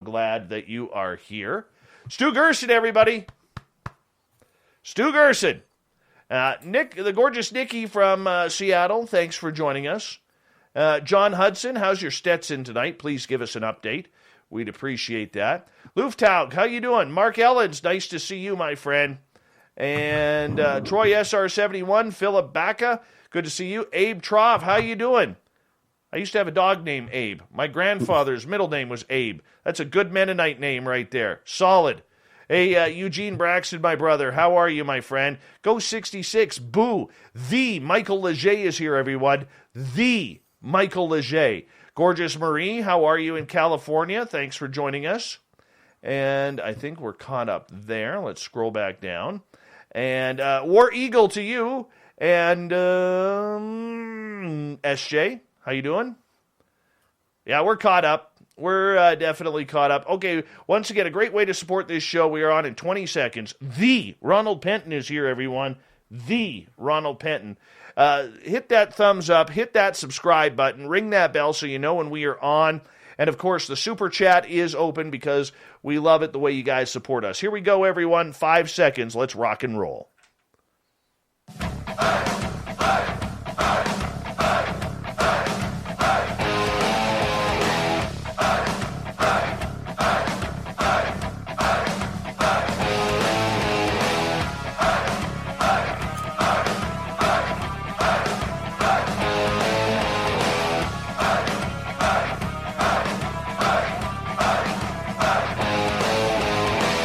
glad that you are here. Stu Gerson, everybody. Stu Gerson. Nick, the gorgeous Nikki from Seattle, thanks for joining us. John Hudson, how's your Stetson tonight? Please give us an update. We'd appreciate that. Luftaug, how you doing? Mark Ellens, nice to see you, my friend. And Troy SR71, Philip Baca, good to see you. Abe Troff, how you doing? I used to have a dog named Abe. My grandfather's middle name was Abe. That's a good Mennonite name right there. Solid. Hey, Eugene Braxton, my brother, how are you, my friend? Go 66, boo. The Michael Leger is here, everyone. The Michael Leger. Gorgeous Marie, how are you in California? Thanks for joining us. And I think we're caught up there. Let's scroll back down. And War Eagle to you. And SJ, how you doing? Yeah, we're caught up. We're definitely caught up. Okay, once again, a great way to support this show. We are on in 20 seconds. The Ronald Penton is here, everyone. The Ronald Penton. Hit that thumbs up. Hit that subscribe button. Ring that bell so you know when we are on. And, of course, the Super Chat is open because we love it the way you guys support us. Here we go, everyone. 5 seconds. Let's rock and roll.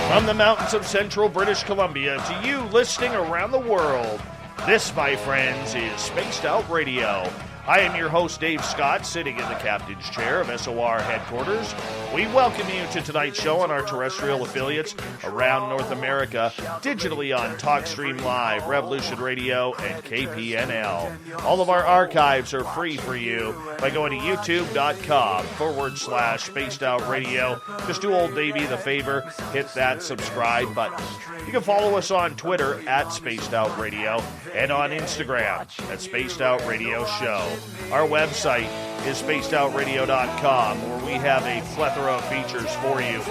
From the mountains of central British Columbia to you listening around the world, this, my friends, is Spaced Out Radio. I am your host, Dave Scott, sitting in the captain's chair of SOR headquarters. We welcome you to tonight's show on our terrestrial affiliates around North America, digitally on TalkStream Live, Revolution Radio, and KPNL. All of our archives are free for you by going to youtube.com/Spaced Out Radio. Just do old Davey the favor, hit that subscribe button. You can follow us on Twitter at Spaced Out Radio and on Instagram at Spaced Out Radio Show. Our website is spacedoutradio.com, where we have a plethora of features for you,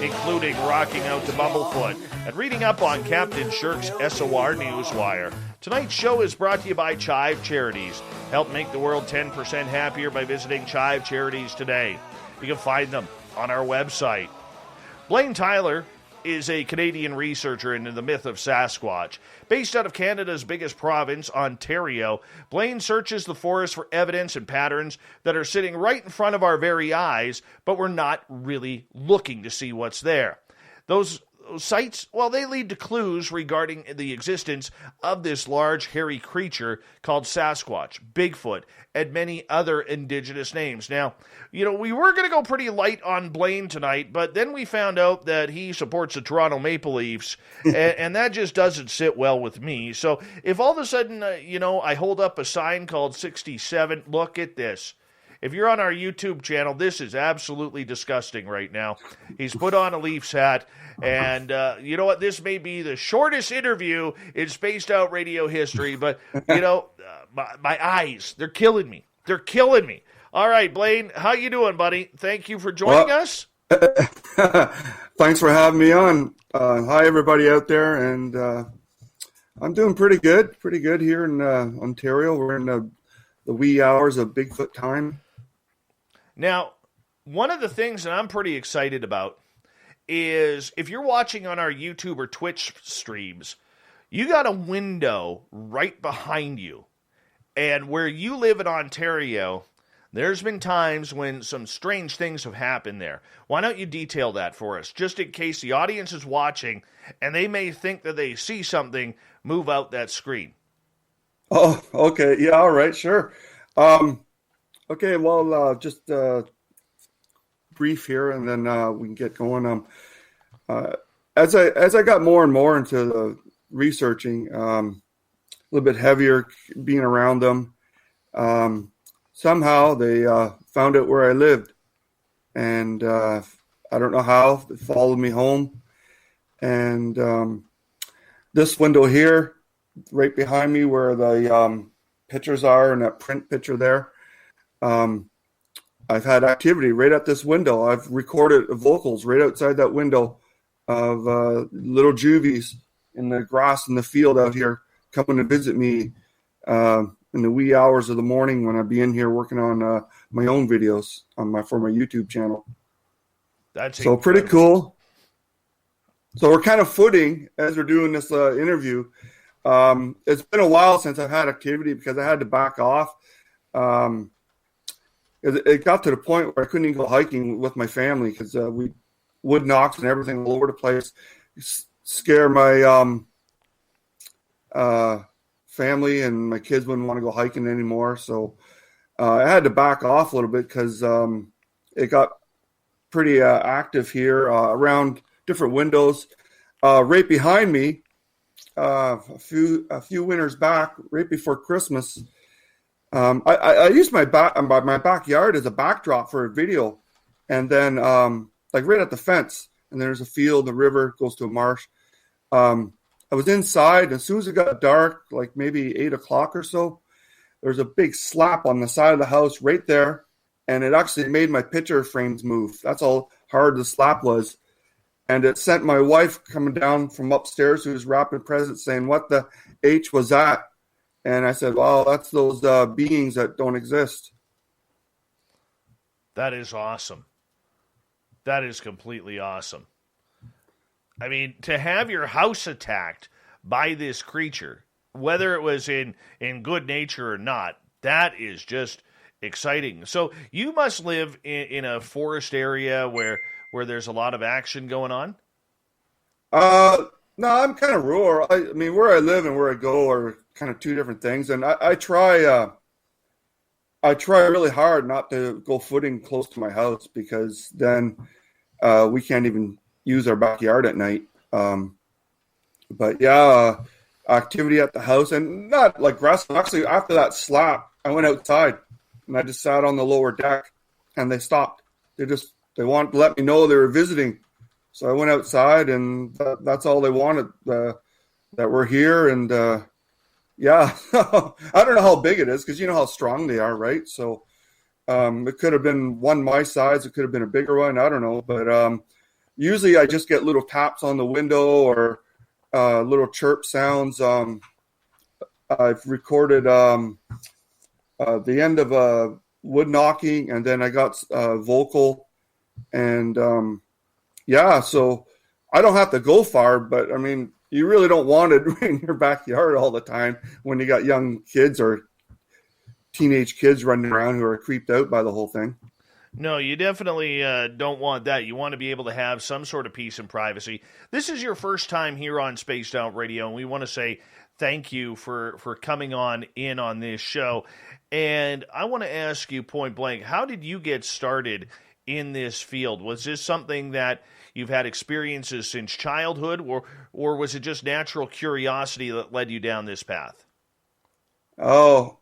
including rocking out to Bumblefoot and reading up on Captain Shirk's SOR Newswire. Tonight's show is brought to you by Chive Charities. Help make the world 10% happier by visiting Chive Charities today. You can find them on our website. Blayne Tyler is a Canadian researcher into the myth of Sasquatch. Based out of Canada's biggest province, Ontario, Blayne searches the forest for evidence and patterns that are sitting right in front of our very eyes, but we're not really looking to see what's there. Those sites, well, they lead to clues regarding the existence of this large, hairy creature called Sasquatch, Bigfoot, and many other indigenous names. Now, you know, we were going to go pretty light on Blayne tonight, but then we found out that he supports the Toronto Maple Leafs, and that just doesn't sit well with me. So if all of a sudden, I hold up a sign called 67, look at this. If you're on our YouTube channel, this is absolutely disgusting right now. He's put on a Leafs hat, and you know what? This may be the shortest interview in Spaced Out Radio history, but, my eyes, they're killing me. They're killing me. All right, Blayne, how you doing, buddy? Thank you for joining us. Thanks for having me on. Hi, everybody out there, and I'm doing pretty good here in Ontario. We're in the wee hours of Bigfoot time. Now, one of the things that I'm pretty excited about is if you're watching on our YouTube or Twitch streams, you got a window right behind you. And where you live in Ontario, there's been times when some strange things have happened there. Why don't you detail that for us, just in case the audience is watching and they may think that they see something move out that screen? Oh, okay. Yeah, all right, sure. Okay, well, just brief here, and then we can get going. As I got more and more into the researching, a little bit heavier being around them, somehow they found out where I lived, and I don't know how. They followed me home, and this window here, right behind me where the pictures are, and that print picture there, I've had activity right at this window. I've recorded vocals right outside that window of little juvies in the grass in the field out here coming to visit me in the wee hours of the morning when I'd be in here working on my own videos for my YouTube channel. That's so incredible. Pretty cool. So we're kind of footing as we're doing this interview. It's been a while since I've had activity because I had to back off. It got to the point where I couldn't even go hiking with my family because we wood knocks and everything all over the place scare my family, and my kids wouldn't want to go hiking anymore. So I had to back off a little bit because it got pretty active here around different windows. Right behind me, a few winters back, right before Christmas, I used my backyard as a backdrop for a video, and then like right at the fence, and there's a field, the river goes to a marsh. I was inside, and as soon as it got dark, like maybe 8 o'clock or so, there was a big slap on the side of the house right there, and it actually made my picture frames move. That's how hard the slap was. And it sent my wife coming down from upstairs, who was wrapping presents, saying, "What the H was that?" And I said, "Well, that's those beings that don't exist." That is awesome. That is completely awesome. I mean, to have your house attacked by this creature, whether it was in good nature or not, that is just exciting. So you must live in a forest area where there's a lot of action going on? No, I'm kind of rural. I mean, where I live and where I go are kind of two different things. And I try really hard not to go footing close to my house because then we can't even use our backyard at night. But yeah, activity at the house, and not like wrestling. Actually, after that slap, I went outside and I just sat on the lower deck, and they stopped. They wanted to let me know they were visiting. So I went outside, and that's all they wanted, that we're here. And yeah, I don't know how big it is because you know how strong they are, right? So it could have been one my size. It could have been a bigger one. I don't know. But usually I just get little taps on the window or little chirp sounds. I've recorded the end of a wood knocking, and then I got vocal. And yeah, so I don't have to go far, but I mean, you really don't want it in your backyard all the time when you got young kids or teenage kids running around who are creeped out by the whole thing. No, you definitely don't want that. You want to be able to have some sort of peace and privacy. This is your first time here on Spaced Out Radio, and we want to say thank you for coming in on this show. And I want to ask you point blank, how did you get started in this field? Was this something that you've had experiences since childhood, or was it just natural curiosity that led you down this path? Well,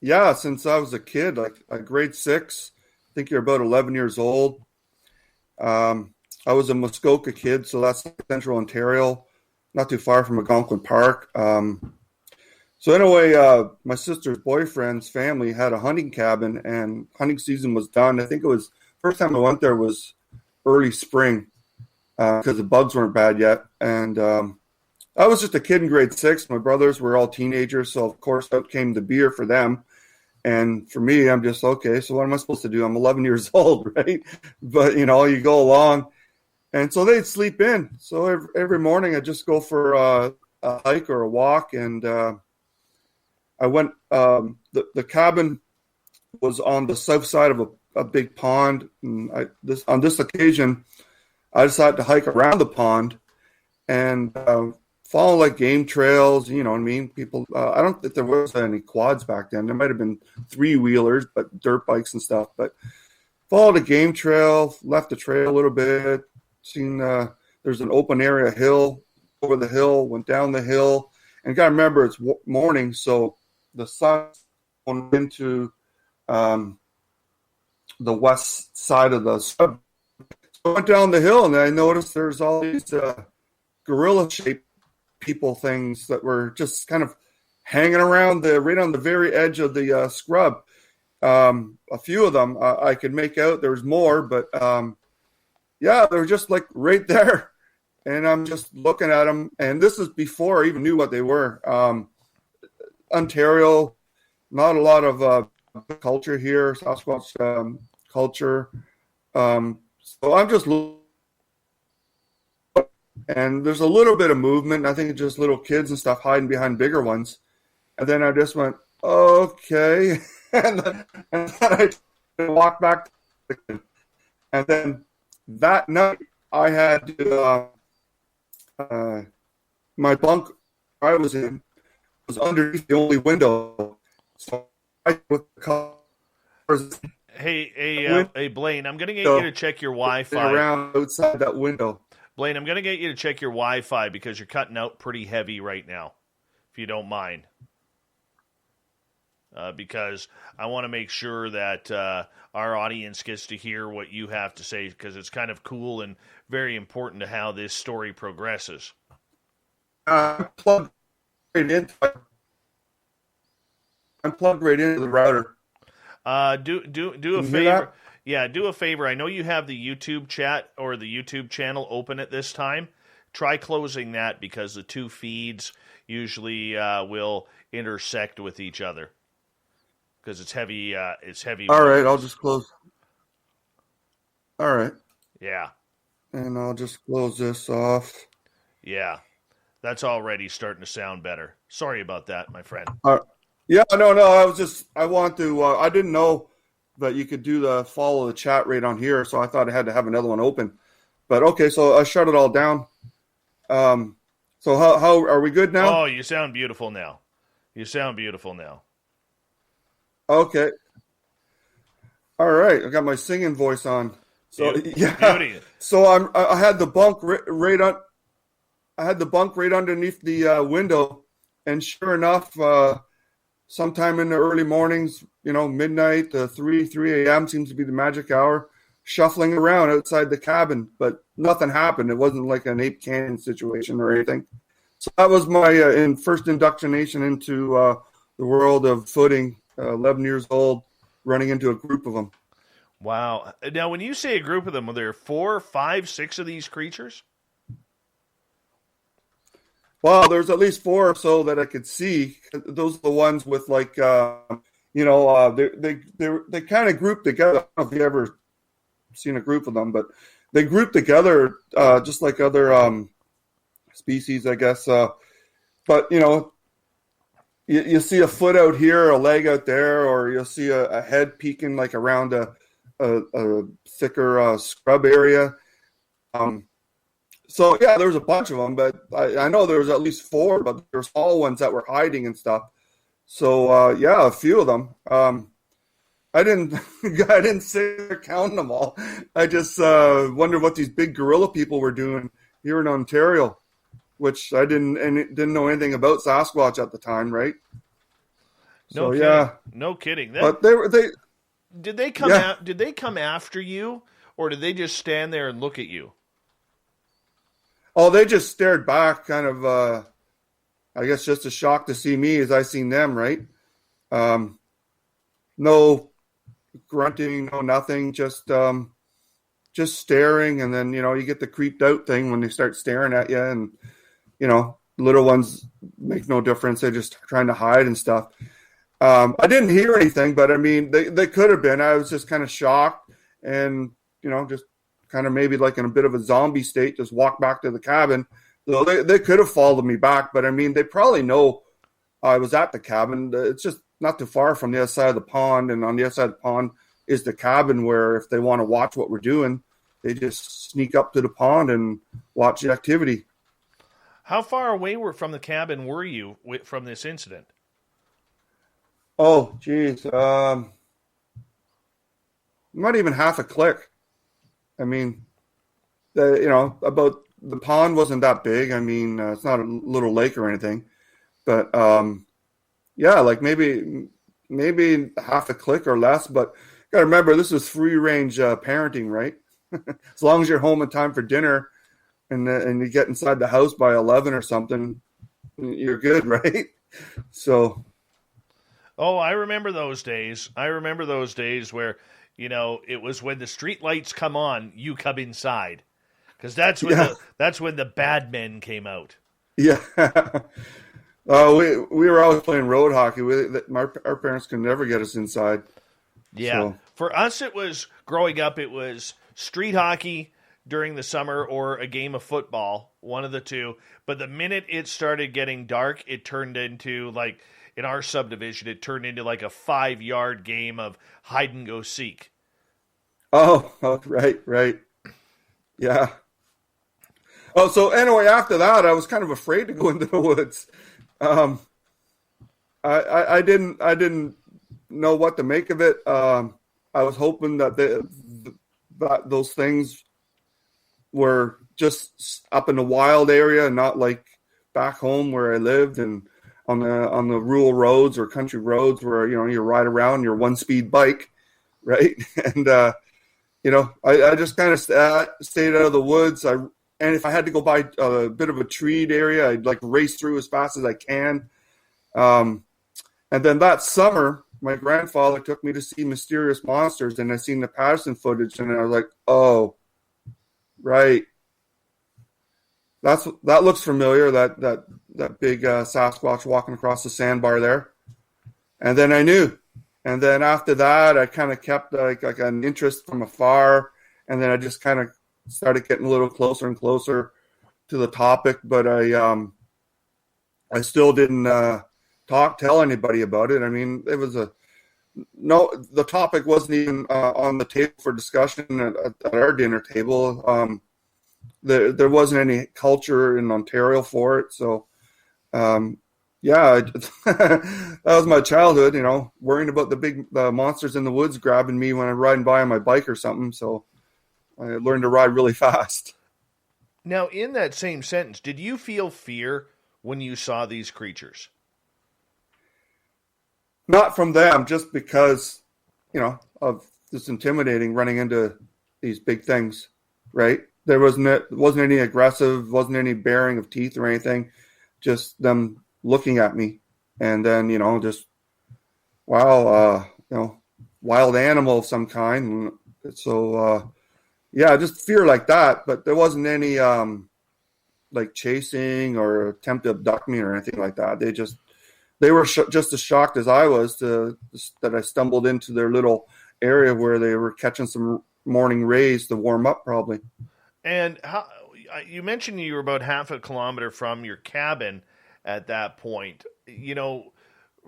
yeah, since I was a kid, like grade 6, I think you're about 11 years old. I was a Muskoka kid, so that's central Ontario, not too far from Algonquin Park. So anyway, my sister's boyfriend's family had a hunting cabin, and hunting season was done. I think it was first time I went there was early spring because the bugs weren't bad yet. And I was just a kid in grade 6. My brothers were all teenagers, so of course out came the beer for them. And for me, I'm just, okay, so what am I supposed to do? I'm 11 years old, right? But, you know, you go along. And so they'd sleep in. So every morning I'd just go for a hike or a walk, and I went, the cabin was on the south side of a big pond. And on this occasion, I decided to hike around the pond and follow like game trails, you know what I mean? People, I don't think there was any quads back then. There might have been 3-wheelers, but dirt bikes and stuff. But followed a game trail, left the trail a little bit, seen there's an open area hill, over the hill, went down the hill. And you got to remember, it's morning, so the sun's going into the west side of the sub. So I went down the hill, and I noticed there's all these gorilla-shaped people things that were just kind of hanging around right on the very edge of the scrub. A few of them I could make out. There was more, but yeah, they were just like right there. And I'm just looking at them. And this is before I even knew what they were. Ontario, not a lot of culture here, Sasquatch culture. So I'm just looking. And there's a little bit of movement. I think it's just little kids and stuff hiding behind bigger ones. And then I just went, okay. and then I walked back. And then that night, I had my bunk I was in was underneath the only window. So I with the cars. Hey, Blayne, I'm going to get you to check your Wi-Fi. Around outside that window. Blayne, I'm going to get you to check your Wi-Fi because you're cutting out pretty heavy right now, if you don't mind. Because I want to make sure that our audience gets to hear what you have to say because it's kind of cool and very important to how this story progresses. Plugged right in. I'm plugged right into the router. Do a favor. Yeah, do a favor. I know you have the YouTube chat or the YouTube channel open at this time. Try closing that because the two feeds usually will intersect with each other because it's heavy. It's heavy. All right, I'll just close. All right. Yeah. And I'll just close this off. Yeah, that's already starting to sound better. Sorry about that, my friend. Yeah, no. I didn't know that you could do the follow the chat right on here, so I thought I had to have another one open. But okay, so I shut it all down. So how are we good now? Oh, you sound beautiful now. Okay. All right, I got my singing voice on. So yeah. Beauty. So I had the bunk right on. I had the bunk right underneath the window, and sure enough, sometime in the early mornings, midnight, 3 a.m. seems to be the magic hour, shuffling around outside the cabin, but nothing happened. It wasn't like an Ape Canyon situation or anything. So that was my first indoctrination into the world of footing. 11 years old, running into a group of them. Wow. Now, when you say a group of them, were there 4, 5, 6 of these creatures? Well, there's at least 4 or so that I could see. Those are the ones with they kind of group together. I don't know if you ever seen a group of them, but they group together just like other species, I guess. But you see a foot out here, a leg out there, or you'll see a head peeking like around a thicker scrub area. So, yeah, there was a bunch of them, but I know there was at least 4, but there were small ones that were hiding and stuff. So, yeah, a few of them. I didn't sit there counting them all. I just wondered what these big gorilla people were doing here in Ontario, which I didn't know anything about Sasquatch at the time, right? No so, kidding. Yeah. No kidding. But did they come out? Did they come after you, or did they just stand there and look at you? Oh, they just stared back, kind of, I guess just a shock to see me as I seen them, right? No grunting, no nothing, just staring. And then, you get the creeped out thing when they start staring at you. And, little ones make no difference. They're just trying to hide and stuff. I didn't hear anything, but, I mean, they could have been. I was just kind of shocked and, just kind of maybe like in a bit of a zombie state, just walk back to the cabin. So they could have followed me back, but I mean, they probably know I was at the cabin. It's just not too far from the other side of the pond, and on the other side of the pond is the cabin where if they want to watch what we're doing, they just sneak up to the pond and watch the activity. How far away from the cabin were you from this incident? Oh, geez. Not even half a click. I mean, about the pond wasn't that big. I mean, it's not a little lake or anything, but yeah, like maybe half a click or less. But got to remember, this is free range parenting, right? As long as you're home in time for dinner, and you get inside the house by 11 or something, you're good, right? So, Oh, I remember those days. I remember those days where, it was when the street lights come on, you come inside. Because Yeah, that's when the bad men came out. yeah. We were always playing road hockey. Our parents could never get us inside. Yeah. So, For us, it was growing up, it was street hockey during the summer or a game of football, one of the two. But the minute it started getting dark, it turned into like, in our subdivision, it turned into like a 5 yard game of hide and go seek. oh, right. Yeah. Oh, so anyway, after that, I was kind of afraid to go into the woods. Um, I didn't know what to make of it. I was hoping that that those things were just up in the wild area and not like back home where I lived and on the rural roads or country roads where you ride around your 1-speed bike, right? And I just kind of stayed out of the woods. And if I had to go by a bit of a treed area, I'd like race through as fast as I can. And then that summer, my grandfather took me to see Mysterious Monsters, and I seen the Patterson footage, and I was like, "Oh, right, that looks familiar. That big Sasquatch walking across the sandbar there." And then I knew. And then after that, I kind of kept like an interest from afar, and then I just kind of started getting a little closer and closer to the topic. But I still didn't tell anybody about it. I mean, the topic wasn't even on the table for discussion at our dinner table. There wasn't any culture in Ontario for it. So, yeah, that was my childhood, worrying about the monsters in the woods grabbing me when I'm riding by on my bike or something. So I learned to ride really fast. Now, in that same sentence, did you feel fear when you saw these creatures? Not from them, just because, of this intimidating running into these big things, right? There wasn't any aggressive, wasn't any baring of teeth or anything, just them looking at me. And then, just, wow, wild animal of some kind. So, yeah, just fear like that. But there wasn't any, like chasing or attempt to abduct me or anything like that. They were just as shocked as I was that I stumbled into their little area where they were catching some morning rays to warm up, probably. And you mentioned you were about half a kilometer from your cabin at that point.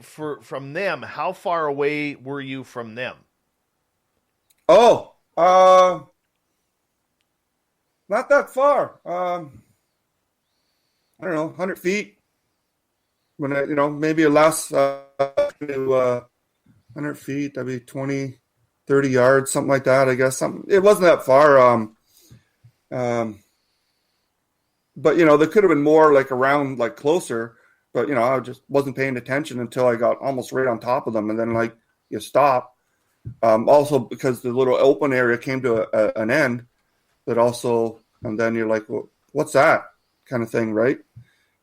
From them, how far away were you from them? Oh, not that far. I don't know, 100 feet. When maybe less to 100 feet, that'd be 20, 30 yards, something like that, I guess. It wasn't that far. But, there could have been more like around, like closer. But, I just wasn't paying attention until I got almost right on top of them. And then, like, you stop. Also, because the little open area came to an end, but also, and then you're like, well, what's that kind of thing, right?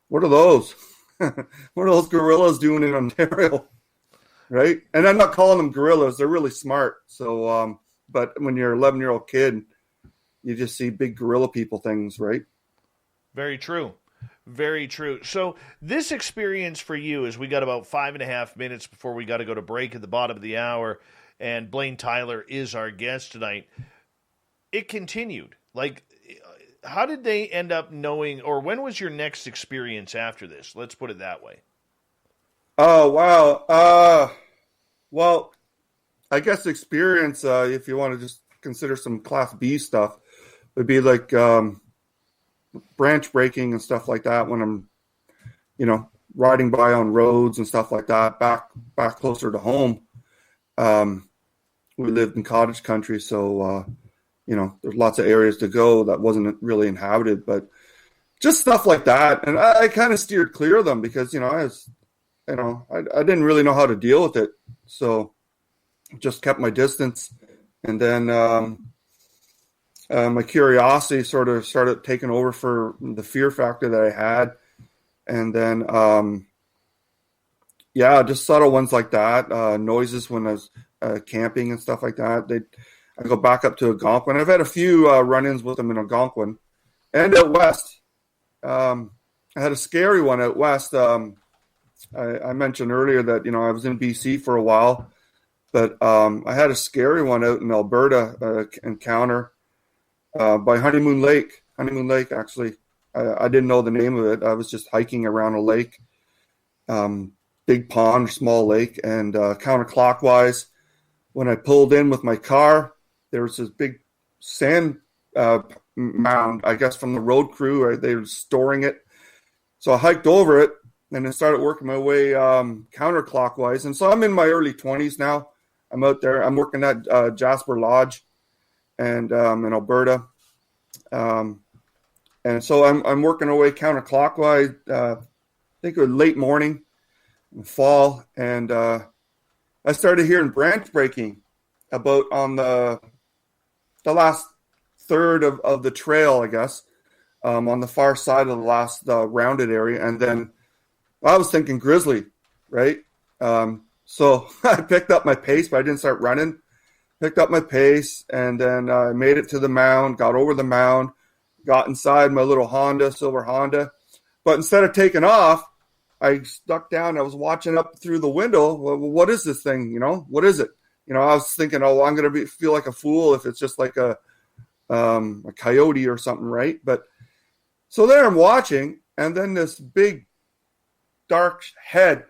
What are those? What are those gorillas doing in Ontario? Right? And I'm not calling them gorillas. They're really smart. So, but when you're an 11-year-old kid, you just see big gorilla people things, right? Very true. Very true. So this experience for you is we got about 5.5 minutes before we got to go to break at the bottom of the hour, and Blayne Tyler is our guest tonight. It continued. Like, how did they end up knowing, or when was your next experience after this? Let's put it that way. Oh, wow. Well, I guess experience, if you want to just consider some Class B stuff, would be like branch breaking and stuff like that when I'm, riding by on roads and stuff like that, back closer to home. We lived in cottage country, so there's lots of areas to go that wasn't really inhabited, but just stuff like that. And I kind of steered clear of them because, I didn't really know how to deal with it. So just kept my distance. And then my curiosity sort of started taking over for the fear factor that I had. And then Yeah, just subtle ones like that. Noises when I was camping and stuff like that. I go back up to Algonquin. I've had a few run-ins with them in Algonquin and out west. I had a scary one out west. I mentioned earlier that I was in BC for a while, but I had a scary one out in Alberta encounter by Honeymoon Lake. Honeymoon Lake, actually. I didn't know the name of it. I was just hiking around a lake, big pond, small lake, and counterclockwise. When I pulled in with my car, there was this big sand mound, I guess, from the road crew. Right? They were storing it. So I hiked over it and then started working my way counterclockwise. And so I'm in my early 20s now. I'm out there. I'm working at Jasper Lodge and in Alberta. And so I'm working away counterclockwise. I think it was late morning, fall, and I started hearing branch breaking about on the last third of the trail, I guess, on the far side of the last rounded area. And then I was thinking grizzly, right? So I picked up my pace, but I didn't start running. Picked up my pace, and then I made it to the mound, got over the mound, got inside my little silver Honda. But instead of taking off, I stuck down. I was watching up through the window. Well, what is this thing? What is it? I was thinking, oh, I'm going to feel like a fool if it's just like a coyote or something, right? But so there I'm watching, and then this big dark head,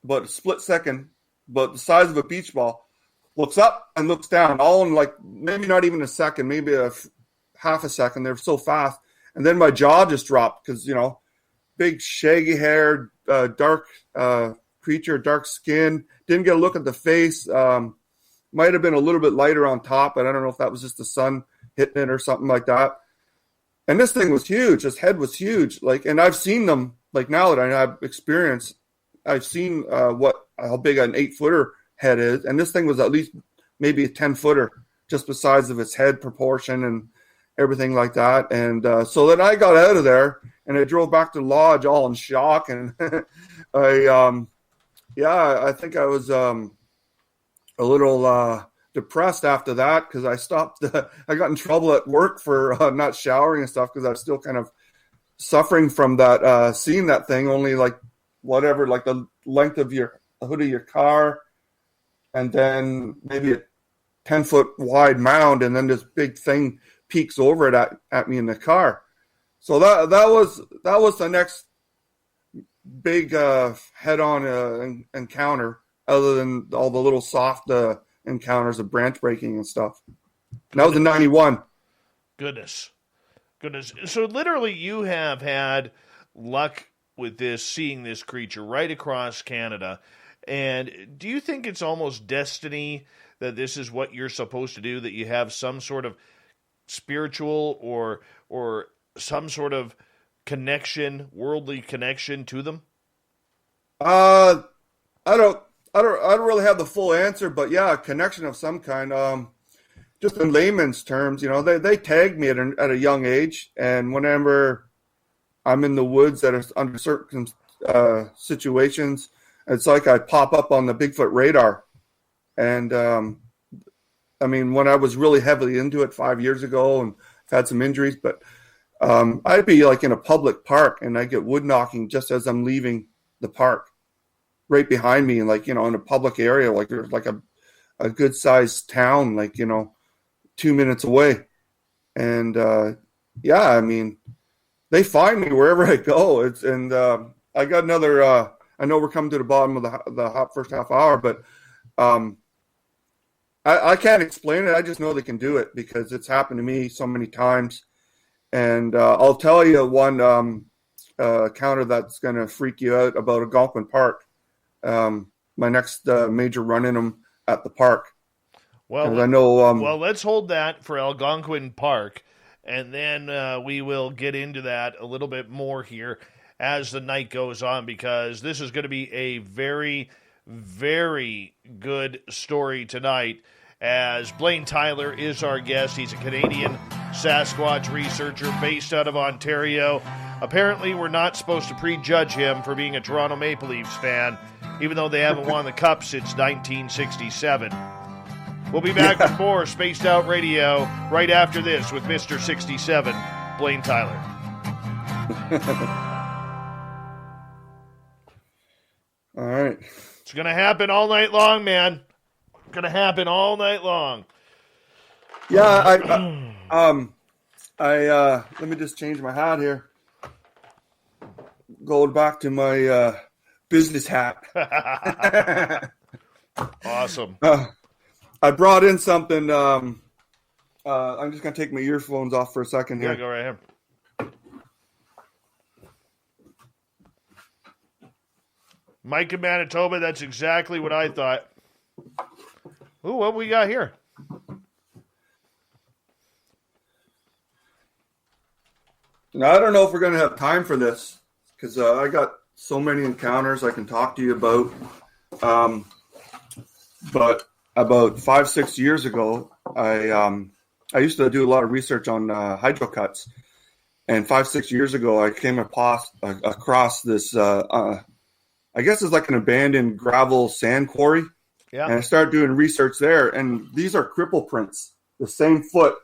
about a split second, about the size of a beach ball, looks up and looks down, all in like maybe not even a second, maybe half a second. They're so fast. And then my jaw just dropped because, big shaggy haired, dark creature, dark skin. Didn't get a look at the face. Might have been a little bit lighter on top, but I don't know if that was just the sun hitting it or something like that. And this thing was huge. His head was huge. And I've seen them, now that I have experience, I've seen how big an 8-footer head is. And this thing was at least maybe a 10-footer, just the size of its head proportion and everything like that. And so then I got out of there and I drove back to the lodge all in shock. And I think I was a little depressed after that because I stopped. I got in trouble at work for not showering and stuff because I was still kind of suffering from that, seeing that thing only like the length of your hood of your car, and then maybe a 10-foot wide mound, and then this big thing peeks over it at me in the car. So that was the next big head-on encounter, other than all the little soft encounters of branch breaking and stuff. And that was in 91. Goodness. So literally you have had luck with seeing this creature right across Canada. And do you think it's almost destiny that this is what you're supposed to do, that you have some sort of spiritual or some sort of connection, worldly connection to them? I don't really have the full answer, but yeah, a connection of some kind. Just in layman's terms, they tagged me at a young age, and whenever I'm in the woods that are under certain situations, it's like I pop up on the Bigfoot radar. And when I was really heavily into it 5 years ago, and I've had some injuries, but I'd be like in a public park and I get wood knocking just as I'm leaving the park, right behind me, and in a public area, like there's like a good sized town, 2 minutes away. And they find me wherever I go. I got another. I know we're coming to the bottom of the first half hour, but I can't explain it. I just know they can do it because it's happened to me so many times. And I'll tell you one encounter that's going to freak you out about Algonquin Park. My next major run in them at the park. Well, I know. Well, let's hold that for Algonquin Park, and then we will get into that a little bit more here as the night goes on, because this is going to be a very, very good story tonight, as Blayne Tyler is our guest. He's a Canadian Sasquatch researcher based out of Ontario. Apparently, we're not supposed to prejudge him for being a Toronto Maple Leafs fan, even though they haven't won the Cup since 1967. We'll be back with more Spaced Out Radio right after this with Mr. 67, Blayne Tyler. All right. It's going to happen all night long, man. Going to happen all night long. Yeah, let me just change my hat here. Going back to my business hat. Awesome. I brought in something. I'm just going to take my earphones off for a second here. Yeah, go right ahead. Mike in Manitoba, that's exactly what I thought. Ooh, what we got here? Now, I don't know if we're going to have time for this because I got so many encounters I can talk to you about. But about 5-6 years ago, I used to do a lot of research on hydrocuts. And 5-6 years ago, I came across this, I guess it's like an abandoned gravel sand quarry. Yeah. And I started doing research there. And these are cripple prints, the same foot,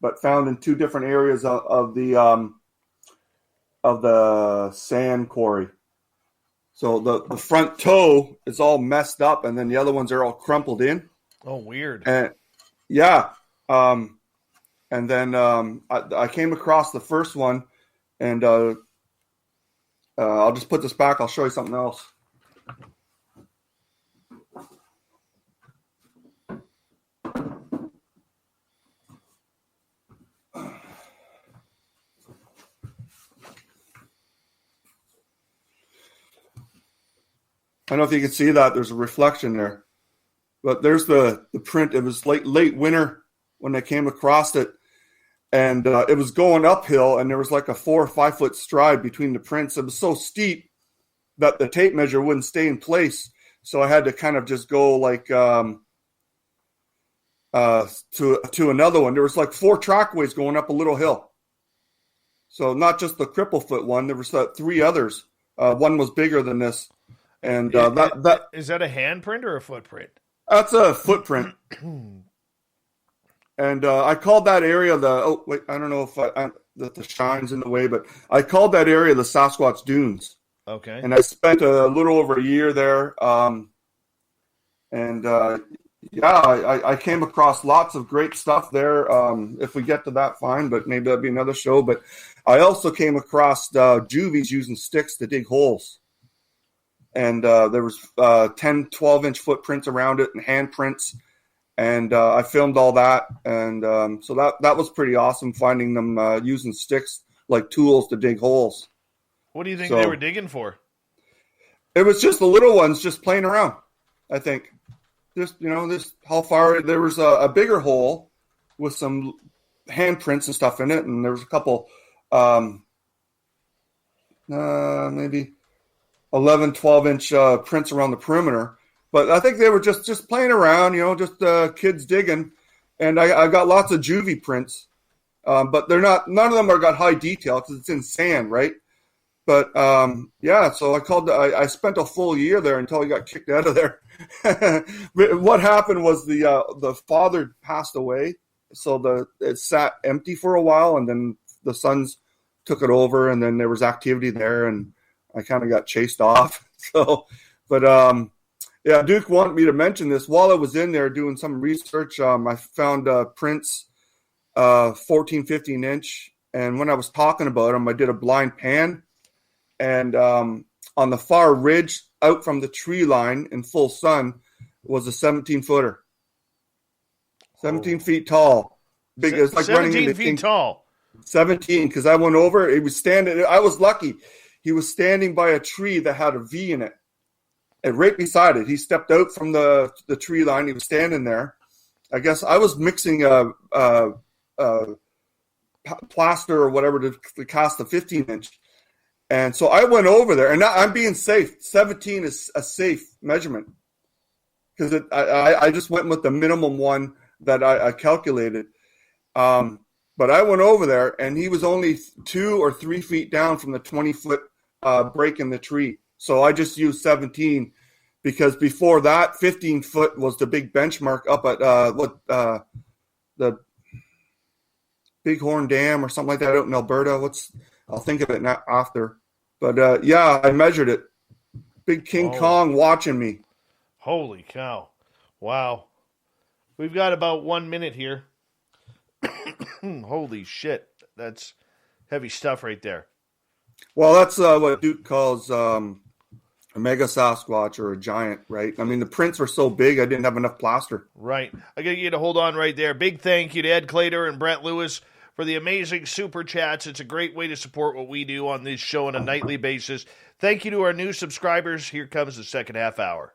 but found in two different areas of the sand quarry. So the front toe is all messed up, and then the other ones are all crumpled in. Oh, weird. And yeah. And then I came across the first one, and I'll just put this back. I'll show you something else. I don't know if you can see that. There's a reflection there. But there's the print. It was late winter when I came across it. And it was going uphill, and there was like a 4 or 5 foot stride between the prints. It was so steep that the tape measure wouldn't stay in place. So I had to kind of just go like to another one. There was like 4 trackways going up a little hill. So not just the cripple foot one. There was 3 others. One was bigger than this. And that is that a handprint or a footprint? That's a footprint. And I called that area I don't know if the shine's in the way, but I called that area the Sasquatch Dunes. Okay. And I spent a little over a year there. I came across lots of great stuff there. If we get to that, fine, but maybe that'd be another show. But I also came across juvies using sticks to dig holes. And there was 10, 12-inch footprints around it and handprints. And I filmed all that. And so that was pretty awesome, finding them using sticks like tools to dig holes. What do you think they were digging for? It was just the little ones just playing around, I think. Just, this how far there was a bigger hole with some handprints and stuff in it. And there was a couple, maybe 11, 12-inch prints around the perimeter. But I think they were just playing around, just kids digging. And I got lots of juvie prints. But none of them got high detail because it's in sand, right? But, so I spent a full year there until I got kicked out of there. What happened was the father passed away. So it sat empty for a while, and then the sons took it over, and then there was activity there, and I kind of got chased off. So, but Duke wanted me to mention this. While I was in there doing some research, I found prints, 14, 15 inch. And when I was talking about them, I did a blind pan. And on the far ridge, out from the tree line in full sun, was a 17-footer. 17 feet tall. Big. It's like 17 feet tall. 17, because I went over. He was standing. I was lucky. He was standing by a tree that had a V in it. And right beside it, he stepped out from the tree line. He was standing there. I guess I was mixing plaster or whatever to cast the 15-inch. And so I went over there, and now I'm being safe. 17 is a safe measurement because I just went with the minimum one that I calculated. But I went over there, and he was only 2 or 3 feet down from the 20-foot break in the tree. So I just used 17 because before that, 15 foot was the big benchmark up at the Bighorn Dam or something like that out in Alberta. I'll think of it after. But yeah, I measured it. Big King Kong watching me. Holy cow. Wow. We've got about 1 minute here. Holy shit. That's heavy stuff right there. Well, that's what Duke calls a mega Sasquatch or a giant, right? I mean, the prints were so big, I didn't have enough plaster. Right. I got to get you to hold on right there. Big thank you to Ed Clater and Brett Lewis for the amazing super chats. It's a great way to support what we do on this show on a nightly basis. Thank you to our new subscribers. Here comes the second half hour.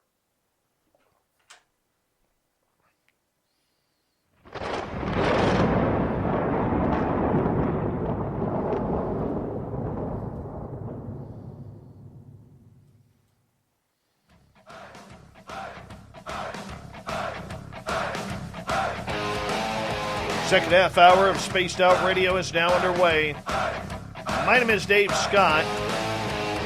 Second half hour of Spaced Out Radio is now underway. My name is Dave Scott.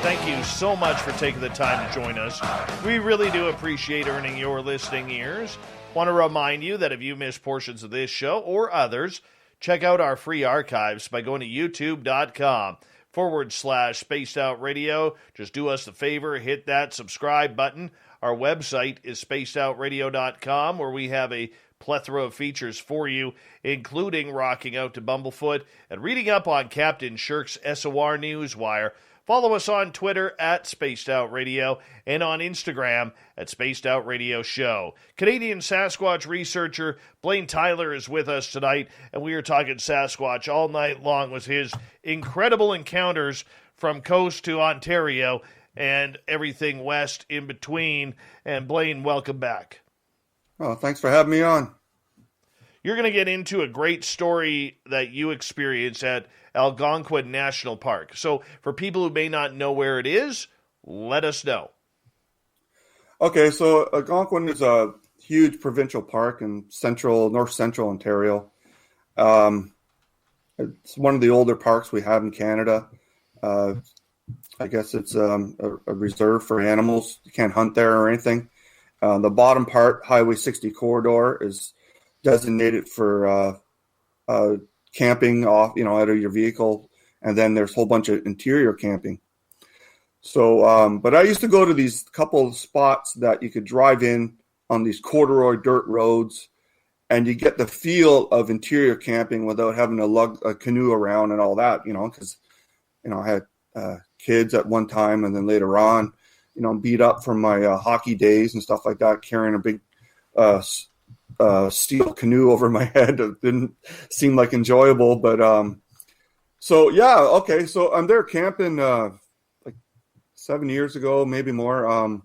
Thank you so much for taking the time to join us. We really do appreciate earning your listening ears. Want to remind you that if you miss portions of this show or others, check out our free archives by going to youtube.com/Spaced Out Radio. Just do us the favor, hit that subscribe button. Our website is spacedoutradio.com, where we have a plethora of features for you, including rocking out to Bumblefoot and reading up on Captain Shirk's SOR Newswire. Follow us on Twitter at Spaced Out Radio and on Instagram at Spaced Out Radio Show. Canadian Sasquatch researcher Blayne Tyler is with us tonight, and we are talking Sasquatch all night long with his incredible encounters from coast to Ontario and everything west in between. And Blayne, welcome back. Oh, thanks for having me on. You're going to get into a great story that you experienced at Algonquin National Park. So for people who may not know where it is, let us know. Okay, so Algonquin is a huge provincial park in north central Ontario. It's one of the older parks we have in Canada. I guess it's a reserve for animals. You can't hunt there or anything. The bottom part, Highway 60 corridor, is designated for camping off, out of your vehicle, and then there's a whole bunch of interior camping. So, but I used to go to these couple of spots that you could drive in on these corduroy dirt roads, and you get the feel of interior camping without having to lug a canoe around and all that, because, I had kids at one time, and then later on, beat up from my hockey days and stuff like that, carrying a big steel canoe over my head. It didn't seem like enjoyable, but so yeah, okay. So I'm there camping like 7 years ago, maybe more. On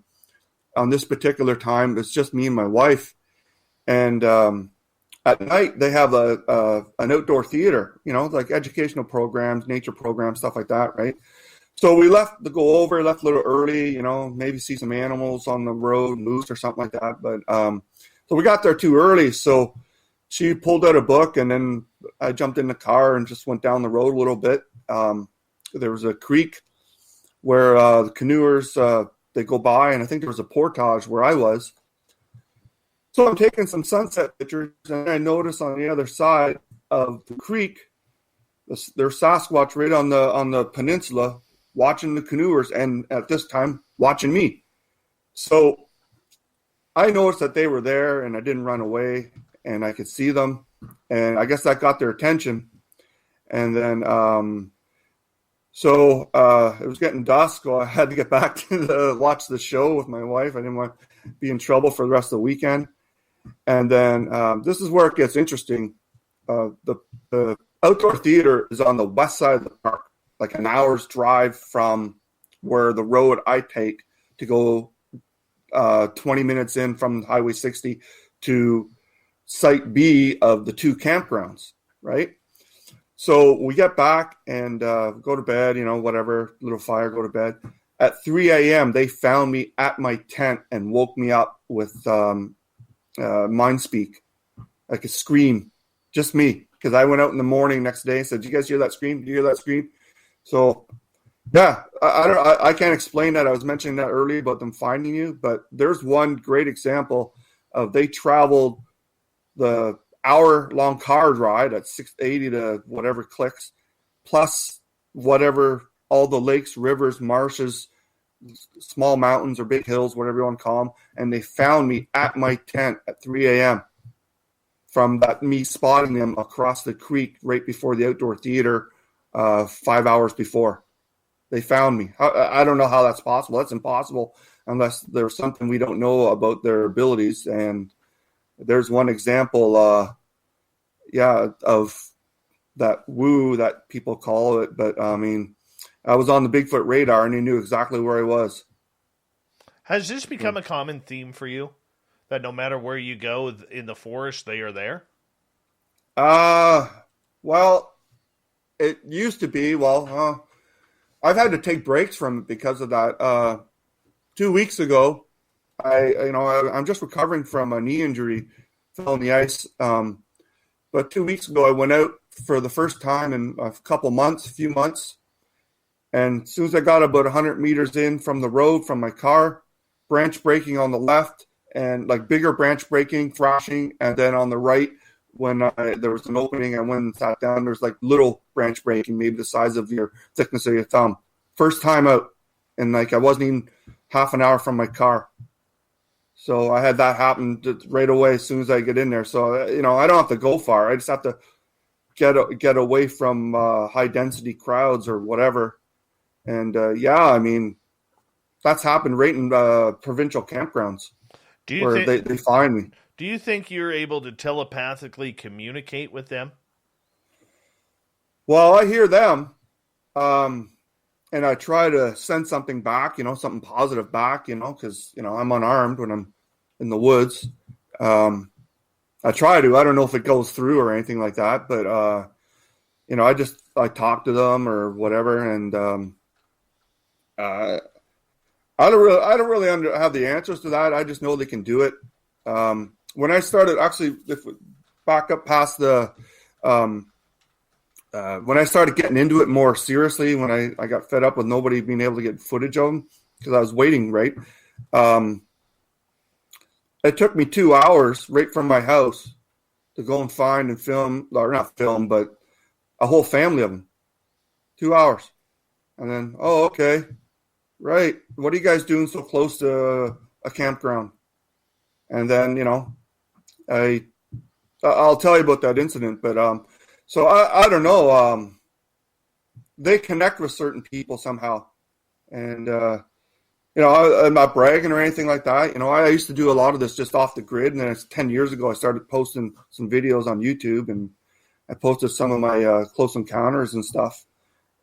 this particular time, it's just me and my wife, and at night they have an outdoor theater, like educational programs, nature programs, stuff like that, right? So we left a little early, maybe see some animals on the road, moose or something like that. But so we got there too early. So she pulled out a book, and then I jumped in the car and just went down the road a little bit. There was a creek where the canoers, they go by, and I think there was a portage where I was. So I'm taking some sunset pictures, and I notice on the other side of the creek, there's Sasquatch right on the peninsula, watching the canoers, and at this time, watching me. So I noticed that they were there, and I didn't run away, and I could see them, and I guess that got their attention. And then, so it was getting dusk, so I had to get back to watch the show with my wife. I didn't want to be in trouble for the rest of the weekend. And then this is where it gets interesting. The outdoor theater is on the west side of the park, like an hour's drive from where the road I take to go 20 minutes in from Highway 60 to Site B of the two campgrounds, right? So we get back and go to bed, whatever, little fire, go to bed. At 3 a.m., they found me at my tent and woke me up with mind speak, like a scream, just me. Because I went out in the morning next day and said, "Did you guys hear that scream? Did you hear that scream?" So Yeah, I can't explain that. I was mentioning that earlier about them finding you, but there's one great example of they traveled the hour-long car ride at 680 to whatever clicks, plus whatever all the lakes, rivers, marshes, small mountains or big hills, whatever you want to call them, and they found me at my tent at 3 a.m. from that me spotting them across the creek right before the outdoor theater 5 hours before. They found me. I don't know how that's possible. That's impossible unless there's something we don't know about their abilities. And there's one example, of that woo that people call it. But I mean, I was on the Bigfoot radar, and he knew exactly where I was. Has this become a common theme for you? That no matter where you go in the forest, they are there? Well, it used to be. I've had to take breaks from it because of that. 2 weeks ago, I'm just recovering from a knee injury, fell on the ice. But 2 weeks ago, I went out for the first time in a few months. And as soon as I got about 100 meters in from the road, from my car, branch breaking on the left, and like bigger branch breaking, thrashing. And then on the right, when there was an opening, I went and sat down. There's like little branch breaking, maybe the size of your thickness of your thumb. First time out. And like I wasn't even half an hour from my car. So I had that happen right away as soon as I get in there. So, I don't have to go far. I just have to get away from high density crowds or whatever. And I mean, that's happened right in provincial campgrounds where they find me. Do you think you're able to telepathically communicate with them? Well, I hear them, and I try to send something back, something positive back, because, I'm unarmed when I'm in the woods. I try to. I don't know if it goes through or anything like that, but, I talk to them or whatever, and I don't really have the answers to that. I just know they can do it. When I started, actually, if we back up past the, when I started getting into it more seriously, when I got fed up with nobody being able to get footage of them because I was waiting, right? It took me 2 hours right from my house to go and find and film, or not film, but a whole family of them. 2 hours. And then, okay. Right. What are you guys doing so close to a campground? And then, I'll tell you about that incident, but so I don't know. They connect with certain people somehow, and I'm not bragging or anything like that. I used to do a lot of this just off the grid, and then it's 10 years ago I started posting some videos on YouTube, and I posted some of my close encounters and stuff,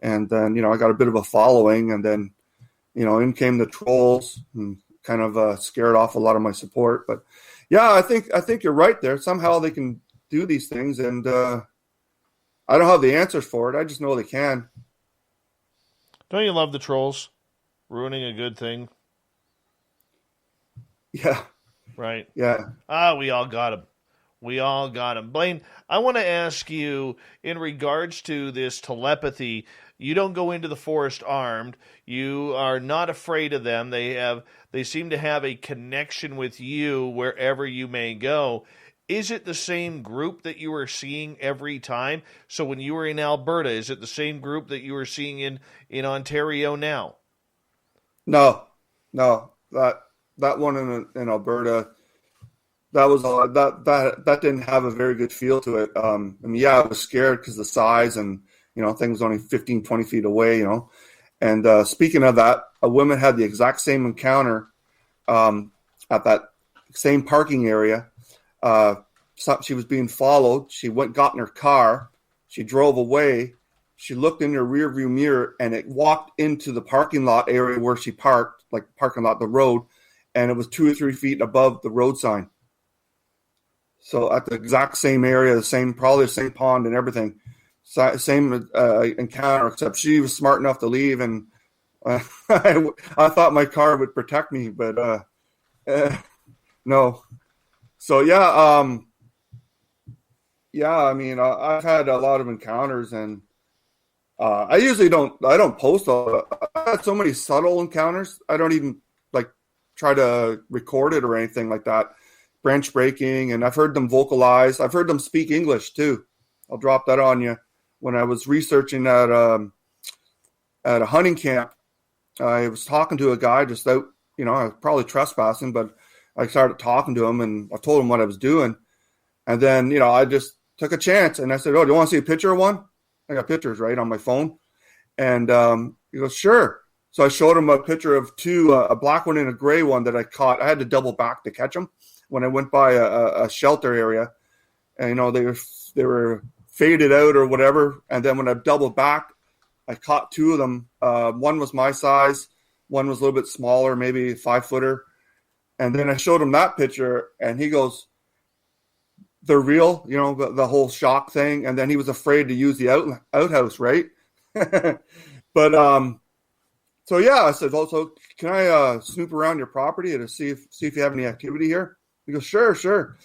and then I got a bit of a following, and then in came the trolls and kind of scared off a lot of my support. But yeah, I think you're right there. Somehow they can do these things, and I don't have the answers for it. I just know they can. Don't you love the trolls ruining a good thing? Yeah. Right. Yeah. We all got them. We all got them. Blayne, I want to ask you, in regards to this telepathy, you don't go into the forest armed. You are not afraid of them. They seem to have a connection with you wherever you may go. Is it the same group that you are seeing every time? So when you were in Alberta, is it the same group that you are seeing in Ontario now? No. That one in Alberta, that was that didn't have a very good feel to it. I was scared because the size and things only 15, 20 feet away. And speaking of that, a woman had the exact same encounter at that same parking area. She was being followed. She got in her car. She drove away. She looked in her rearview mirror, and it walked into the parking lot area where she parked, like parking lot, the road, and it was 2 or 3 feet above the road sign. So at the exact same area, probably the same pond and everything, same encounter, except she was smart enough to leave, and I thought my car would protect me, but no. So yeah, I mean, I've had a lot of encounters, and I usually I don't post I had so many subtle encounters. I don't even like try to record it or anything like that. Branch breaking, and I've heard them vocalize. I've heard them speak English too. I'll drop that on you. When I was researching at a hunting camp, I was talking to a guy just out, I was probably trespassing, but I started talking to him and I told him what I was doing. And then, I just took a chance and I said, "Oh, do you want to see a picture of one?" I got pictures right on my phone. And he goes, "Sure." So I showed him a picture of two, a black one and a gray one that I caught. I had to double back to catch them when I went by a shelter area. And, they were faded out or whatever. And then when I doubled back, I caught two of them. One was my size. One was a little bit smaller, maybe a 5-footer. And then I showed him that picture, and he goes, "They're real," the whole shock thing. And then he was afraid to use the outhouse, right? But so yeah, I said, "Well, so can I snoop around your property to see if you have any activity here?" He goes, "Sure."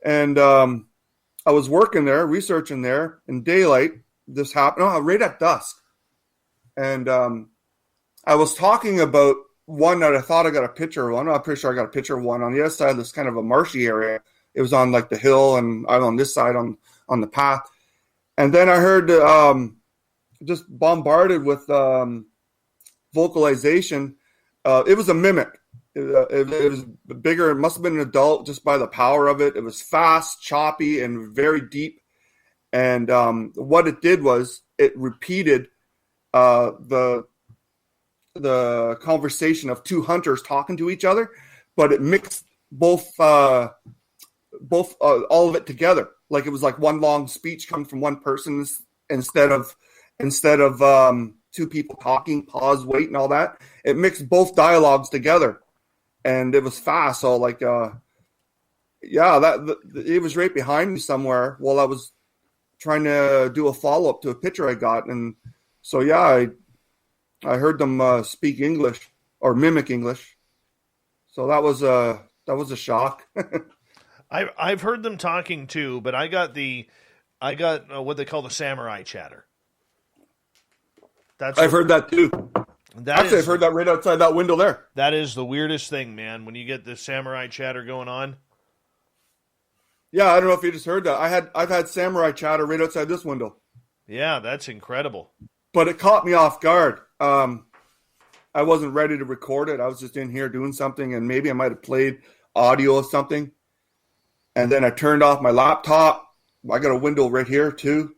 And I was working there, researching there in daylight. This happened right at dusk. And I was talking about one that I thought I got a picture of one. I'm pretty sure I got a picture of one on the other side of this kind of a marshy area. It was on like the hill, and I'm on this side on the path. And then I heard just bombarded with vocalization. It was a mimic. It was bigger. It must have been an adult just by the power of it. It was fast, choppy, and very deep. And what it did was it repeated the conversation of two hunters talking to each other, but it mixed both all of it together. Like it was like one long speech coming from one person instead of two people talking, pause, wait, and all that. It mixed both dialogues together, and it was fast. So like, it was right behind me somewhere while I was trying to do a follow up to a picture I got, and so yeah, I heard them speak English or mimic English. So that was a shock. I've heard them talking too, but I got what they call the samurai chatter. I've heard that too. Actually, I've heard that right outside that window there. That is the weirdest thing, man. When you get the samurai chatter going on. Yeah, I don't know if you just heard that. I've had samurai chatter right outside this window. Yeah, that's incredible. But it caught me off guard. I wasn't ready to record it. I was just in here doing something, and maybe I might have played audio of something. And then I turned off my laptop. I got a window right here too.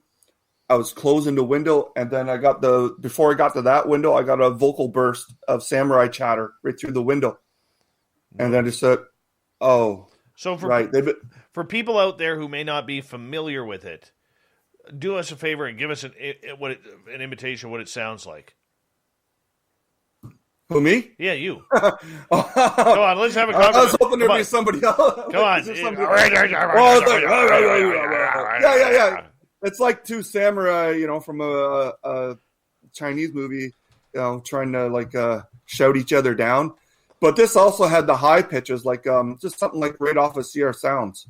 I was closing the window, and then before I got to that window, I got a vocal burst of samurai chatter right through the window. And then I said, "Oh." So for people out there who may not be familiar with it, do us a favor and give us an imitation of what it sounds like. Who, me? Yeah, you. Come on, let's have a conversation. I was hoping there'd be somebody else. Come on. Yeah. It's like two samurai, from a Chinese movie, trying to shout each other down. But this also had the high pitches, like just something like right off of CR Sounds.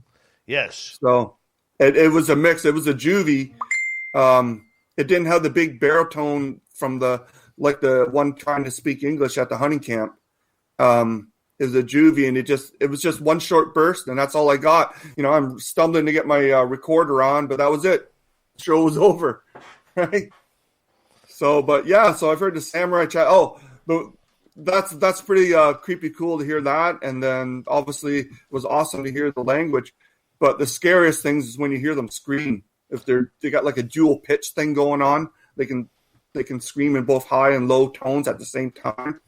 Yes. So it was a mix. It was a juvie. It didn't have the big baritone from the one trying to speak English at the hunting camp. It was a juvie, and it was just one short burst, and that's all I got. I'm stumbling to get my recorder on, but that was it. The show was over, right? So, but yeah, so I've heard the samurai chat. Oh, but that's pretty creepy cool to hear that, and then obviously it was awesome to hear the language. But the scariest things is when you hear them scream. If they got like a dual pitch thing going on, they can scream in both high and low tones at the same time,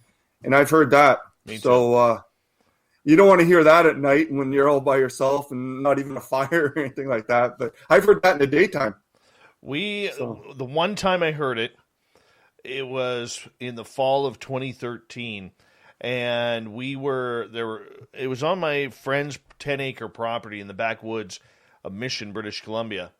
and I've heard that. So you don't want to hear that at night when you're all by yourself and not even a fire or anything like that. But I've heard that in the daytime. The one time I heard it, it was in the fall of 2013, and it was on my friend's 10-acre property in the backwoods of Mission, British Columbia.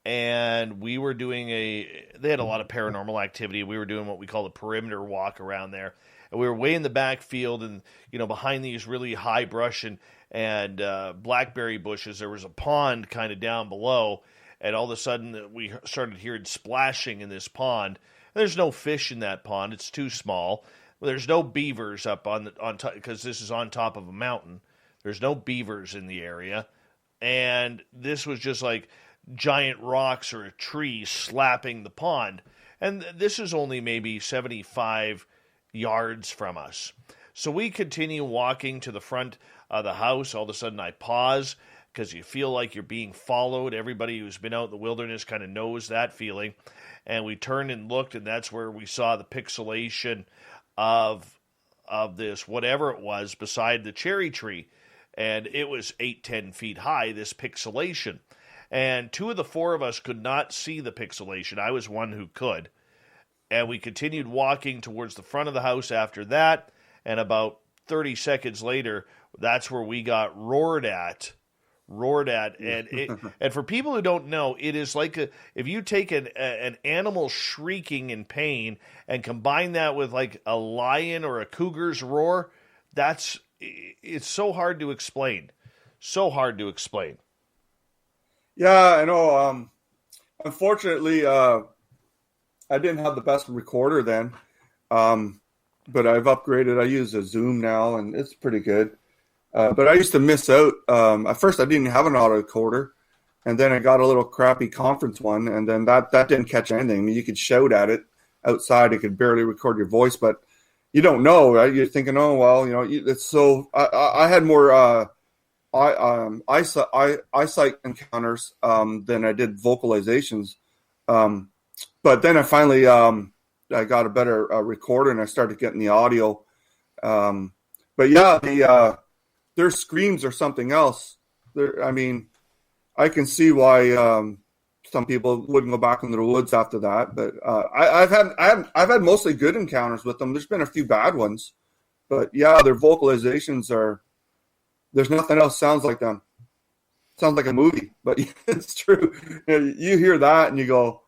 And we were doing they had a lot of paranormal activity. We were doing what we call the perimeter walk around there. And we were way in the back field and, behind these really high brush and blackberry bushes. There was a pond kind of down below. and all of a sudden we started hearing splashing in this pond. There's no fish in that pond; it's too small. There's no beavers up on top because this is on top of a mountain. There's no beavers in the area, and this was just like giant rocks or a tree slapping the pond. And this is only maybe 75 yards from us. So we continue walking to the front of the house. All of a sudden I pause because you feel like you're being followed. Everybody who's been out in the wilderness kind of knows that feeling. And we turned and looked, and that's where we saw the pixelation of this, whatever it was, beside the cherry tree. And it was 8-10 feet high, this pixelation. And 2 of the 4 of us could not see the pixelation. I was one who could. And we continued walking towards the front of the house after that. And about 30 seconds later, that's where we got roared at. And for people who don't know, it is like if you take an animal shrieking in pain and combine that with like a lion or a cougar's roar, it's so hard to explain. So hard to explain. Yeah, I know. Unfortunately, I didn't have the best recorder then, but I've upgraded. I use a Zoom now, and it's pretty good. But I used to miss out. At first, I didn't have an auto recorder, and then I got a little crappy conference one, and then that didn't catch anything. I mean, you could shout at it outside; it could barely record your voice, but you don't know, right? You're thinking, oh well, it's so. I had more eyesight encounters than I did vocalizations. But then I finally I got a better recorder, and I started getting the audio. But yeah, their screams are something else. I mean, I can see why some people wouldn't go back into the woods after that. But I've had mostly good encounters with them. There's been a few bad ones, but yeah, their vocalizations are. There's nothing else sounds like them. Sounds like a movie, but it's true. You hear that and you go,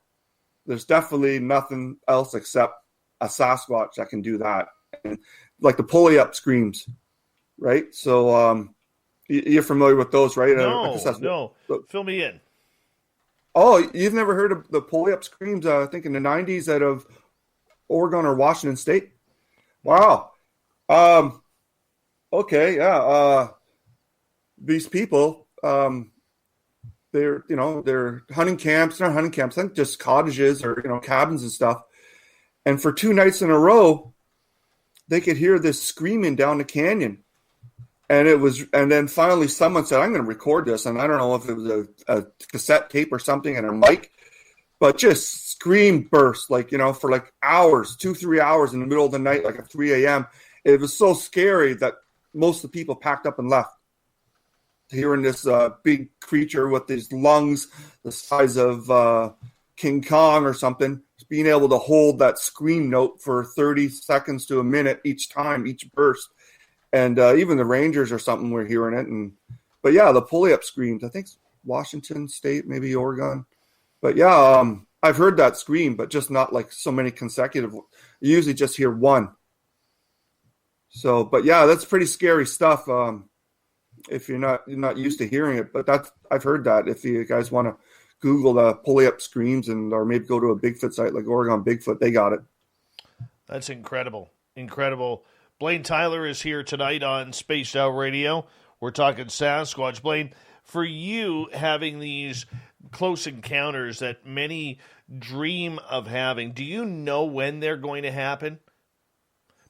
there's definitely nothing else except a Sasquatch that can do that. And like the pulley up screams, right? So you're familiar with those, right? No. Fill me in. Oh, you've never heard of the pulley up screams, I think in the 90s out of Oregon or Washington State? Wow. Okay, yeah. These people, they're hunting camps, not hunting camps, I think just cottages or, cabins and stuff. And for 2 nights in a row, they could hear this screaming down the canyon. And then finally someone said, I'm going to record this. And I don't know if it was a cassette tape or something and a mic, but just scream burst, for like hours, 2-3 hours in the middle of the night, like at 3 a.m. It was so scary that most of the people packed up and left. Hearing this big creature with these lungs the size of King Kong or something, being able to hold that scream note for 30 seconds to a minute each time, each burst. And even the Rangers or something were hearing it. But yeah, the pulley up screams, I think Washington State, maybe Oregon. But yeah, I've heard that scream, but just not like so many consecutive. You usually just hear one. So, but yeah, that's pretty scary stuff. If you're not used to hearing it, but I've heard that. If you guys want to Google the pulley up screams or maybe go to a Bigfoot site like Oregon Bigfoot, they got it. That's incredible. Blayne Tyler is here tonight on Spaced Out Radio. We're talking Sasquatch. Blayne, for you having these close encounters that many dream of having, do you know when they're going to happen?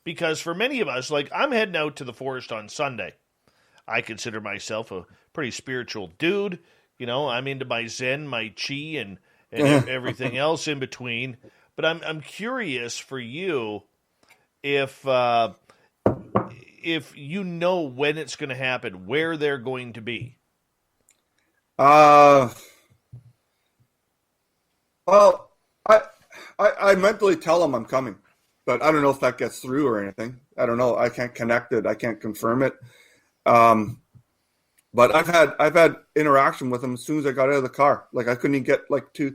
Because for many of us, like I'm heading out to the forest on Sunday. I consider myself a pretty spiritual dude. I'm into my Zen, my Chi, and everything else in between. But I'm curious for you if you know when it's going to happen, where they're going to be. Well, I mentally tell them I'm coming, but I don't know if that gets through or anything. I don't know. I can't connect it. I can't confirm it. But I've had interaction with them as soon as I got out of the car. Like I couldn't even get to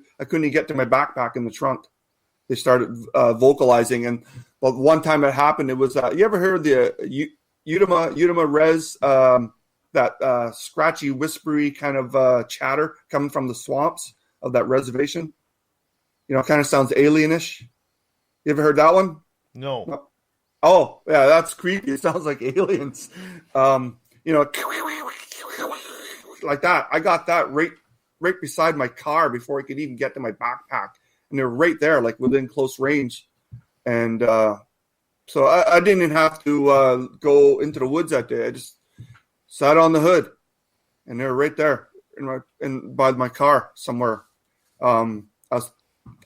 my backpack in the trunk. They started vocalizing, and one time it happened. It was you ever heard the Udima res that scratchy, whispery kind of chatter coming from the swamps of that reservation. Kind of sounds alienish. You ever heard that one? No. Oh, yeah, that's creepy. It sounds like aliens. Like that. I got that right beside my car before I could even get to my backpack. And they're right there, like within close range. And so I didn't even have to go into the woods that day. I just sat on the hood, and they're right there by my car somewhere. I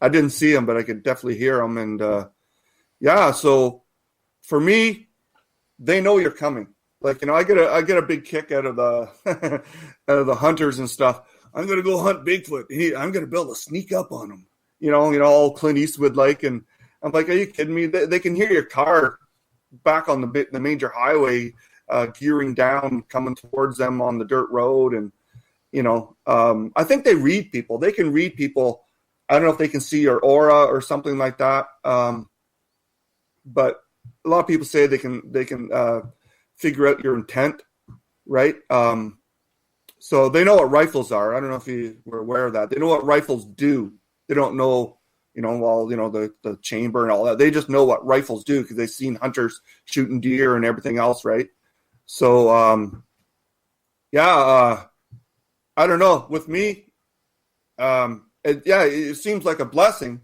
didn't see them, but I could definitely hear them. And so for me, they know you're coming. Like, I get a big kick out of the out of the hunters and stuff. I'm gonna go hunt Bigfoot. I'm gonna be able to sneak up on him. All Clint Eastwood like. And I'm like, are you kidding me? They can hear your car back on the major highway, gearing down, coming towards them on the dirt road. And I think they read people. They can read people. I don't know if they can see your aura or something like that. But a lot of people say they can figure out your intent, right? So they know what rifles are. I don't know if you were aware of that. They know what rifles do. They don't know, the chamber and all that. They just know what rifles do because they've seen hunters shooting deer and everything else, right? So, I don't know. With me, it seems like a blessing,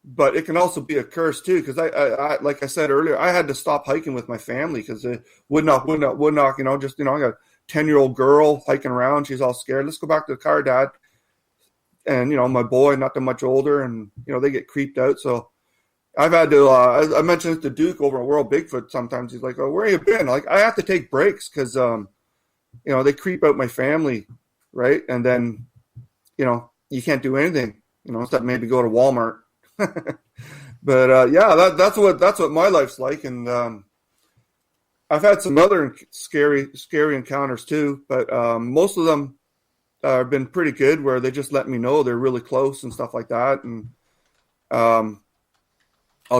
but it can also be a curse too. Because I like I said earlier, I had to stop hiking with my family because they would not. I got a 10-year-old girl hiking around. She's all scared. Let's go back to the car, Dad. And my boy, not that much older, and they get creeped out. So I've had to. I mentioned it to Duke over at World Bigfoot. Sometimes he's like, "Oh, where have you been?" Like, I have to take breaks because they creep out my family, right? And then you can't do anything, except maybe go to Walmart. But that's what my life's like. And I've had some other scary encounters too, but most of them have been pretty good, where they just let me know they're really close and stuff like that. And I'll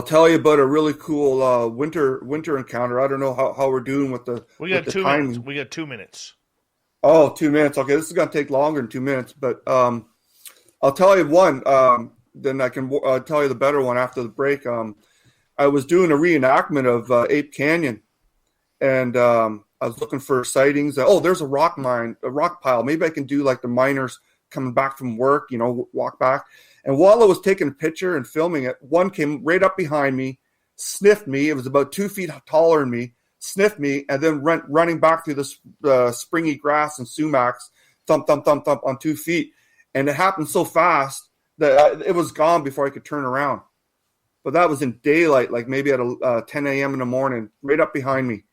tell you about a really cool winter encounter. I don't know how we're doing with the. We got 2 minutes. We got 2 minutes. Oh, 2 minutes. Okay, this is going to take longer than 2 minutes, but I'll tell you one. Then I can tell you the better one after the break. I was doing a reenactment of Ape Canyon, and I was looking for sightings. There's a rock pile. Maybe I can do like the miners coming back from work, walk back. And while I was taking a picture and filming it, one came right up behind me, sniffed me. It was about 2 feet taller than me, sniffed me, and then running back through the springy grass and sumacs, thump, thump, thump, thump on 2 feet. And it happened so fast that it was gone before I could turn around. But that was in daylight, like maybe at 10 a.m. in the morning, right up behind me.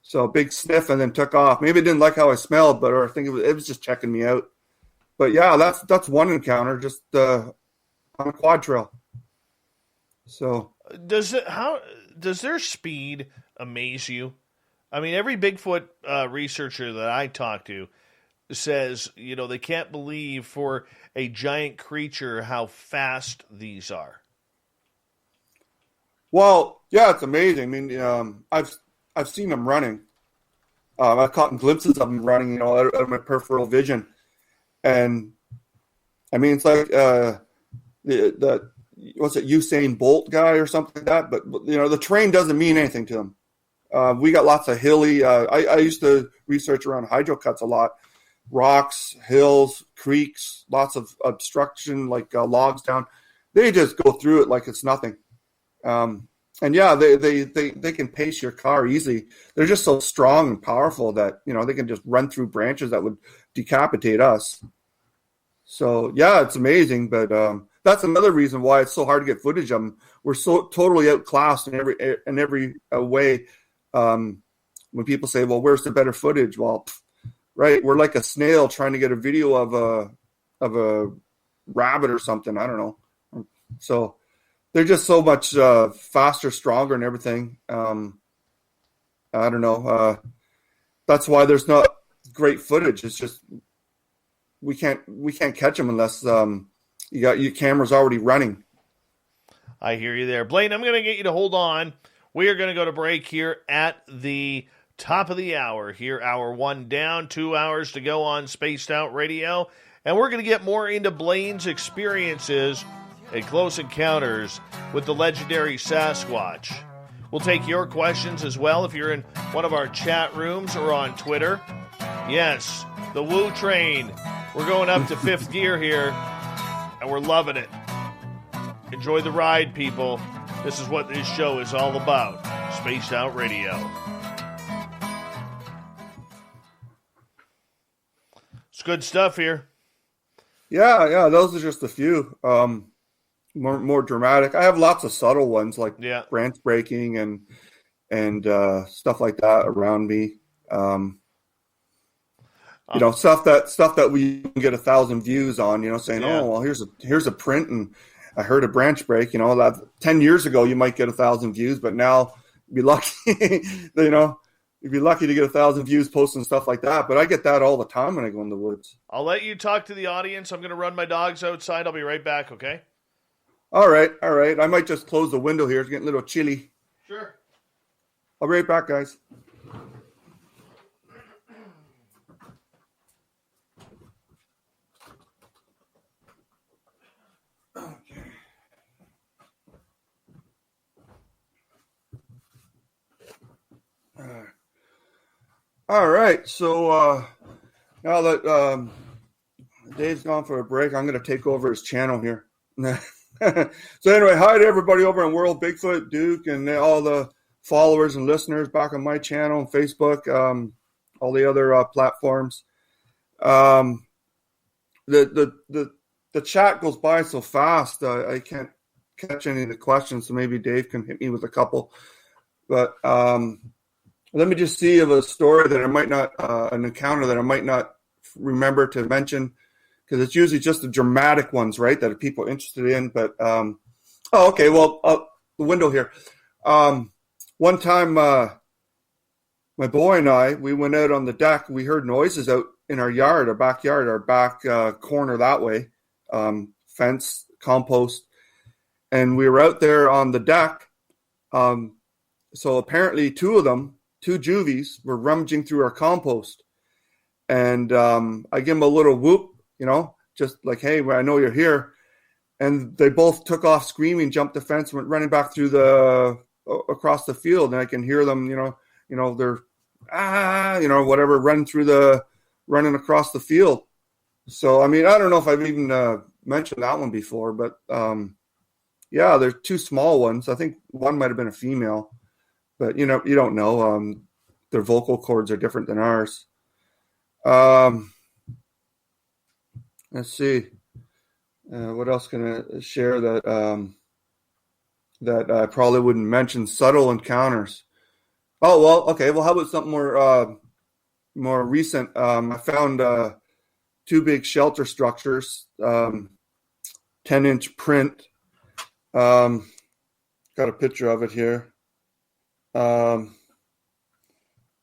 So big sniff and then took off. Maybe it didn't like how I smelled, or I think it was just checking me out. But yeah, that's one encounter just on a quad trail. So does their speed amaze you? I mean, every Bigfoot researcher that I talk to says, they can't believe for a giant creature how fast these are. Well, yeah, it's amazing. I mean, I've seen them running. I've caught glimpses of them running, out of my peripheral vision. And I mean, it's like the what's it, Usain Bolt guy or something like that. But the terrain doesn't mean anything to them. We got lots of hilly. I used to research around hydrocuts a lot, rocks, hills, creeks, lots of obstruction, like logs down. They just go through it like it's nothing. And yeah, they can pace your car easily. They're just so strong and powerful that, they can just run through branches that would decapitate us. So yeah, it's amazing. But that's another reason why it's so hard to get footage of them. We're so totally outclassed in every way. When people say, well, where's the better footage? Well, right. We're like a snail trying to get a video of a rabbit or something. I don't know. So they're just so much faster, stronger, and everything. I don't know. That's why there's not great footage. It's just we can't catch them unless you got your cameras already running. I hear you there, Blayne. I'm going to get you to hold on. We are going to go to break here at the top of the hour. Here, hour one down, 2 hours to go on Spaced Out Radio. And we're going to get more into Blayne's experiences and close encounters with the legendary Sasquatch. We'll take your questions as well if you're in one of our chat rooms or on Twitter. Yes, the Woo Train. We're going up to 5th gear here, and we're loving it. Enjoy the ride, people. This is what this show is all about. Spaced Out Radio. It's good stuff here. Yeah, those are just a few. More dramatic. I have lots of subtle ones like branch breaking and stuff like that around me. Stuff that we get 1,000 views on. Saying, oh well, here's a print and I heard a branch break. That 10 years ago you might get 1,000 views, but now you'd be lucky. You'd be lucky to get 1,000 views posting stuff like that. But I get that all the time when I go in the woods. I'll let you talk to the audience. I'm going to run my dogs outside. I'll be right back. Okay. All right. I might just close the window here. It's getting a little chilly. Sure. I'll be right back, guys. Okay. All right. So now that Dave's gone for a break, I'm going to take over his channel here. So anyway, hi to everybody over on World Bigfoot, Duke, and all the followers and listeners back on my channel and Facebook, all the other platforms. The chat goes by so fast, I can't catch any of the questions, so maybe Dave can hit me with a couple. But let me just see of a story that I might not, an encounter that I might not remember to mention, because it's usually just the dramatic ones, right, that people are interested in. But, okay, well, the window here. One time, my boy and I, we went out on the deck. We heard noises out in our yard, our backyard, our back corner that way, fence, compost. And we were out there on the deck. So apparently two juvies, were rummaging through our compost. And I give them a little whoop, just like, hey, I know you're here. And they both took off screaming, jumped the fence, went running back through across the field. And I can hear them, they're, whatever, running across the field. So, I mean, I don't know if I've even mentioned that one before, but they're two small ones. I think one might've been a female, but you don't know. Their vocal cords are different than ours. Let's see. What else can I share that I probably wouldn't mention? Subtle encounters. Oh, well, okay. Well, how about something more recent? I found two big shelter structures, 10-inch print. Got a picture of it here.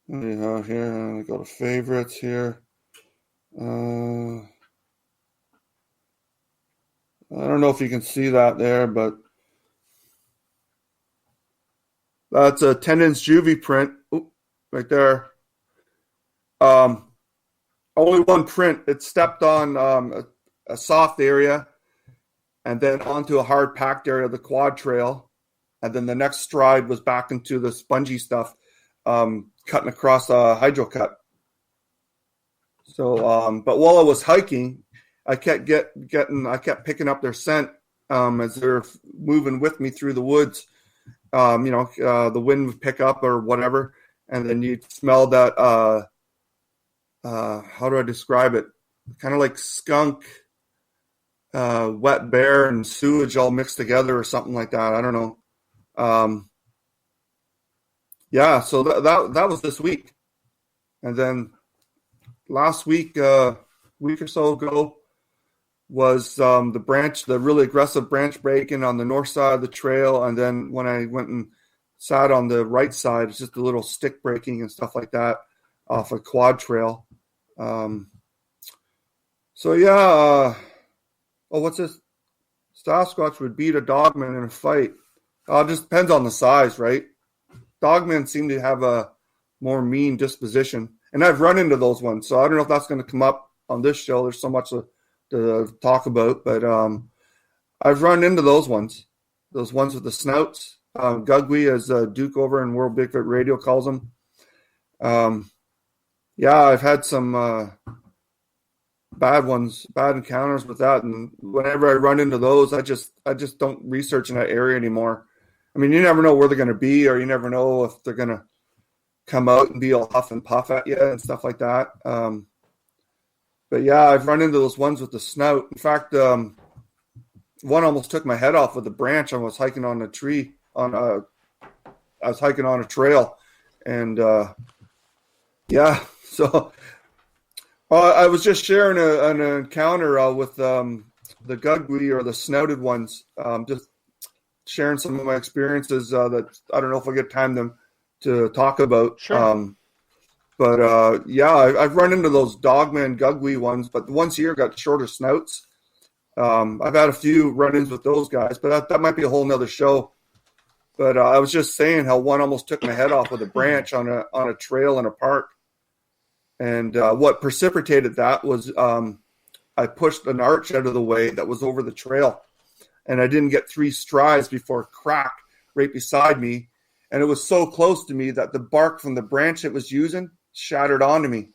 Here, I go to favorites here. I don't know if you can see that there, but that's a 10-inch juvie print. Oop, right there. Only one print. It stepped on a soft area and then onto a hard packed area of the quad trail. And then the next stride was back into the spongy stuff, cutting across a hydro cut. So, but while I was hiking, I kept picking up their scent as they're moving with me through the woods. The wind would pick up or whatever, and then you'd smell that. How do I describe it? Kind of like skunk, wet bear, and sewage all mixed together, or something like that. I don't know. So that was this week, and then last week, week or so ago, was the really aggressive branch breaking on the north side of the trail. And then when I went and sat on the right side, it's just a little stick breaking and stuff like that off a quad trail. What's this? Sasquatch would beat a dogman in a fight. It just depends on the size, right? Dogmen seem to have a more mean disposition. And I've run into those ones. So I don't know if that's going to come up on this show. There's so much to talk about, but I've run into those ones with the snouts, Gugwe, as Duke over in World Bigfoot Radio calls them. Yeah, I've had some bad encounters with that, and whenever I run into those, I just don't research in that area anymore. I mean, you never know where they're going to be, or you never know if they're going to come out and be all huff and puff at you and stuff like that. But yeah, I've run into those ones with the snout. In fact, one almost took my head off with a branch. I was hiking on a tree I was hiking on a trail, and yeah, so I was just sharing an encounter with the Gugwe, or the snouted ones, just sharing some of my experiences that I don't know if I'll get time to talk about. Sure. But yeah, I've run into those dogman Gugwe ones, but the ones here got shorter snouts. I've had a few run-ins with those guys, but that might be a whole nother show. But I was just saying how one almost took my head off with a branch on a trail in a park. And what precipitated that was I pushed an arch out of the way that was over the trail. And I didn't get 3 strides before a crack right beside me. And it was so close to me that the bark from the branch it was using shattered onto me.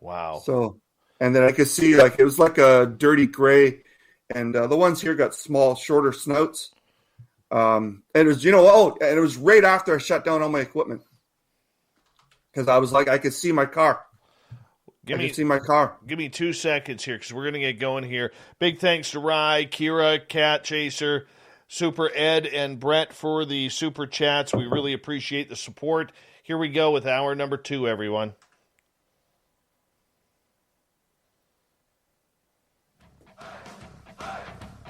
Wow. So, and then I could see, like, it was like a dirty gray. And the ones here got small, shorter snouts. And it was, and it was right after I shut down all my equipment. Because I was like, I could see my car. I could see my car. Give me 2 seconds here, because we're going to get going here. Big thanks to Rye, Kira, Cat Chaser, Super Ed, and Brett for the super chats. We really appreciate the support. Here we go with hour number 2, everyone.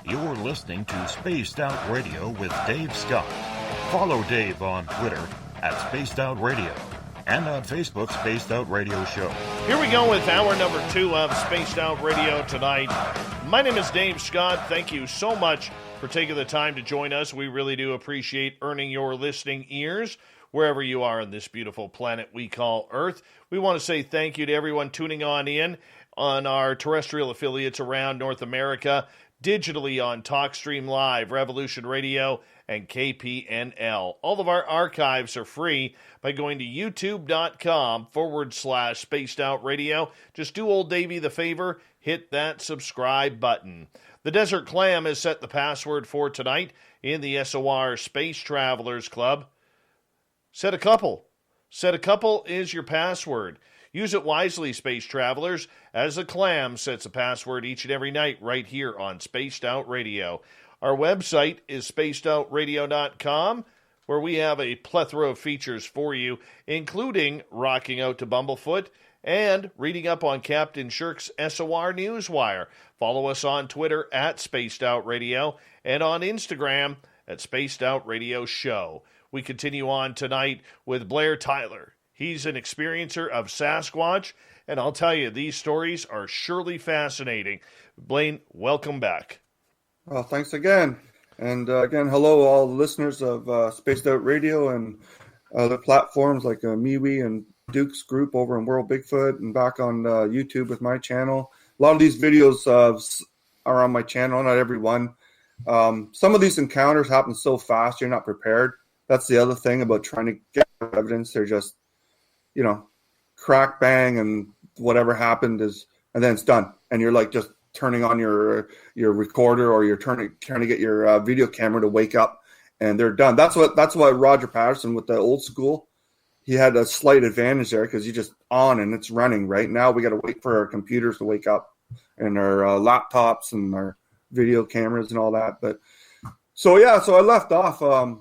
You're listening to Spaced Out Radio with Dave Scott. Follow Dave on Twitter at Spaced Out Radio and on Facebook, Spaced Out Radio Show. Here we go with hour number 2 of Spaced Out Radio tonight. My name is Dave Scott. Thank you so much for taking the time to join us. We really do appreciate earning your listening ears wherever you are on this beautiful planet we call Earth. We want to say thank you to everyone tuning in on our terrestrial affiliates around North America, digitally on TalkStream Live, Revolution Radio, and KPNL. All of our archives are free by going to youtube.com/Spaced Out Radio. Just do old Davey the favor, hit that subscribe button. The Desert Clam has set the password for tonight in the SOR Space Travelers Club. Set a couple. Set a couple is your password. Use it wisely, Space Travelers, as the Clam sets a password each and every night right here on Spaced Out Radio. Our website is spacedoutradio.com, where we have a plethora of features for you, including rocking out to Bumblefoot and reading up on Captain Shirk's SOR Newswire. Follow us on Twitter at Spaced Out Radio and on Instagram at Spaced Out Radio Show. We continue on tonight with Blair Tyler. He's an experiencer of Sasquatch, and I'll tell you, these stories are surely fascinating. Blayne, welcome back. Well, thanks again. And again, hello, all the listeners of Spaced Out Radio and other platforms like MeWe and Duke's group over in World Bigfoot and back on YouTube with my channel. A lot of these videos are on my channel, not every one. Some of these encounters happen so fast, you're not prepared. That's the other thing about trying to get evidence. They're just, crack, bang, and whatever happened and then it's done. And you're like just turning on your recorder, or you're trying to get your video camera to wake up, and they're done. That's why Roger Patterson with the old school, he had a slight advantage there because you just on and it's running. Right now we got to wait for our computers to wake up and our laptops and our video cameras and all that. But so I left off. I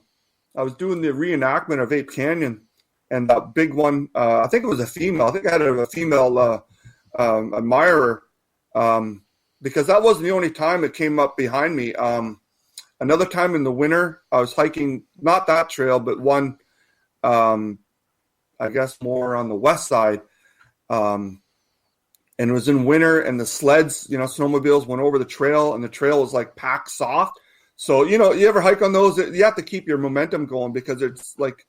was doing the reenactment of Ape Canyon, and that big one, I think it was a female. I think I had a female admirer, because that wasn't the only time it came up behind me. Another time in the winter, I was hiking, not that trail, but one, I guess more on the west side. And it was in winter, and the sleds, snowmobiles went over the trail, and the trail was like packed soft. So, you ever hike on those, you have to keep your momentum going because it's like,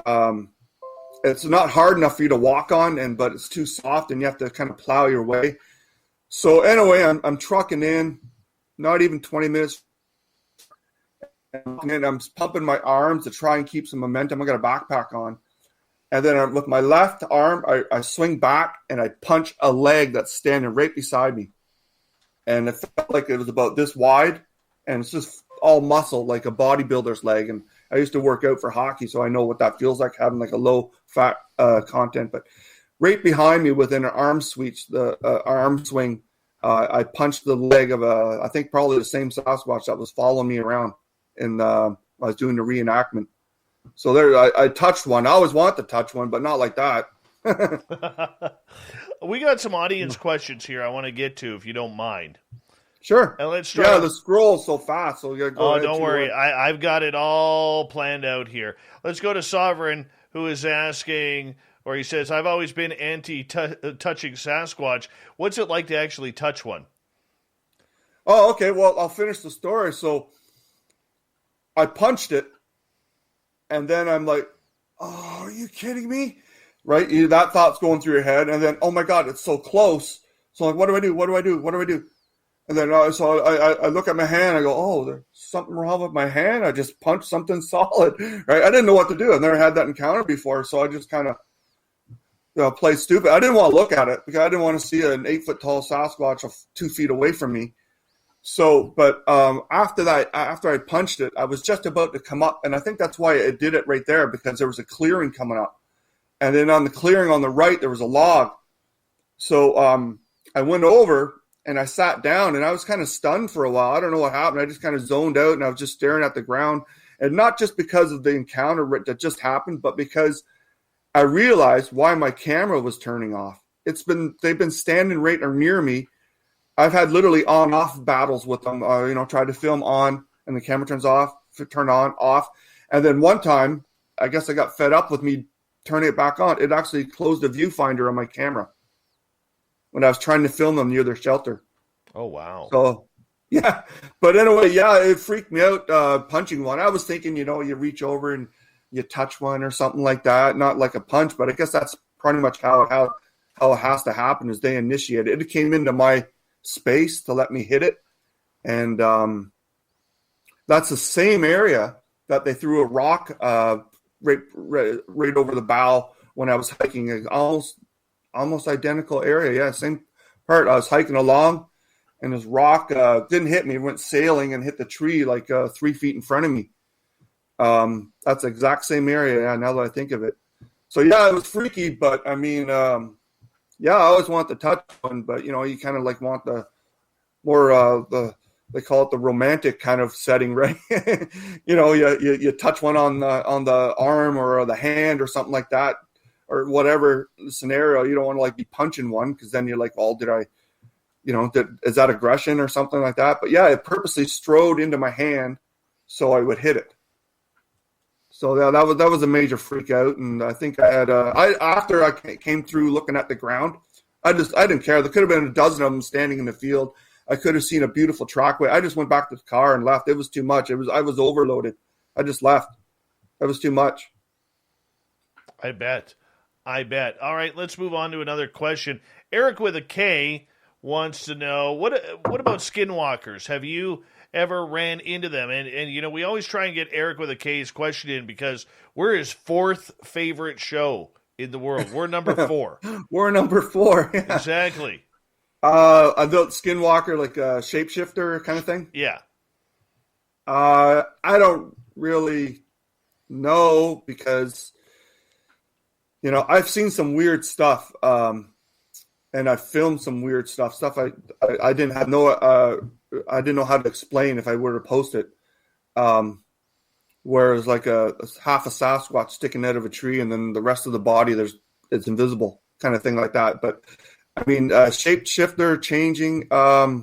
it's not hard enough for you to walk on, but it's too soft and you have to kind of plow your way. So anyway, I'm trucking in, not even 20 minutes. And I'm pumping my arms to try and keep some momentum. I got a backpack on. And then with my left arm, I swing back and I punch a leg that's standing right beside me. And it felt like it was about this wide. And it's just all muscle, like a bodybuilder's leg. And I used to work out for hockey, so I know what that feels like, having like a low fat content. But right behind me within an arm switch, the arm swing, I punched the leg of I think probably the same Sasquatch that was following me around. And I was doing the reenactment. So there, I touched one. I always want to touch one, but not like that. We got some audience questions here I want to get to, if you don't mind. Sure. And let's start. Yeah, the scroll's so fast. So you gotta go. Oh, don't worry. I've got it all planned out here. Let's go to Sovereign, who is asking, or he says, I've always been anti-touching Sasquatch. What's it like to actually touch one? Oh, okay. Well, I'll finish the story. So I punched it, and then I'm like, oh, are you kidding me? Right? That thought's going through your head, and then, oh my God, it's so close. So I'm like, what do I do? What do I do? What do I do? And then so I look at my hand, I go, oh, there's something wrong with my hand. I just punched something solid, right? I didn't know what to do. I've never had that encounter before, so I just kind of played stupid. I didn't want to look at it because I didn't want to see an 8-foot-tall Sasquatch 2 feet away from me. So, but after I punched it, I was just about to come up, and I think that's why it did it right there, because there was a clearing coming up. And then on the clearing on the right, there was a log. So I went over, and I sat down, and I was kind of stunned for a while. I don't know what happened. I just kind of zoned out, and I was just staring at the ground. And not just because of the encounter that just happened, but because I realized why my camera was turning off. They've been standing right near me. I've had literally on-off battles with them, try to film on, and the camera turns off, turn on, off. And then one time, I guess I got fed up with me turning it back on. It actually closed the viewfinder on my camera when I was trying to film them near their shelter. Oh, wow. So, yeah. But anyway, yeah, it freaked me out punching one. I was thinking, you reach over and you touch one or something like that. Not like a punch, but I guess that's pretty much how it has to happen, is they initiate it. It came into my space to let me hit it, and that's the same area that they threw a rock right over the bow when I was hiking. Almost identical area. Yeah, same part. I was hiking along, and this rock didn't hit me. It went sailing and hit the tree like 3 feet in front of me. That's the exact same area. Yeah, now that I think of it. So yeah, it was freaky, but I mean, yeah, I always want the touch one, but you kind of like want the more they call it the romantic kind of setting, right? You touch one on the arm or the hand or something like that, or whatever scenario. You don't want to like be punching one, because then you're like, well, is that aggression or something like that? But yeah, it purposely strode into my hand so I would hit it. So that was a major freak out, and I think I had after I came through looking at the ground, I didn't care. There could have been a dozen of them standing in the field. I could have seen a beautiful trackway. I just went back to the car and left. It was too much. I was overloaded. I just left. It was too much. I bet. All right, let's move on to another question. Eric with a K wants to know, what about skinwalkers? Have you ever ran into them? And we always try and get Eric with a K's question in because we're his 4th favorite show in the world. We're number 4. We're number 4. Yeah. Exactly. Adult skinwalker, like a shapeshifter kind of thing? Yeah. I don't really know, because I've seen some weird stuff, and I filmed some weird stuff I didn't have I didn't know how to explain if I were to post it. Whereas like a half a Sasquatch sticking out of a tree, and then the rest of the body it's invisible, kind of thing like that. But I mean, shapeshifter changing, I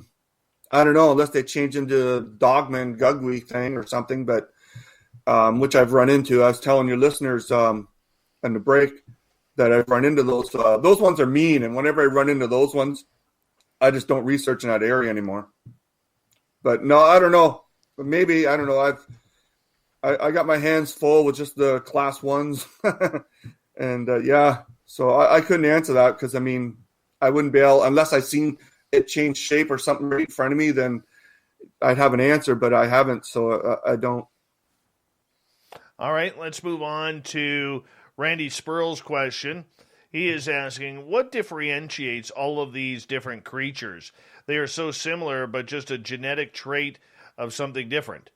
don't know, unless they change into Dogman Gugwy thing or something, but which I've run into. I was telling your listeners in the break that I've run into those. Those ones are mean, and whenever I run into those ones, I just don't research in that area anymore. But no, I don't know. But maybe, I don't know. I got my hands full with just the class 1s. And yeah, so I couldn't answer that, because I mean, I wouldn't be able, unless I seen it changed shape or something right in front of me, then I'd have an answer, but I haven't, so I don't. All right, let's move on to Randy Spurl's question. He is asking, what differentiates all of these different creatures? They are so similar, but just a genetic trait of something different.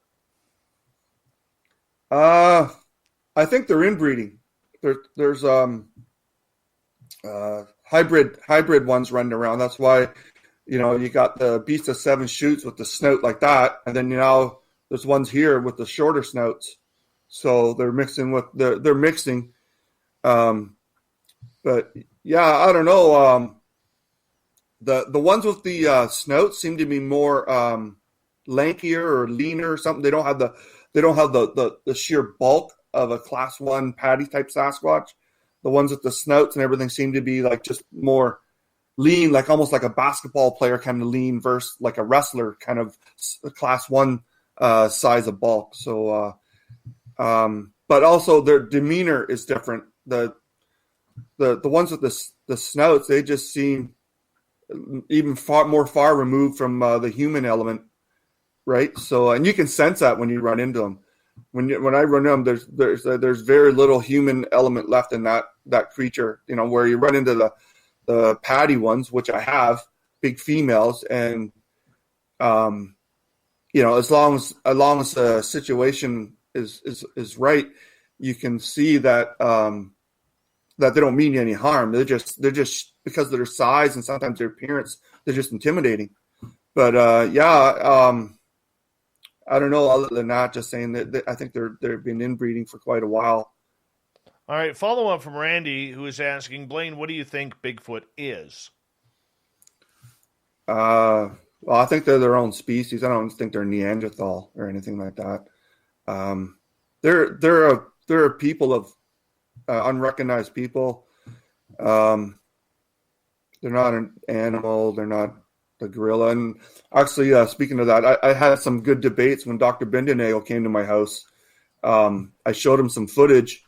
I think they're inbreeding. There's hybrid ones running around. That's why, you got the Beast of Seven Shoots with the snout like that, and then there's ones here with the shorter snouts. So they're mixing with they're mixing. But yeah, I don't know. The ones with the snouts seem to be more lankier or leaner or something. They don't have the sheer bulk of a class 1 patty type Sasquatch. The ones with the snouts and everything seem to be like just more lean, like almost like a basketball player kind of lean versus like a wrestler kind of class 1 size of bulk. So, but also their demeanor is different. The ones with the snouts, they just seem even far removed from the human element, right? So, and you can sense that when you run into them. When I run into them, there's very little human element left in that creature. Where you run into the patty ones, which I have, big females, and as long as the situation is right, you can see that that they don't mean you any harm. They're just because of their size and sometimes their appearance, they're just intimidating. But I don't know. Other than that, just saying that I think they've been inbreeding for quite a while. All right, follow up from Randy, who is asking, Blayne, what do you think Bigfoot is? Well, I think they're their own species. I don't think they're Neanderthal or anything like that. They're a people of unrecognized people. They're not an animal. They're not the gorilla. And actually, speaking of that, I had some good debates when Dr. Bindenagel came to my house. I showed him some footage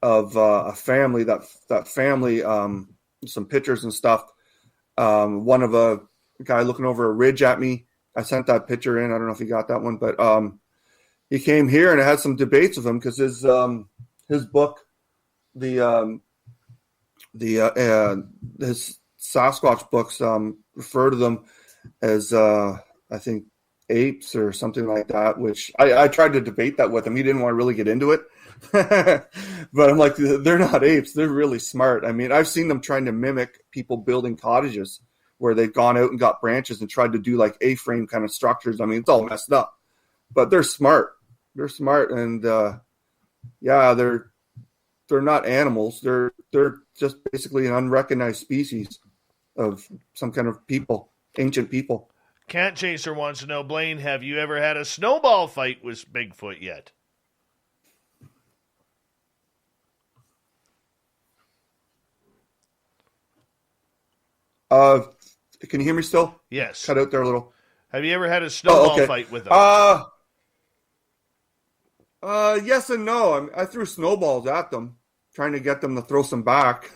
of a family, that family, some pictures and stuff. One of a guy looking over a ridge at me. I sent that picture in. I don't know if you got that one, but he came here and I had some debates with him because his book, his Sasquatch books refer to them as I think apes or something like that, which I tried to debate that with him. He didn't want to really get into it. But I'm like, they're not apes. They're really smart. I mean, I've seen them trying to mimic people building cottages where they've gone out and got branches and tried to do like A-frame kind of structures. I mean, it's all messed up, but they're smart. They're smart. And they're not animals. They're just basically an unrecognized species of some kind of people, ancient people. Cat Chaser wants to know, Blayne, have you ever had a snowball fight with Bigfoot yet? Can you hear me still? Yes. Cut out there a little. Have you ever had a snowball fight with them? Yes and no. I threw snowballs at them, trying to get them to throw some back.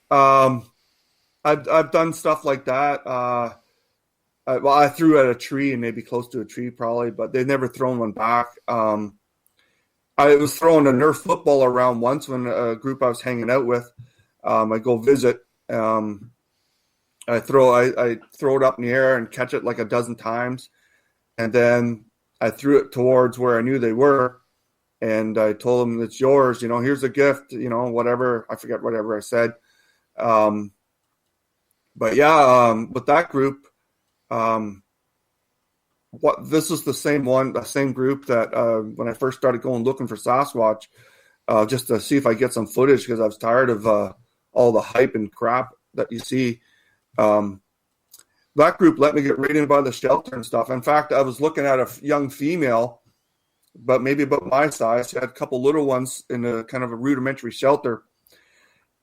I've done stuff like that. I threw at a tree and maybe close to a tree probably, but they've never thrown one back. I was throwing a Nerf football around once when a group I was hanging out with. I go visit. I throw it up in the air and catch it like a dozen times, and then I threw it towards where I knew they were, and I told them, "It's yours. Here's a gift. Whatever." I forget whatever I said. But yeah, with that group, this is the same group that when I first started going looking for Sasquatch, just to see if I get some footage because I was tired of all the hype and crap that you see. That group let me get right in by the shelter and stuff. In fact, I was looking at a young female, but maybe about my size. She had a couple little ones in a kind of a rudimentary shelter.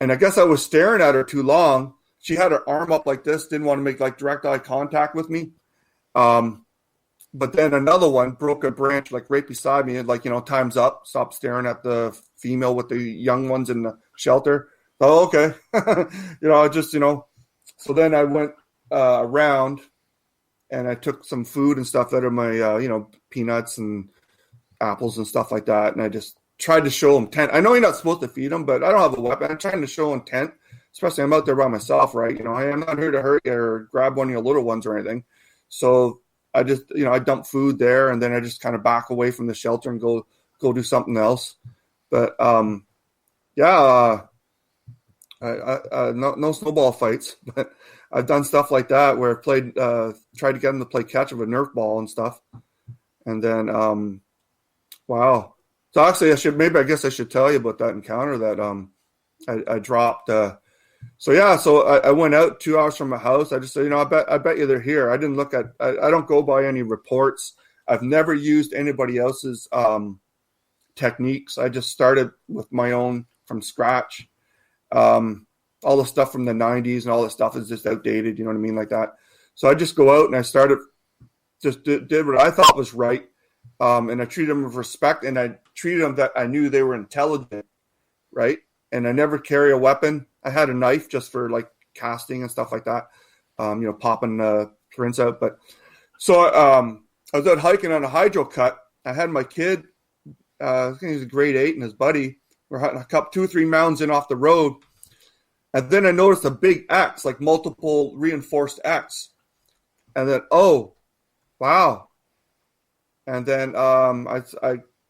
And I guess I was staring at her too long. She had her arm up like this, didn't want to make like direct eye contact with me. But then another one broke a branch like right beside me and like, time's up. Stop staring at the female with the young ones in the shelter. Oh, okay. So then I went around, and I took some food and stuff out of my, peanuts and apples and stuff like that, and I just tried to show intent. I know you're not supposed to feed them, but I don't have a weapon. I'm trying to show intent, especially I'm out there by myself, right? I am not here to hurt you or grab one of your little ones or anything. So I just, I dump food there, and then I just kind of back away from the shelter and go do something else. But no snowball fights, but I've done stuff like that where I've tried to get them to play catch with a Nerf ball and stuff. And then, wow. So actually I guess I should tell you about that encounter that I dropped. So I went out 2 hours from my house. I just said, I bet you they're here. I didn't look at, I don't go by any reports. I've never used anybody else's techniques. I just started with my own from scratch. All the stuff from the 90s and all that stuff is just outdated, you know what I mean, like that. So I just go out and I started, just did what I thought was right, and I treated them with respect, and I treated them that I knew they were intelligent, right? And I never carry a weapon. I had a knife just for like casting and stuff like that, popping prints out. But so I was out hiking on a hydro cut. I had my kid, I think he was grade 8, and his buddy. We're hunting a couple, 2 or 3 mounds in off the road. And then I noticed a big X, like multiple reinforced X. And then, oh, wow. And then I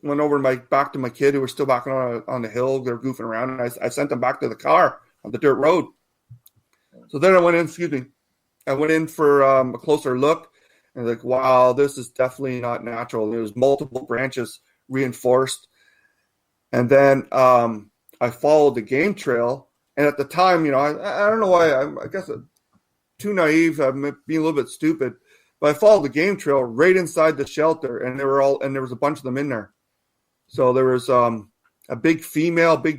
went over back to my kid who was still back on the hill. They were goofing around. And I sent them back to the car on the dirt road. So then I went in for a closer look. And like, wow, this is definitely not natural. There was multiple branches reinforced. And then I followed the game trail. And at the time, I don't know why, I guess too naive, I'm being a little bit stupid, but I followed the game trail right inside the shelter, and there was a bunch of them in there. So there was a big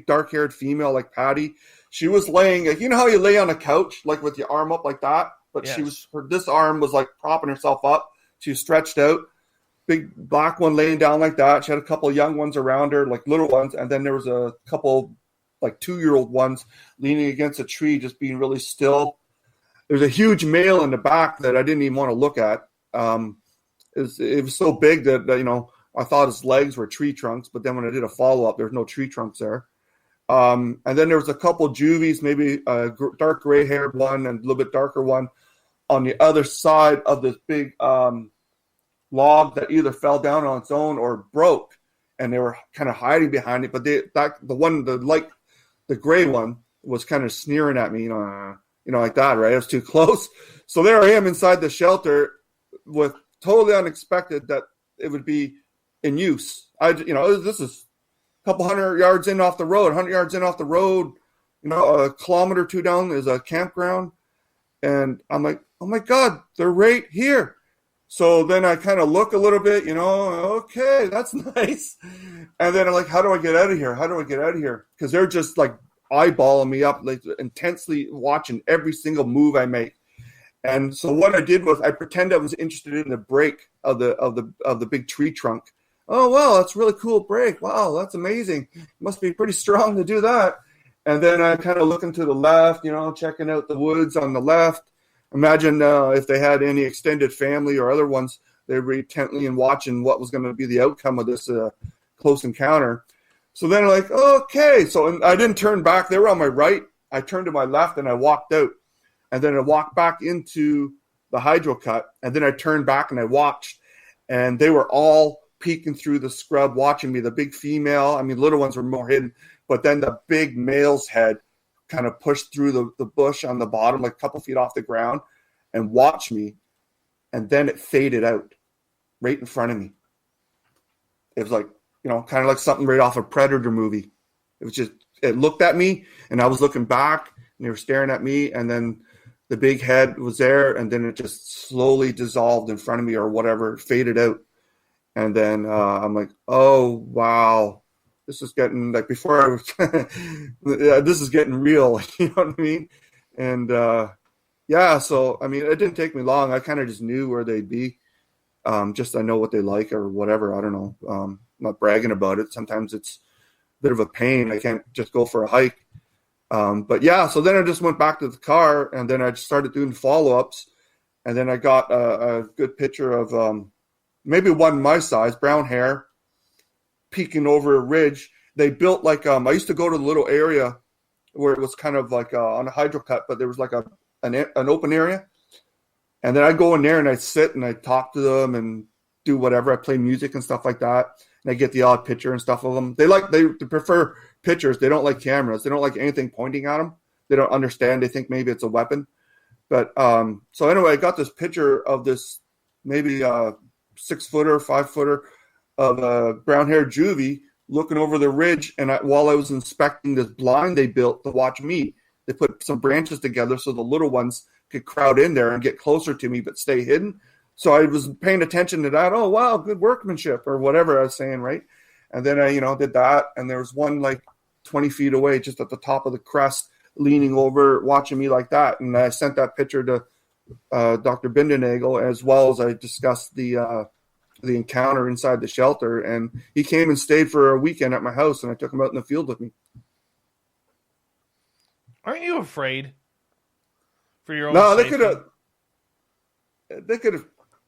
dark-haired female like Patty. She was laying, you know how you lay on a couch, like with your arm up like that? But yes. This arm was like propping herself up. She was stretched out. Big black one laying down like that. She had a couple of young ones around her, like little ones, and then there was a couple like 2-year-old ones leaning against a tree, just being really still. There's a huge male in the back that I didn't even want to look at. It was so big that, I thought his legs were tree trunks, but then when I did a follow-up, there's no tree trunks there. And then there was a couple juvies, maybe a dark gray-haired one and a little bit darker one on the other side of this big log that either fell down on its own or broke, and they were kind of hiding behind it. But the gray one was kind of sneering at me, like that, right? It was too close. So there I am inside the shelter with totally unexpected that it would be in use. This is a couple 100 yards in off the road, 100 yards in off the road, a kilometer or 2 down is a campground. And I'm like, oh my God, they're right here. So then I kind of look a little bit, okay, that's nice. And then I'm like, how do I get out of here? Because they're just like eyeballing me up, like intensely watching every single move I make. And so what I did was I pretended I was interested in the break of the big tree trunk. Oh, wow, that's a really cool break. Wow, that's amazing. Must be pretty strong to do that. And then I kind of looking to the left, checking out the woods on the left. Imagine if they had any extended family or other ones, they were intently and watching what was going to be the outcome of this close encounter. So then I'm like, okay. So I didn't turn back. They were on my right. I turned to my left and I walked out. And then I walked back into the hydro cut. And then I turned back and I watched. And they were all peeking through the scrub, watching me. The big female, little ones were more hidden. But then the big male's head kind of pushed through the bush on the bottom, like a couple feet off the ground, and watched me. And then it faded out right in front of me. It was like, kind of like something right off a Predator movie. It was just, it looked at me, and I was looking back, and they were staring at me, and then the big head was there, and then it just slowly dissolved in front of me or whatever, faded out. And then I'm like, oh, wow. This is getting, like, before I was, this is getting real, you know what I mean? And, so, it didn't take me long. I kind of just knew where they'd be. I know what they like or whatever. I don't know. I'm not bragging about it. Sometimes it's a bit of a pain. I can't just go for a hike. But yeah, so then I just went back to the car, and then I started doing follow-ups, and then I got a good picture of maybe one my size, brown hair, peeking over a ridge. They built like I used to go to the little area where it was kind of like on a hydro cut, but there was like an open area, and then I'd go in there and I'd sit and I'd talk to them and do whatever. I play music and stuff like that, and I get the odd picture and stuff of them. They prefer pictures. They don't like cameras. They don't like anything pointing at them. They don't understand. They think maybe it's a weapon. But so anyway, I got this picture of this maybe 6-footer, 5-footer of a brown-haired juvie looking over the ridge. And while I was inspecting this blind they built to watch me, they put some branches together so the little ones could crowd in there and get closer to me but stay hidden. So I was paying attention to that. Oh, wow, good workmanship, or whatever I was saying, right? And then I, did that. And there was one like 20 feet away, just at the top of the crest, leaning over, watching me like that. And I sent that picture to Dr. Bindenagel, as well as I discussed the encounter inside the shelter. And he came and stayed for a weekend at my house, and I took him out in the field with me. Aren't you afraid for your own No, safety?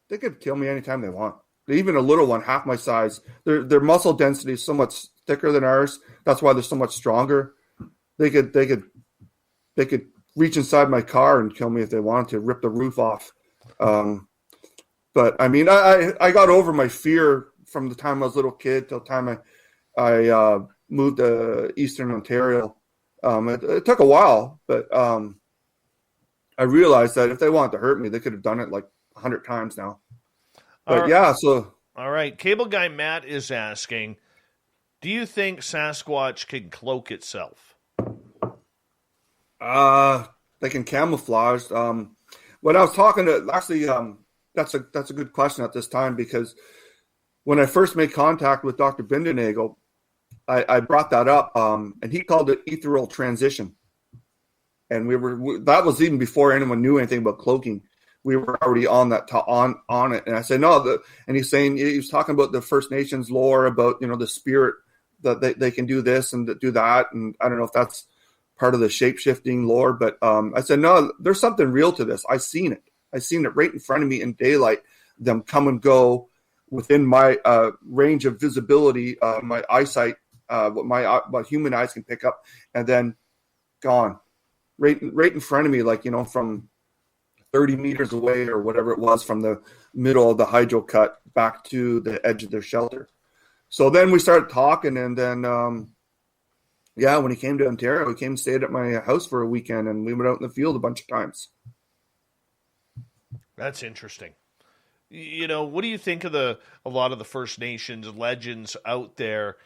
They could kill me anytime they want. Even a little one, half my size, their muscle density is so much thicker than ours. That's why they're so much stronger. They could reach inside my car and kill me if they wanted to, rip the roof off. But I mean, I got over my fear from the time I was a little kid till the time I moved to Eastern Ontario. It took a while, but I realized that if they wanted to hurt me, they could have done it like 100 times now. But yeah, so. All right. Cable Guy Matt is asking, do you think Sasquatch can cloak itself? They can camouflage. When I was talking to, actually, that's a good question at this time, because when I first made contact with Dr. Bindenagel, I brought that up, and he called it ethereal transition. And that was even before anyone knew anything about cloaking. We were already on that on it. And I said, no, and he was talking about the First Nations lore about, the spirit that they can do this and do that. And I don't know if that's part of the shape-shifting lore, but I said, no, there's something real to this. I seen it right in front of me in daylight, them come and go within my range of visibility, my eyesight, what human eyes can pick up, and then gone right in front of me, like, from 30 meters away or whatever it was, from the middle of the hydro cut back to the edge of their shelter. So then we started talking, and then, when he came to Ontario, he came and stayed at my house for a weekend, and we went out in the field a bunch of times. That's interesting. What do you think of a lot of the First Nations legends out there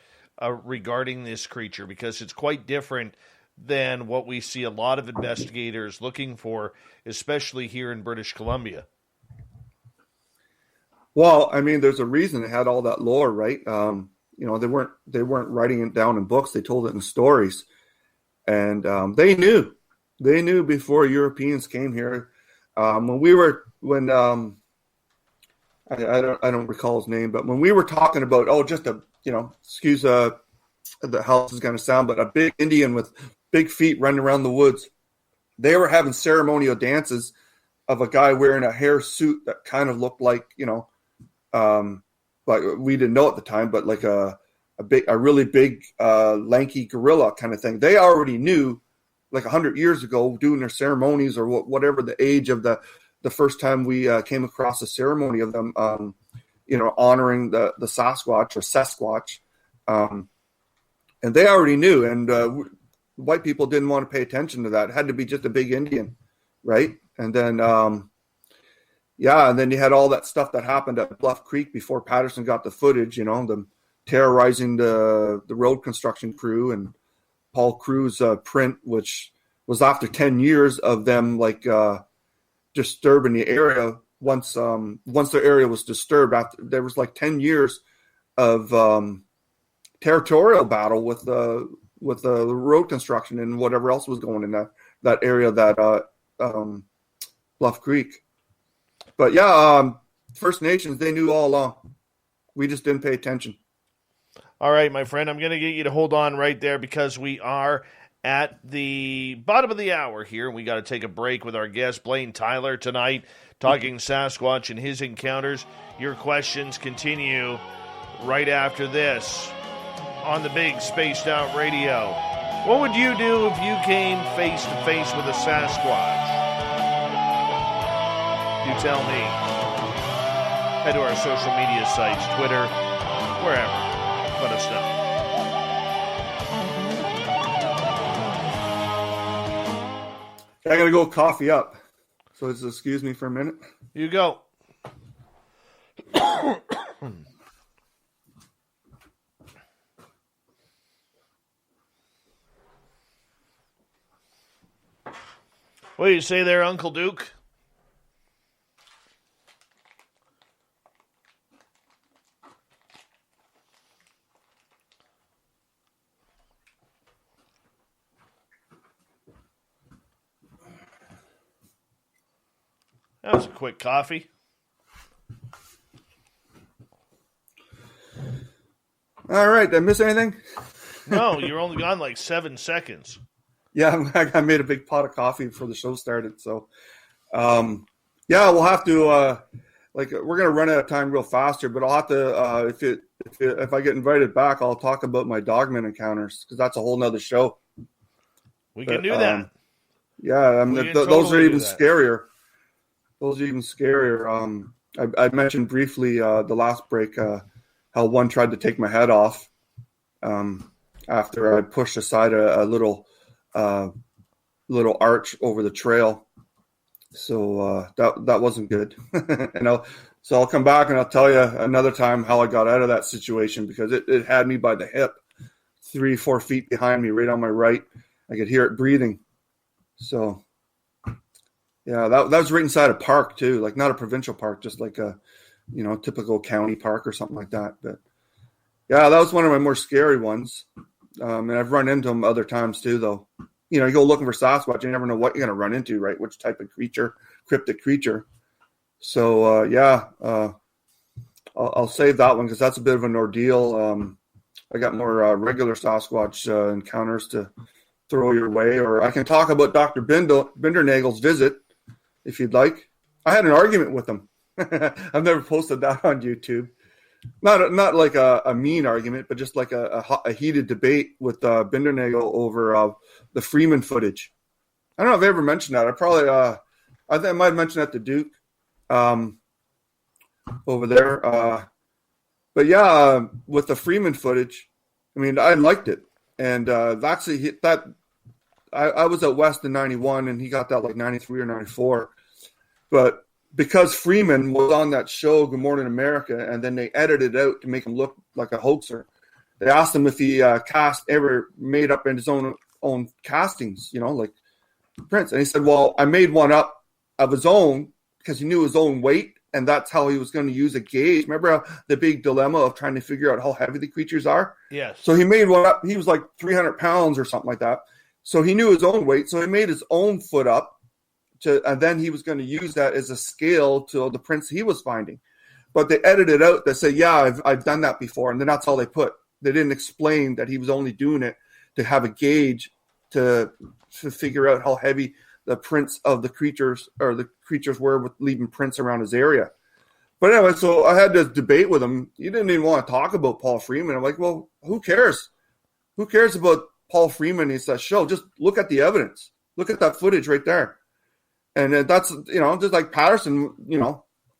regarding this creature? Because it's quite different than what we see a lot of investigators looking for, especially here in British Columbia. Well, I mean, there's a reason it had all that lore, right? They weren't writing it down in books. They told it in stories, and they knew before Europeans came here. I don't recall his name, but when we were talking about, excuse how this is going to sound, but a big Indian with big feet running around the woods, they were having ceremonial dances of a guy wearing a hair suit that kind of looked like, like we didn't know at the time, but like a really big, lanky gorilla kind of thing. They already knew, like 100 years ago, doing their ceremonies or whatever the age of the first time we came across a ceremony of them, honoring the Sasquatch or Sasquatch. And they already knew, and white people didn't want to pay attention to that. It had to be just a big Indian, right? And then, and then you had all that stuff that happened at Bluff Creek before Patterson got the footage, them terrorizing the road construction crew, and Paul Crew's print, which was after 10 years of them disturbing the area. Once the area was disturbed, after there was like 10 years of territorial battle with the road construction and whatever else was going in that area, that Bluff Creek. But First Nations, they knew all along. We just didn't pay attention. All right, my friend, I'm going to get you to hold on right there, because we are at the bottom of the hour here. We got to take a break with our guest, Blayne Tyler, tonight, talking Sasquatch and his encounters. Your questions continue right after this on the big Spaced Out Radio. What would you do if you came face to face with a Sasquatch? You tell me. Head to our social media sites, Twitter, wherever. Let us know. I gotta go coffee up. So just excuse me for a minute. You go. What do you say there, Uncle Duke? That was a quick coffee. All right, did I miss anything? No, you're only gone like 7 seconds. Yeah, I made a big pot of coffee before the show started. So, yeah, we'll have to, we're going to run out of time real fast here, but I'll have to, if I get invited back, I'll talk about my dogman encounters because that's a whole nother show. We can do that. Yeah, those are even scarier. Those are even scarier. I mentioned briefly the last break how one tried to take my head off after I pushed aside a little arch over the trail. So that wasn't good. So I'll come back and I'll tell you another time how I got out of that situation because it had me by the hip, 3-4 feet behind me, right on my right. I could hear it breathing. So. Yeah, that was right inside a park too, like not a provincial park, just like a, typical county park or something like that. But yeah, that was one of my more scary ones. And I've run into them other times too, though. You go looking for Sasquatch, you never know what you're going to run into, right? Which type of creature, cryptic creature. So I'll save that one because that's a bit of an ordeal. I got more regular Sasquatch encounters to throw your way, or I can talk about Dr. Bindernagel's visit. If you'd like. I had an argument with him. I've never posted that on YouTube. Not like a mean argument, but just like a heated debate with Bindernagel over the Freeman footage. I don't know if I ever mentioned that. I think I might have mentioned that to Duke over there. But yeah, with the Freeman footage, I mean, I liked it. And actually, I was at West in 91, and he got that like 93 or 94. But because Freeman was on that show, Good Morning America, and then they edited it out to make him look like a hoaxer, they asked him if he ever made up in his own castings, like Prince. And he said, well, I made one up of his own because he knew his own weight, and that's how he was going to use a gauge. Remember the big dilemma of trying to figure out how heavy the creatures are? Yes. So he made one up. He was like 300 pounds or something like that. So he knew his own weight. So he made his own foot up. And then he was going to use that as a scale to the prints he was finding. But they edited out. They said, yeah, I've done that before. And then that's all they put. They didn't explain that he was only doing it to have a gauge to figure out how heavy the prints of the creatures were with leaving prints around his area. But anyway, so I had this debate with him. He didn't even want to talk about Paul Freeman. I'm like, well, who cares? Who cares about Paul Freeman? It's that show. Just look at the evidence. Look at that footage right there. And that's, just like Patterson,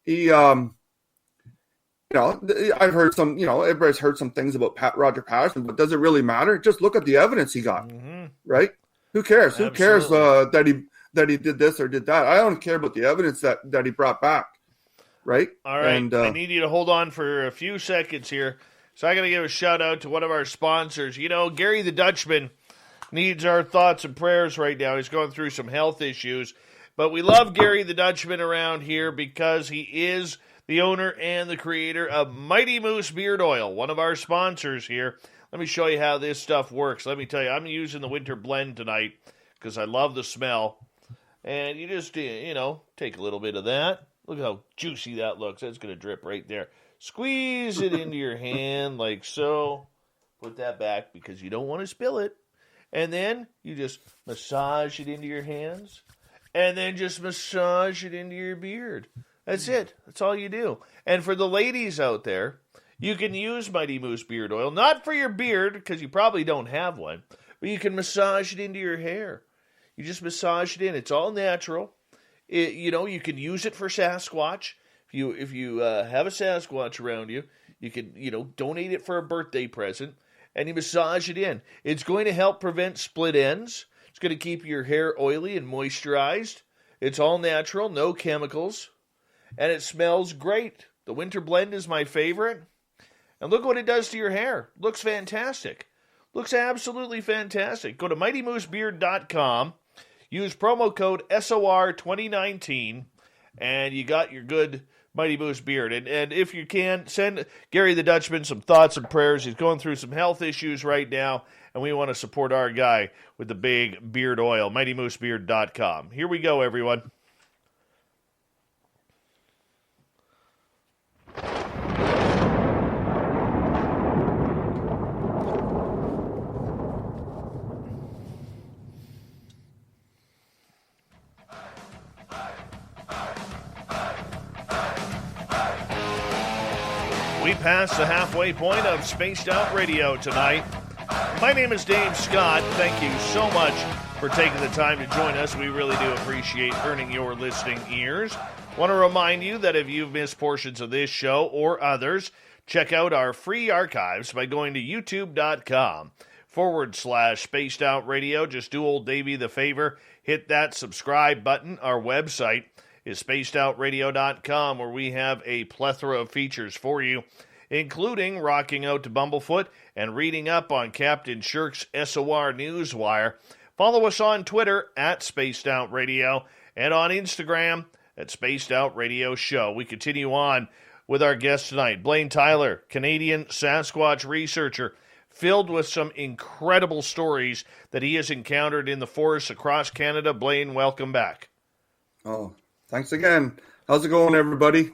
he, I've heard some, everybody's heard some things about Roger Patterson, but does it really matter? Just look at the evidence he got, right? Who cares? Absolutely. Who cares that he did this or did that? I don't care about the evidence that he brought back, right? All right, and, I need you to hold on for a few seconds here. So I got to give a shout out to one of our sponsors. Gary the Dutchman needs our thoughts and prayers right now. He's going through some health issues. But we love Gary the Dutchman around here because he is the owner and the creator of Mighty Moose Beard Oil, one of our sponsors here. Let me show you how this stuff works. Let me tell you, I'm using the winter blend tonight because I love the smell. And you just, take a little bit of that. Look how juicy that looks. That's going to drip right there. Squeeze it into your hand like so. Put that back because you don't want to spill it. And then you just massage it into your hands, and then just massage it into your beard. That's it. That's all you do. And for the ladies out there, you can use Mighty Moose beard oil, not for your beard, because you probably don't have one, but you can massage it into your hair. You just massage it in. It's all natural. You can use it for Sasquatch. If you have a Sasquatch around you, you can donate it for a birthday present, and you massage it in. It's going to help prevent split ends. It's going to keep your hair oily and moisturized. It's all natural, no chemicals, and it smells great. The winter blend is my favorite. And look what it does to your hair. Looks fantastic. Looks absolutely fantastic. Go to MightyMooseBeard.com. Use promo code SOR 2019, and you got your good Mighty Moose beard. And if you can, send Gary the Dutchman some thoughts and prayers. He's going through some health issues right now, and we want to support our guy with the big beard oil. MightyMooseBeard.com. Here we go, everyone. We passed the halfway point of Spaced Out Radio tonight. My name is Dave Scott. Thank you so much for taking the time to join us. We really do appreciate earning your listening ears. Want to remind you that if you've missed portions of this show or others, check out our free archives by going to youtube.com/Spaced Out Radio. Just do old Davey the favor. Hit that subscribe button. Our website is spacedoutradio.com, where we have a plethora of features for you, including rocking out to Bumblefoot and reading up on Captain Shirk's SOR Newswire. Follow us on Twitter at Spaced Out Radio and on Instagram at Spaced Out Radio Show. We continue on with our guest tonight, Blayne Tyler, Canadian Sasquatch researcher, filled with some incredible stories that he has encountered in the forests across Canada. Blayne, welcome back. Oh, thanks again. How's it going, everybody?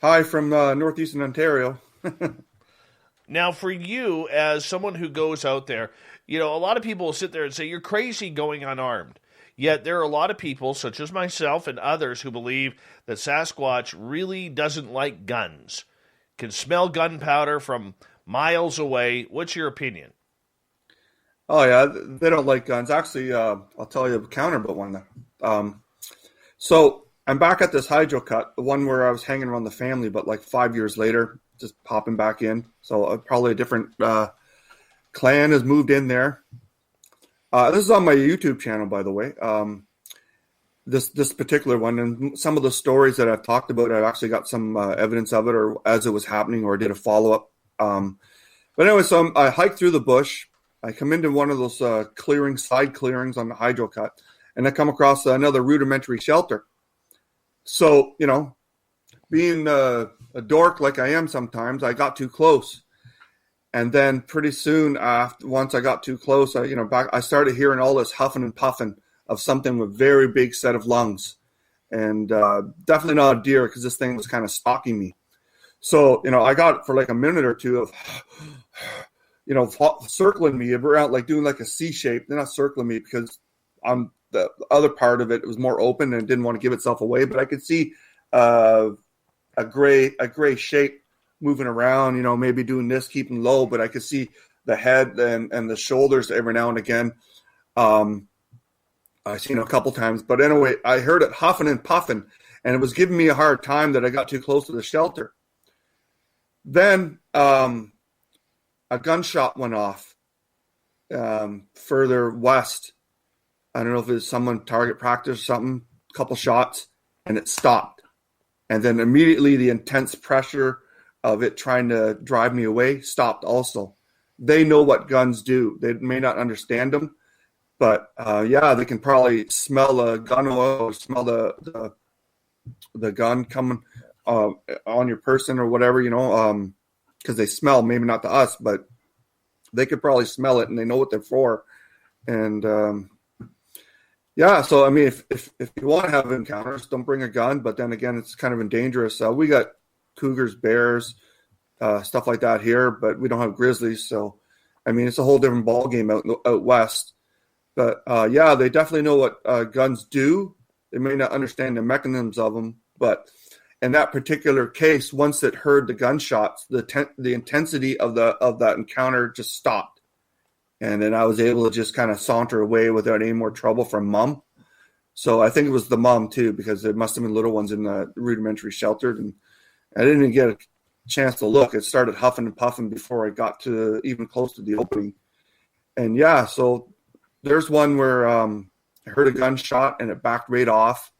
Hi from northeastern Ontario. Now, for you, as someone who goes out there, a lot of people will sit there and say, you're crazy going unarmed. Yet there are a lot of people, such as myself and others, who believe that Sasquatch really doesn't like guns, can smell gunpowder from miles away. What's your opinion? Oh, yeah, they don't like guns. Actually, I'll tell you a counter about one. So I'm back at this hydro cut, the one where I was hanging around the family, but like 5 years later, just popping back in. So probably a different clan has moved in there. This is on my YouTube channel, by the way. This particular one, and some of the stories that I've talked about, I've actually got some evidence of it, or as it was happening, or I did a follow-up. But anyway, so I hiked through the bush. I come into one of those side clearings on the hydro cut, and I come across another rudimentary shelter. So, being a dork like I am sometimes, I got too close. And then pretty soon once I got too close, I started hearing all this huffing and puffing of something with very big set of lungs. And definitely not a deer, because this thing was kind of stalking me. So, I got for like a minute or two of, circling me around, like doing like a C shape. They're not circling me because on the other part of it was more open and didn't want to give itself away. But I could see a gray shape moving around, maybe doing this, keeping low, but I could see the head and the shoulders every now and again. I've seen it a couple times, but anyway, I heard it huffing and puffing, and it was giving me a hard time that I got too close to the shelter. Then a gunshot went off further west. I don't know if it was someone target practice or something, a couple shots, and it stopped. And then immediately the intense pressure of it trying to drive me away stopped also. They know what guns do. They may not understand them, but they can probably smell a gun oil or smell the gun coming on your person or whatever, because they smell, maybe not to us, but they could probably smell it and they know what they're for. And so I mean, if you want to have encounters, don't bring a gun. But then again, it's kind of dangerous. We got cougars, bears, stuff like that here, but we don't have grizzlies. So, I mean, it's a whole different ball game out west. But yeah, they definitely know what guns do. They may not understand the mechanisms of them, but in that particular case, once it heard the gunshots, the intensity of that encounter just stopped, and then I was able to just kind of saunter away without any more trouble from Mom. So I think it was the mom too, because there must have been little ones in the rudimentary shelter, and I didn't even get a chance to look. It started huffing and puffing before I got to even close to the opening. And yeah, so there's one where I heard a gunshot and it backed right off,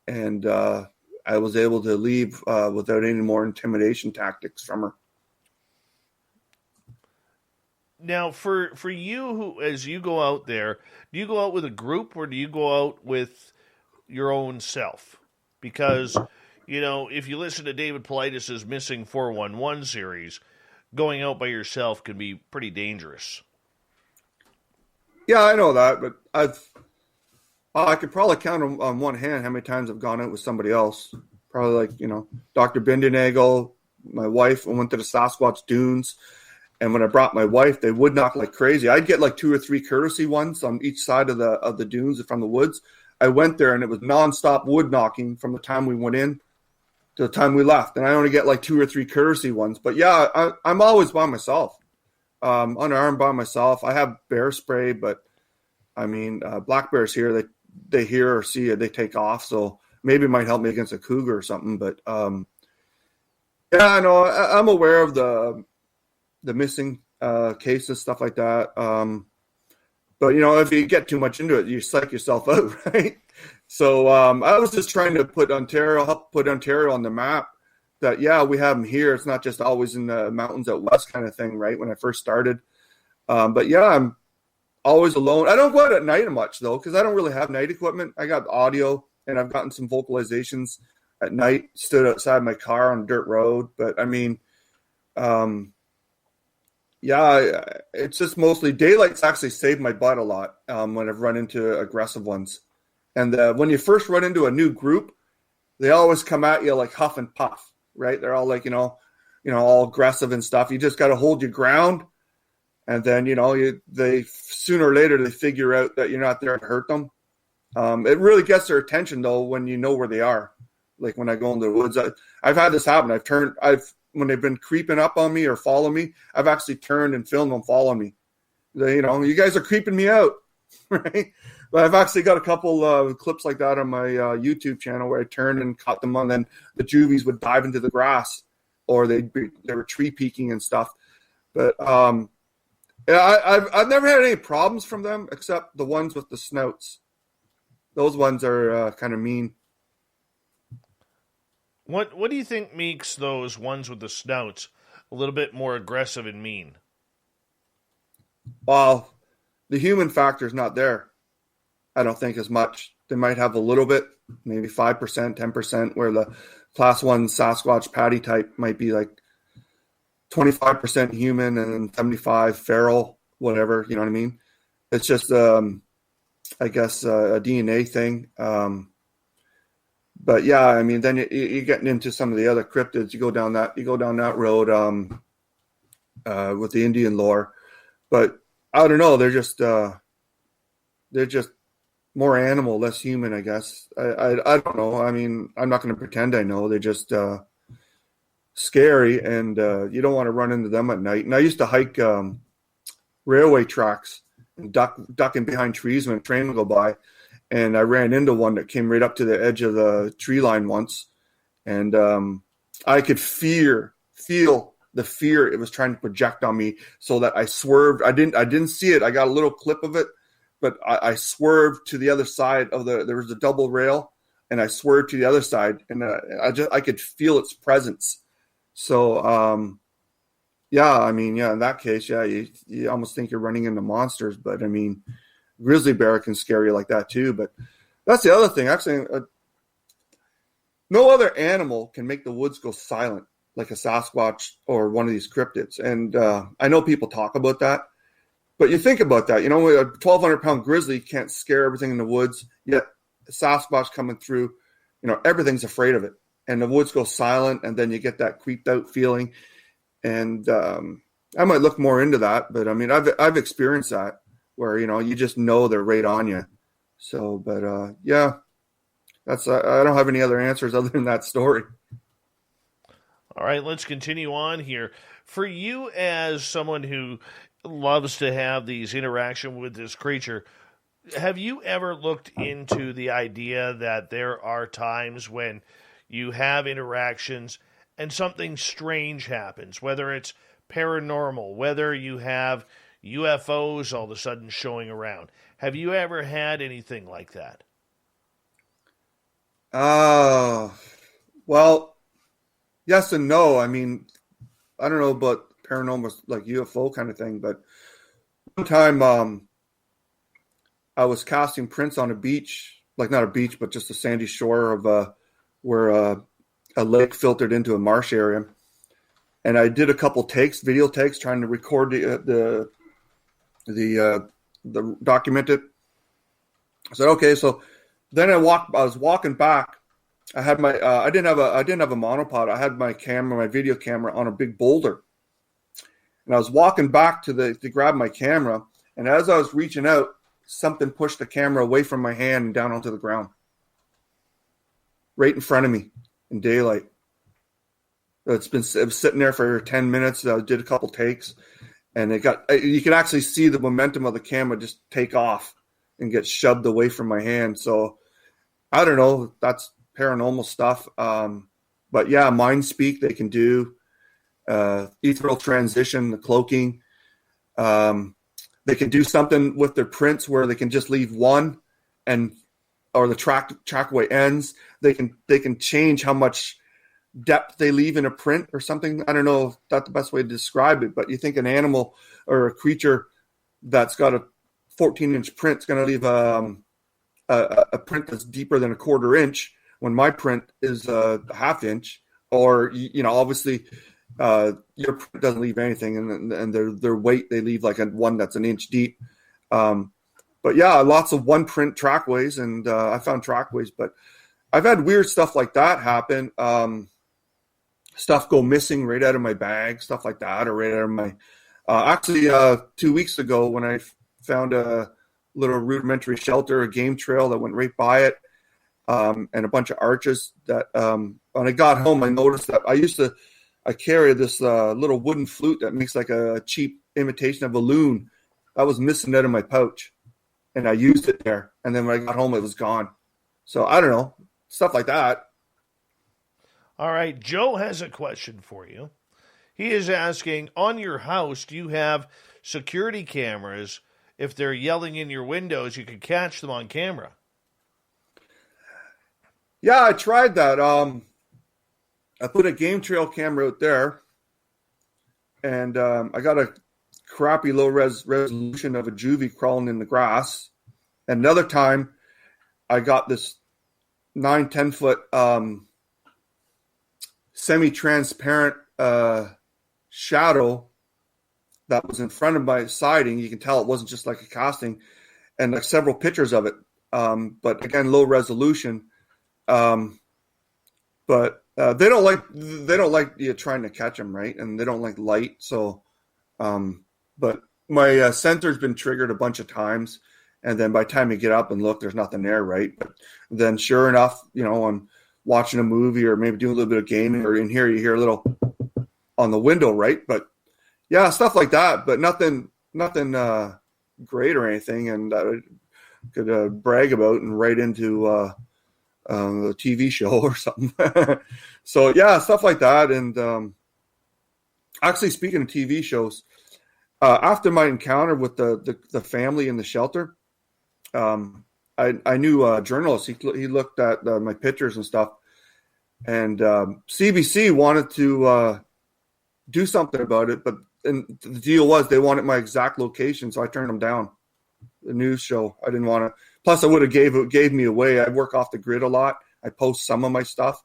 and I was able to leave without any more intimidation tactics from her. Now, for you, who as you go out there, do you go out with a group or do you go out with your own self? Because, if you listen to David Politis's Missing 411 series, going out by yourself can be pretty dangerous. Yeah, I know that, but I could probably count on one hand how many times I've gone out with somebody else. Probably like, Dr. Bindenagel, my wife, I went to the Sasquatch Dunes. And when I brought my wife, they wood knock like crazy. I'd get like 2 or 3 courtesy ones on each side of the dunes from the woods. I went there and it was nonstop wood knocking from the time we went in to the time we left. And I only get like 2 or 3 courtesy ones. But yeah, I'm always by myself, unarmed by myself. I have bear spray, but I mean, black bears here, they hear or see it, they take off. So maybe it might help me against a cougar or something. But yeah, I know I'm aware of the missing cases, stuff like that. But, if you get too much into it, you psych yourself out, right? So I was just trying to help put Ontario on the map that, yeah, we have them here. It's not just always in the mountains out west kind of thing, right, when I first started. But, yeah, I'm always alone. I don't go out at night much, though, because I don't really have night equipment. I got audio, and I've gotten some vocalizations at night, stood outside my car on a dirt road. But, I mean, yeah, it's just mostly daylight's actually saved my butt a lot when I've run into aggressive ones. And when you first run into a new group, they always come at you like huff and puff, right? They're all like, all aggressive and stuff. You just got to hold your ground. And then, they sooner or later, they figure out that you're not there to hurt them. It really gets their attention, though, when you know where they are. Like when I go into the woods, I've had this happen. When they've been creeping up on me or follow me, I've actually turned and filmed them follow me. You guys are creeping me out, right? But I've actually got a couple clips like that on my YouTube channel where I turned and caught them on. Then the juvies would dive into the grass, or they were tree peeking and stuff. But yeah, I've never had any problems from them except the ones with the snouts. Those ones are kind of mean. What do you think makes those ones with the snouts a little bit more aggressive and mean? Well, the human factor is not there. I don't think as much. They might have a little bit, maybe 5%, 10%, where the class 1 Sasquatch patty type might be like 25% human and 75 feral, whatever, you know what I mean? It's just, I guess, a DNA thing. But yeah, I mean, then you're getting into some of the other cryptids. You go down that road with the Indian lore. But I don't know. They're just more animal, less human, I guess. I don't know. I mean, I'm not going to pretend I know. They're just scary, and you don't want to run into them at night. And I used to hike railway tracks and ducking behind trees when a train would go by. And I ran into one that came right up to the edge of the tree line once. And I could feel the fear it was trying to project on me, so that I swerved. I didn't see it. I got a little clip of it, but I swerved to the other side of there was a double rail, and I swerved to the other side, and I could feel its presence. So, yeah, I mean, yeah, in that case, yeah, you almost think you're running into monsters, but I mean, grizzly bear can scare you like that too. But that's the other thing. Actually, no other animal can make the woods go silent like a Sasquatch or one of these cryptids. And I know people talk about that, but you think about that. A 1,200-pound grizzly can't scare everything in the woods, yet a Sasquatch coming through, everything's afraid of it. And the woods go silent, and then you get that creeped out feeling. And I might look more into that, but I mean, I've experienced that. where, you just know they're right on you. So, but yeah, that's I don't have any other answers other than that story. All right, let's continue on here. For you, as someone who loves to have these interaction with this creature, have you ever looked into the idea that there are times when you have interactions and something strange happens, whether it's paranormal, whether you have UFOs all of a sudden showing around? Have you ever had anything like that? Well, yes and no. I mean, I don't know about paranormal, like UFO kind of thing, but one time I was casting prints on a beach, like not a beach, but just a sandy shore of where a lake filtered into a marsh area. And I did a couple takes, video takes, trying to record the document it. I said, okay, so then I was walking back. I had my I didn't have a monopod. I had my video camera on a big boulder. And I was walking back to grab my camera, and as I was reaching out, something pushed the camera away from my hand and down onto the ground. Right in front of me in daylight. It was sitting there for 10 minutes. I did a couple takes, and you could actually see the momentum of the camera just take off and get shoved away from my hand. So I don't know. That's paranormal stuff. But yeah, mind speak they can do. Ethereal transition, the cloaking. They can do something with their prints where they can just leave one or the trackway ends. They can change how much depth they leave in a print or something. I don't know if that's the best way to describe it, but you think an animal or a creature that's got a 14-inch print is going to leave a print that's deeper than a 1/4 inch when my print is a 1/2 inch, or, obviously your print doesn't leave anything, and their weight, they leave like one that's an inch deep. But yeah, lots of one print trackways, and I found trackways, but I've had weird stuff like that happen. Stuff go missing right out of my bag, stuff like that, or right out of my. Actually, 2 weeks ago, when I found a little rudimentary shelter, a game trail that went right by it, and a bunch of arches. That when I got home, I noticed that I carry this little wooden flute that makes like a cheap imitation of a loon. That was missing out of my pouch, and I used it there. And then when I got home, it was gone. So I don't know, stuff like that. All right, Joe has a question for you. He is asking, on your house, do you have security cameras? If they're yelling in your windows, you can catch them on camera. Yeah, I tried that. I put a game trail camera out there, and I got a crappy low resolution of a juvie crawling in the grass. Another time, I got this 9-10 foot semi-transparent shadow that was in front of my siding. You can tell it wasn't just like a casting, and like several pictures of it. But again, low resolution. But they don't like you trying to catch them, right? And they don't like light. So, but my sensor's been triggered a bunch of times, and then by the time you get up and look, there's nothing there, right? But then, sure enough, I'm watching a movie or maybe doing a little bit of gaming, or in here you hear a little on the window, right? But yeah, stuff like that, but nothing great or anything, and I could brag about and write into a TV show or something. So yeah, stuff like that. And actually, speaking of TV shows, after my encounter with the family in the shelter, I knew a journalist. He looked at my pictures and stuff, and CBC wanted to do something about it, but the deal was they wanted my exact location, so I turned them down. The news show, I didn't want to. Plus, I would have gave me away. I work off the grid a lot. I post some of my stuff,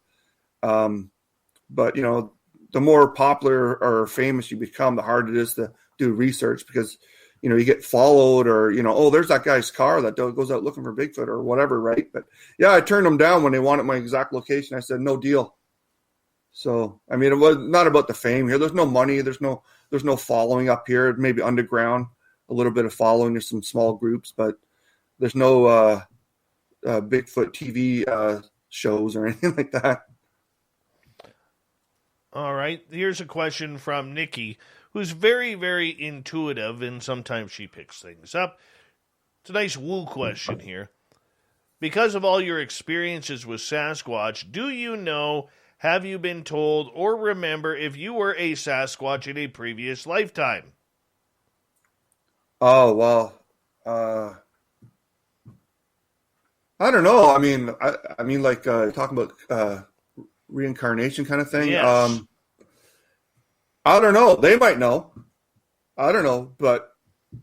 but the more popular or famous you become, the harder it is to do research, because you get followed, or oh, there's that guy's car that goes out looking for Bigfoot or whatever, right? But yeah, I turned them down when they wanted my exact location. I said no deal. So I mean, it was not about the fame here. There's no money. There's no following up here. Maybe underground a little bit of following. There's some small groups, but there's no Bigfoot TV shows or anything like that. All right. Here's a question from Nikki, who's very, very intuitive, and sometimes she picks things up. It's a nice woo question here. Because of all your experiences with Sasquatch, do you know, have you been told, or remember if you were a Sasquatch in a previous lifetime? Oh, well, I don't know. I mean, like talking about reincarnation kind of thing. Yes. I don't know. They might know. I don't know, but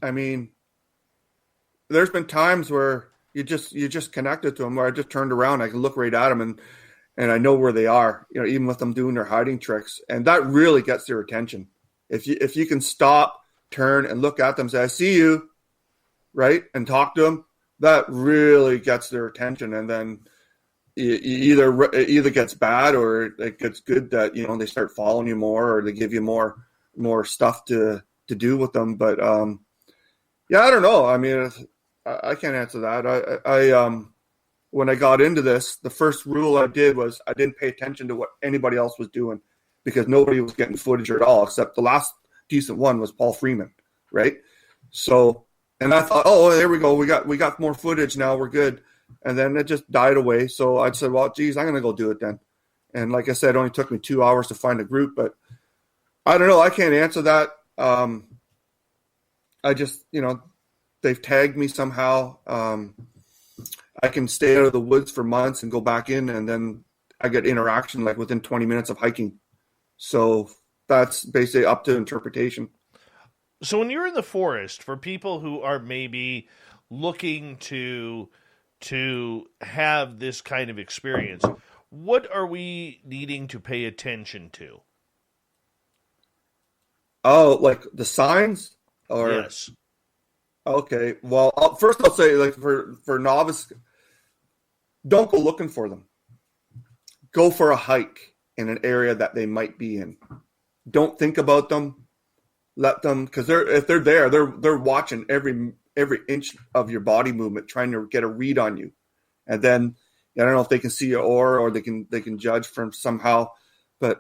I mean, there's been times where you just connected to them, where I just turned around, I can look right at them, and I know where they are. You know, even with them doing their hiding tricks, and that really gets their attention. If you can stop, turn, and look at them, say, "I see you," right, and talk to them, that really gets their attention, and then it either gets bad or it gets good that, you know, they start following you more, or they give you more stuff to do with them. But yeah, I don't know. I mean, I can't answer that. I when I got into this, the first rule I did was I didn't pay attention to what anybody else was doing, because nobody was getting footage at all, except the last decent one was Paul Freeman, right? So, and I thought, oh, there we go, we got more footage now, we're good. And then it just died away. So I said, well, geez, I'm going to go do it then. And like I said, it only took me 2 hours to find a group, but I don't know. I can't answer that. I just, you know, they've tagged me somehow. I can stay out of the woods for months and go back in, and then I get interaction like within 20 minutes of hiking. So that's basically up to interpretation. So when you're in the forest, for people who are maybe looking to have this kind of experience, what are we needing to pay attention to? Oh, like the signs? Or Yes. Okay. Well, first I'll say, like, for novice, don't go looking for them. Go for a hike in an area that they might be in. Don't think about them. Let them, because if they're there, they're watching every inch of your body movement, trying to get a read on you. And then I don't know if they can see your aura, or they can judge from somehow. But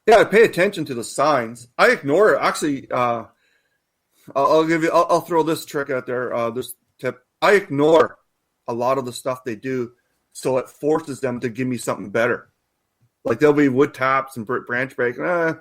yeah, pay attention to the signs. I ignore it. Actually, I'll throw this trick out there. This tip: I ignore a lot of the stuff they do, so it forces them to give me something better. Like, there'll be wood taps and branch breaking.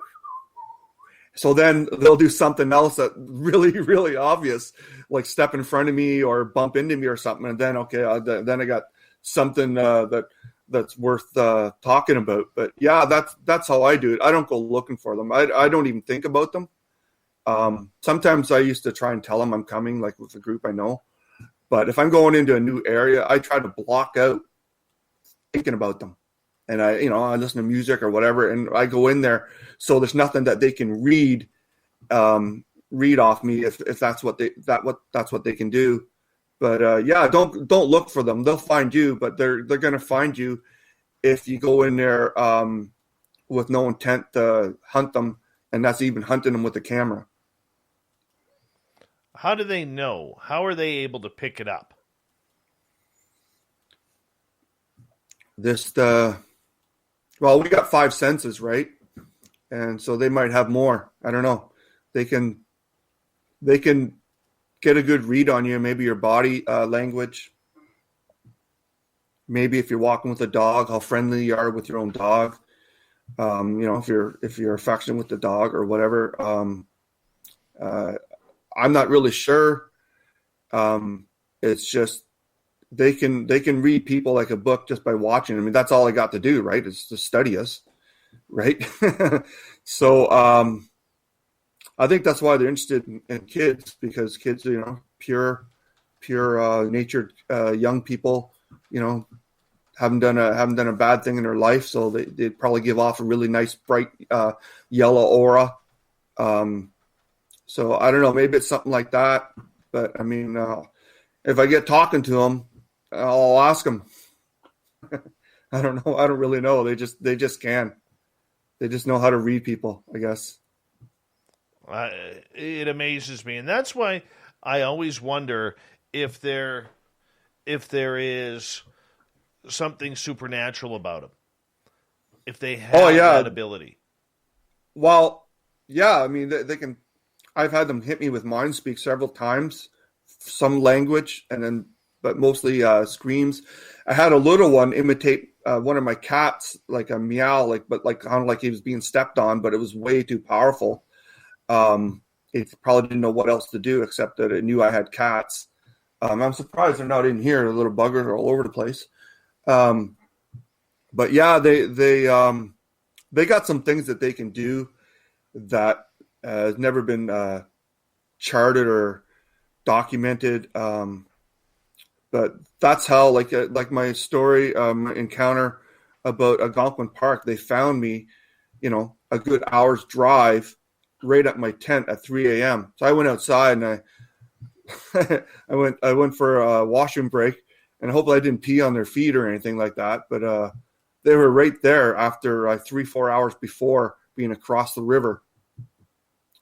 So then they'll do something else that really, really obvious, like step in front of me or bump into me or something. And then, okay, then I got something that's worth talking about. But yeah, that's how I do it. I don't go looking for them. I don't even think about them. Sometimes I used to try and tell them I'm coming, like with a group I know. But if I'm going into a new area, I try to block out thinking about them. And I listen to music or whatever, and I go in there so there's nothing that they can read off me if that's what they can do. But yeah, don't look for them. They'll find you, but they're going to find you if you go in there with no intent to hunt them, and that's even hunting them with a camera. How do they know? How are they able to pick it up? Well, we got 5 senses, right? And so they might have more. I don't know. They can get a good read on you. Maybe your body language. Maybe if you're walking with a dog, how friendly you are with your own dog. If you're affectionate with the dog or whatever. I'm not really sure. It's just they can read people like a book just by watching. I mean, that's all I got to do, right? Is to study us, right? So I think that's why they're interested in kids, because kids, pure natured young people, haven't done a bad thing in their life, so they'd probably give off a really nice bright yellow aura. So I don't know, maybe it's something like that. But I mean, if I get talking to them, I'll ask them. I don't know. I don't really know. They just can. They just know how to read people, I guess. It amazes me, and that's why I always wonder if there is something supernatural about them, if they have that ability. Well, yeah, I mean, they can. I've had them hit me with mind speak several times, some language, but mostly screams. I had a little one imitate one of my cats, like a meow, but kind of like he was being stepped on, but it was way too powerful. It probably didn't know what else to do except that it knew I had cats. I'm surprised they're not in here. The little buggers are all over the place. But yeah, they got some things that they can do that has never been charted or documented. But that's how, like my story encounter about Algonquin Park, they found me, a good hour's drive right at my tent at 3 a.m. So I went outside and I went for a washroom break, and hopefully I didn't pee on their feet or anything like that. But they were right there after 3-4 hours before being across the river.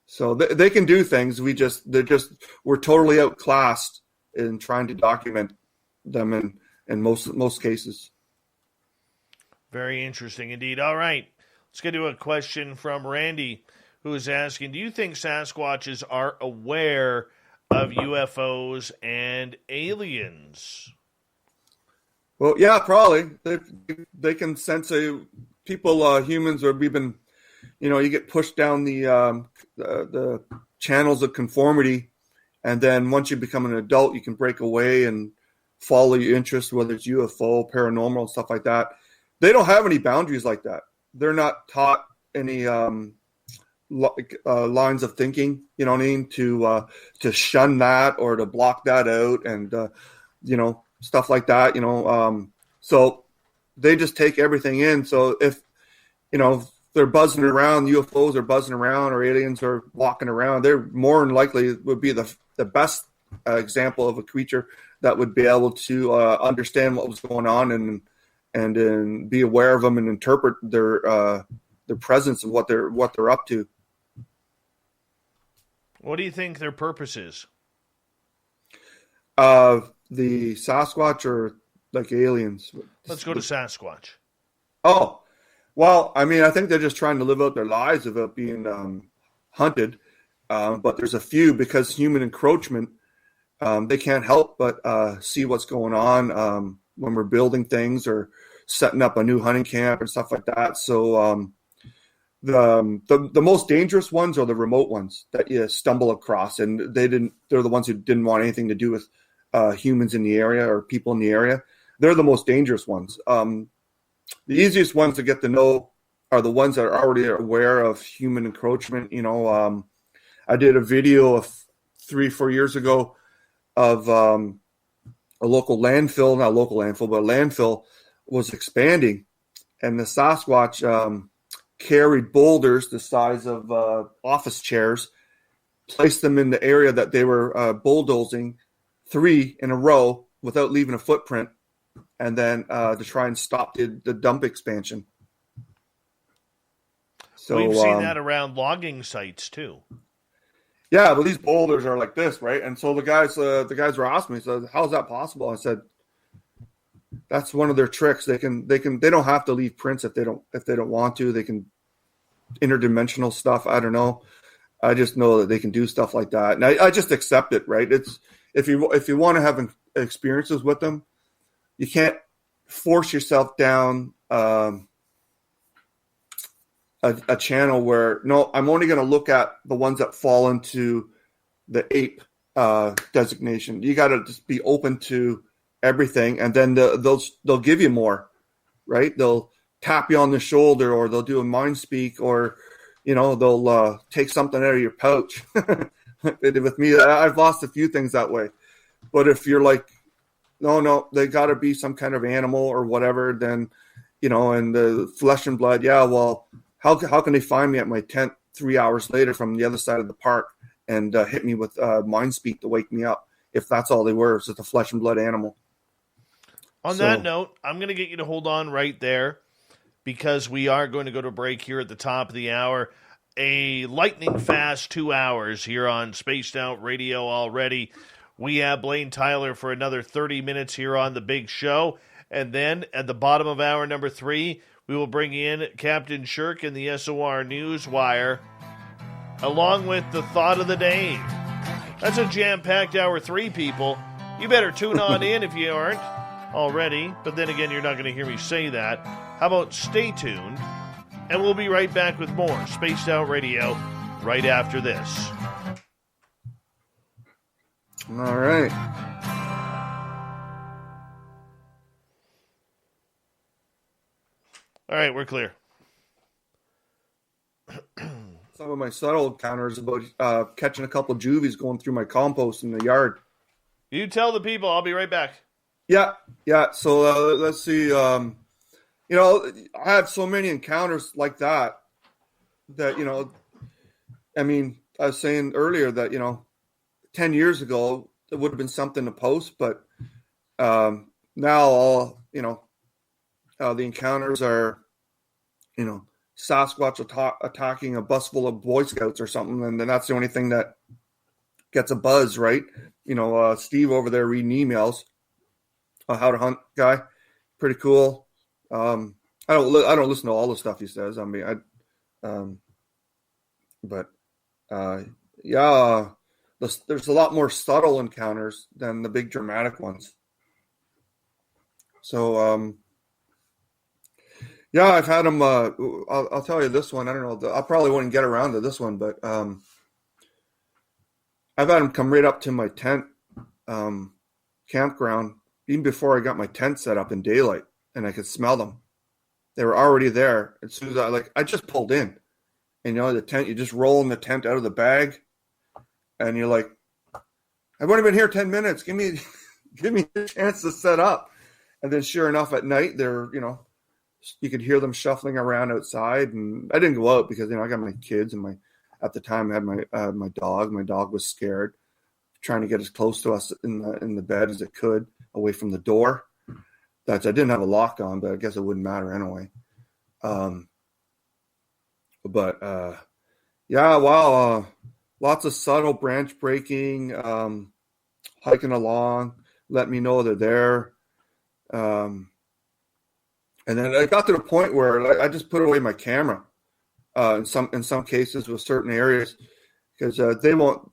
So they can do things. We're totally outclassed in trying to document them in most cases. Very interesting indeed. All right, let's get to a question from Randy, who is asking, do you think Sasquatches are aware of UFOs and aliens? Well, yeah, probably. They can sense humans, or we've been, you get pushed down the channels of conformity, and then once you become an adult, you can break away and follow your interest, whether it's UFO, paranormal, stuff like that. They don't have any boundaries like that. They're not taught any lines of thinking, you know what I mean, to shun that or to block that out, and stuff like that. So they just take everything in. So if they're buzzing around, UFOs are buzzing around, or aliens are walking around, they're more than likely would be the best example of a creature that would be able to understand what was going on and be aware of them and interpret their presence and what they're up to. What do you think their purpose is? The Sasquatch, or like aliens? Let's go to Sasquatch. Oh, well, I mean, I think they're just trying to live out their lives without being hunted. But there's a few, because human encroachment, they can't help but see what's going on when we're building things or setting up a new hunting camp and stuff like that. So the most dangerous ones are the remote ones that you stumble across, and they're the ones who didn't want anything to do with humans in the area or people in the area. They're the most dangerous ones. The easiest ones to get to know are the ones that are already aware of human encroachment. I did a video of 3-4 years ago of a landfill was expanding, and the Sasquatch carried boulders the size of office chairs, placed them in the area that they were bulldozing, 3 in a row without leaving a footprint, and then to try and stop the dump expansion. So we've seen that around logging sites too. Yeah, but these boulders are like this, right? And so the guys were asking me, so how is that possible? I said, that's one of their tricks. They don't have to leave prints if they don't want to. They can interdimensional stuff. I don't know. I just know that they can do stuff like that, and I just accept it, right? It's if you want to have experiences with them, you can't force yourself down a channel where, no, I'm only going to look at the ones that fall into the ape designation. You got to just be open to everything, and then they'll give you more, right? They'll tap you on the shoulder, or they'll do a mind speak, or they'll take something out of your pouch. With me, I've lost a few things that way. But if you're like, no, they got to be some kind of animal or whatever, then and the flesh and blood, yeah, well, how can they find me at my tent 3 hours later from the other side of the park and hit me with mind speak to wake me up, if that's all they were? It's just a flesh and blood animal. On that note, I'm going to get you to hold on right there, because we are going to go to break here at the top of the hour. a lightning fast 2 hours here on Spaced Out Radio already. We have Blayne Tyler for another 30 minutes here on the big show. And then at the bottom of hour number 3, we will bring in Captain Shirk and the SOR Newswire, along with the thought of the day. That's a jam-packed hour 3, people. You better tune on in if you aren't already. But then again, you're not going to hear me say that. How about stay tuned? And we'll be right back with more Spaced Out Radio right after this. All right. All right, we're clear. Some of my subtle encounters about catching a couple juvies going through my compost in the yard. You tell the people. I'll be right back. Yeah. So let's see. I have so many encounters like that, I mean, I was saying earlier that, 10 years ago, it would have been something to post, but now the encounters are, Sasquatch attacking a bus full of Boy Scouts or something, and then that's the only thing that gets a buzz, right? Steve over there reading emails, how to hunt guy, pretty cool. I don't listen to all the stuff he says. I mean, there's a lot more subtle encounters than the big dramatic ones. So, I've had them. I'll tell you this one. I don't know. I probably wouldn't get around to this one, but I've had them come right up to my tent campground even before I got my tent set up in daylight, and I could smell them. They were already there as soon as I just pulled in, and the tent. You just roll in the tent out of the bag, and you're like, "I've only been here 10 minutes. Give me a chance to set up." And then, sure enough, at night they're you could hear them shuffling around outside, and I didn't go out because I got my kids and at the time I had my dog. My dog was scared, trying to get as close to us in the bed as it could, away from the door. I didn't have a lock on, but I guess it wouldn't matter anyway. Lots of subtle branch breaking, hiking along, let me know they're there. And then I got to the point where I just put away my camera in some cases with certain areas, because they won't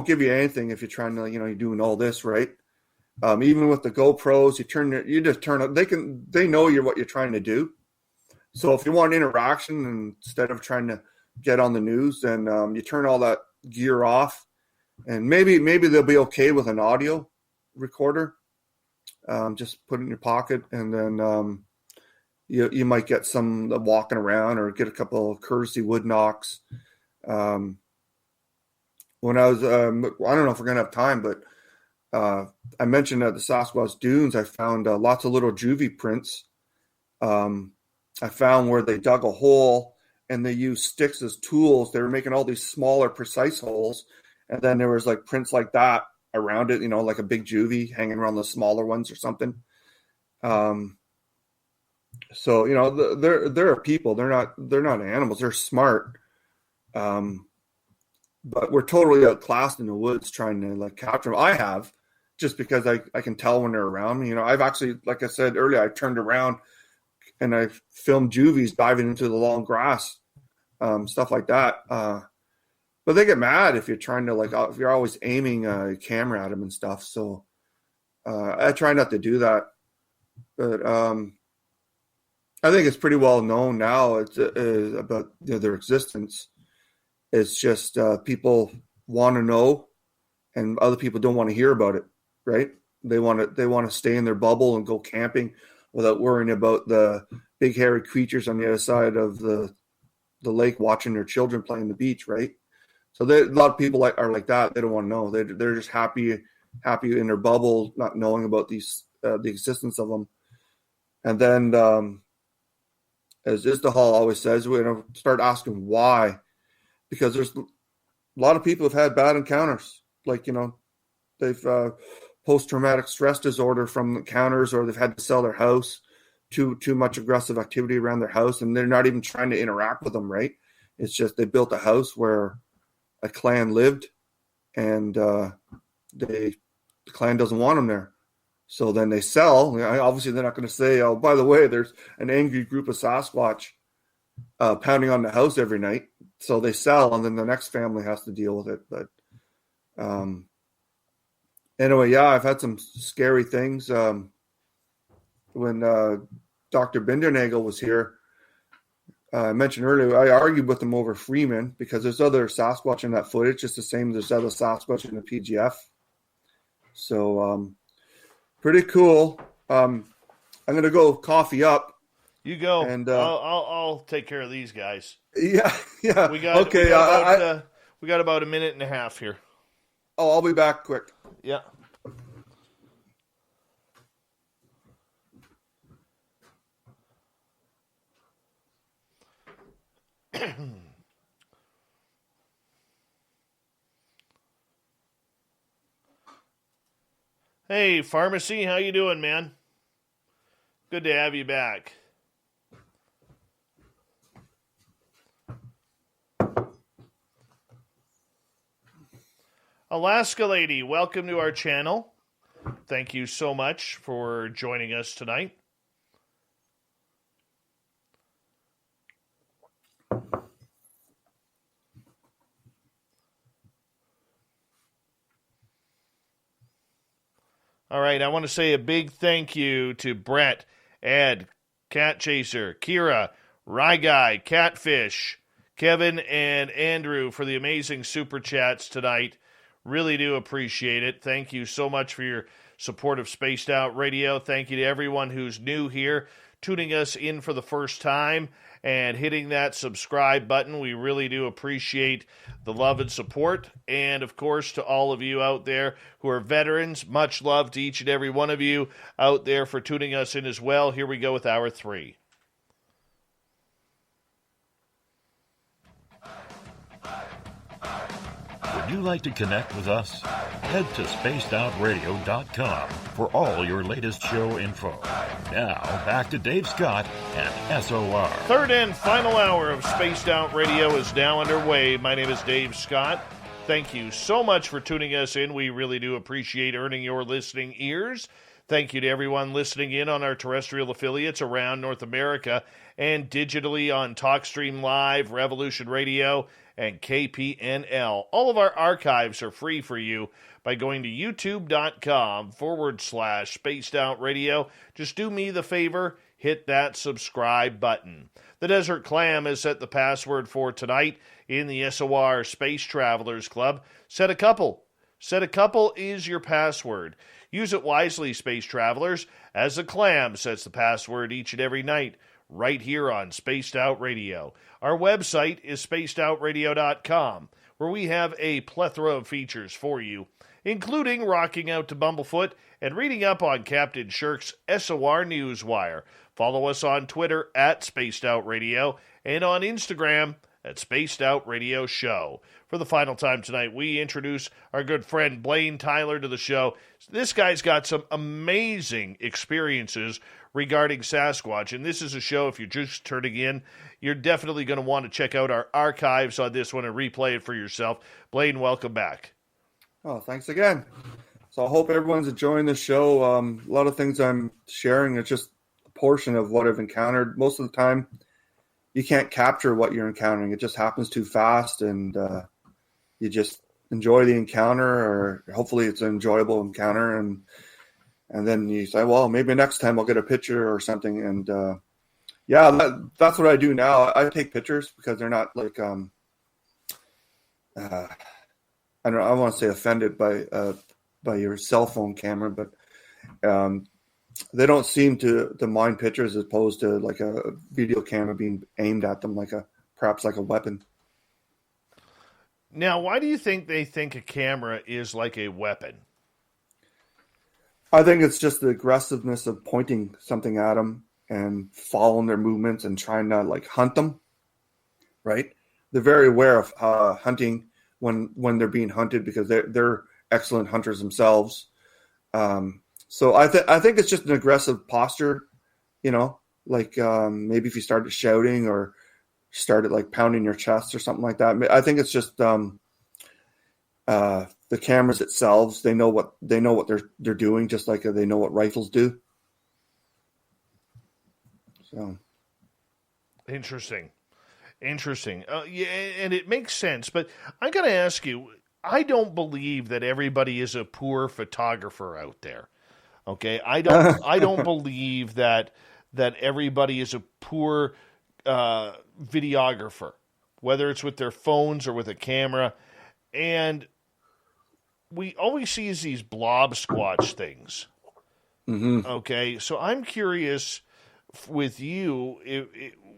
give you anything if you're trying to you're doing all this right. Even with the GoPros, you just turn up. They know what you're trying to do. So if you want interaction instead of trying to get on the news, then you turn all that gear off, and maybe they'll be okay with an audio recorder. Just put it in your pocket, and then you might get some walking around or get a couple of courtesy wood knocks. When I was, I don't know if we're going to have time, but I mentioned at the Sasquatch Dunes, I found lots of little juvie prints. I found where they dug a hole and they used sticks as tools. They were making all these smaller, precise holes. And then there was prints like that around it, like a big juvie hanging around the smaller ones or something. So, they're people. They're not animals. They're smart. But we're totally outclassed in the woods trying to capture them. I have, just because I can tell when they're around me. I've actually, like I said earlier, I turned around and I filmed juvies diving into the long grass, stuff like that. But they get mad if you're trying to if you're always aiming a camera at them and stuff. So I try not to do that. But I think it's pretty well known now about their existence. It's just people want to know, and other people don't want to hear about it. Right? They want to stay in their bubble and go camping without worrying about the big hairy creatures on the other side of the lake watching their children play on the beach. Right? So a lot of people are like that. They don't want to know. They're just happy in their bubble, not knowing about these the existence of them. And then, as Istahal always says, we start asking why, because there's a lot of people have had bad encounters. They've post-traumatic stress disorder from encounters, or they've had to sell their house, too much aggressive activity around their house, and they're not even trying to interact with them. Right? It's just they built a house where a clan lived, and the clan doesn't want them there. So then they sell. Obviously, they're not going to say, "Oh, by the way, there's an angry group of Sasquatch pounding on the house every night." So they sell, and then the next family has to deal with it. But anyway, yeah, I've had some scary things. When Dr. Bindernagel was here, I mentioned earlier, I argued with him over Freeman because there's other Sasquatch in that footage, just the same as there's other Sasquatch in the PGF. So pretty cool. I'm going to go coffee up. You go, and I'll take care of these guys. Yeah. We got about a minute and a half here. Oh, I'll be back quick. Yeah. Hey, Pharmacy, how you doing, man? Good to have you back. Alaska Lady, welcome to our channel. Thank you so much for joining us tonight. All right, I want to say a big thank you to Brett, Ed, Cat Chaser, Kira, Rye Guy, Catfish, Kevin, and Andrew for the amazing super chats tonight. Really do appreciate it. Thank you so much for your support of Spaced Out Radio. Thank you to everyone who's new here, tuning us in for the first time, and hitting that subscribe button. We really do appreciate the love and support. And, of course, to all of you out there who are veterans, much love to each and every one of you out there for tuning us in as well. Here we go with hour 3. Would you like to connect with us? Head to spacedoutradio.com for all your latest show info. Now, back to Dave Scott and SOR. Third and final hour of Spaced Out Radio is now underway. My name is Dave Scott. Thank you so much for tuning us in. We really do appreciate earning your listening ears. Thank you to everyone listening in on our terrestrial affiliates around North America and digitally on TalkStream Live, Revolution Radio, and KPNL. All of our archives are free for you by going to youtube.com/Spaced Out Radio. Just do me the favor, hit that subscribe button. The Desert Clam has set the password for tonight in the SOR Space Travelers Club. Set a couple. Set a couple is your password. Use it wisely, Space Travelers, as the Clam sets the password each and every night, right here on Spaced Out Radio. Our website is spacedoutradio.com, where we have a plethora of features for you, including rocking out to Bumblefoot and reading up on Captain Shirk's SOR Newswire. Follow us on Twitter at Spaced Out Radio and on Instagram at Spaced Out Radio Show. For the final time tonight, we introduce our good friend Blayne Tyler to the show. This guy's got some amazing experiences regarding Sasquatch, and this is a show, if you're just turning in, you're definitely going to want to check out our archives on this one and replay it for yourself. Blayne, welcome back. Oh, thanks again. So I hope everyone's enjoying the show. A lot of things I'm sharing, it's just a portion of what I've encountered. Most of the time, you can't capture what you're encountering. It just happens too fast, and you just enjoy the encounter, or hopefully it's an enjoyable encounter, and then you say, well, maybe next time I'll get a picture or something. And that's what I do now. I take pictures because they're not like I don't want to say offended by your cell phone camera, but they don't seem to mind pictures as opposed to like a video camera being aimed at them perhaps like a weapon. Now, why do you think they think a camera is like a weapon? I think it's just the aggressiveness of pointing something at them and following their movements and trying to like hunt them, right? They're very aware of hunting when they're being hunted because they're excellent hunters themselves. So I think it's just an aggressive posture, maybe if you started shouting or started like pounding your chest or something like that. I think it's just the cameras themselves. They know what they're doing, just like they know what rifles do. So Interesting. Yeah, and it makes sense. But I got to ask you, I don't believe that everybody is a poor photographer out there. Okay, I don't believe that everybody is a poor videographer, whether it's with their phones or with a camera. And we always see is these blob squatch things. Mm-hmm. Okay, so I'm curious with you,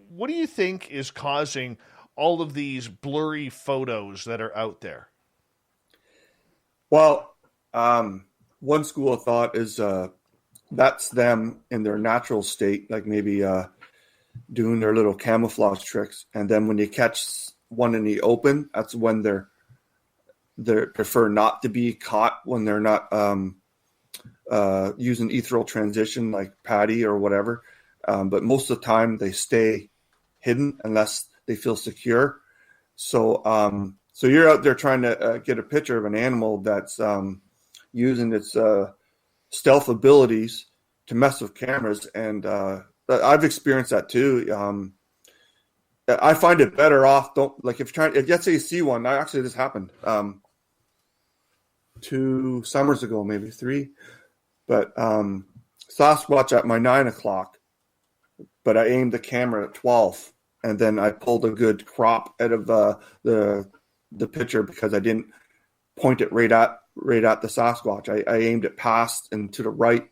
what do you think is causing all of these blurry photos that are out there? Well, one school of thought is that's them in their natural state, like maybe doing their little camouflage tricks, and then when you catch one in the open, that's when they prefer not to be caught when they're not using ethereal transition like Patty or whatever. But most of the time they stay hidden unless they feel secure. So you're out there trying to get a picture of an animal that's using its stealth abilities to mess with cameras, and I've experienced that too. I find it better off. Don't like if let's say you see one. Actually, this happened 2 summers ago, maybe 3. But Sasquatch at my 9 o'clock, but I aimed the camera at 12, and then I pulled a good crop out of the picture because I didn't point it right at the Sasquatch. I aimed it past and to the right,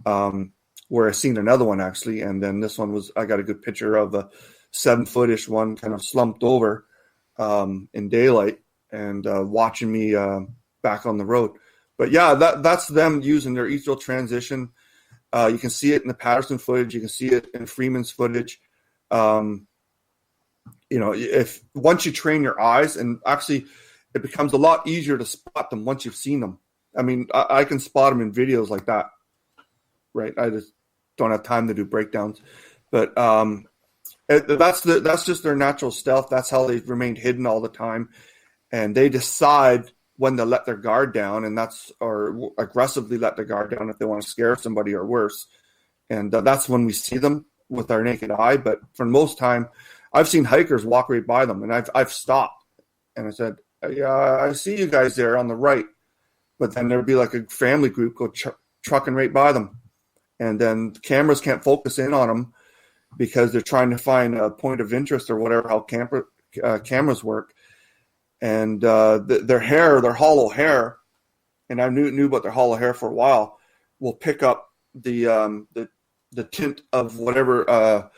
where I seen another one actually, and then this one I got a good picture of a 7-foot-ish one, kind of slumped over in daylight and watching me back on the road. But yeah, that's them using their ethereal transition. You can see it in the Patterson footage. You can see it in Freeman's footage. If once you train your eyes, and actually it becomes a lot easier to spot them once you've seen them. I mean, I can spot them in videos like that, right? I just don't have time to do breakdowns, but that's just their natural stealth. That's how they've remained hidden all the time, and they decide when to let their guard down, or aggressively let their guard down if they want to scare somebody or worse. And that's when we see them with our naked eye. But for the most time, I've seen hikers walk right by them, and I've stopped and I said, "Yeah, I see you guys there on the right," but then there'd be like a family group go trucking right by them, and then cameras can't focus in on them because they're trying to find a point of interest or whatever, how cameras work. And their hair, their hollow hair, and I knew about their hollow hair for a while, will pick up the tint of whatever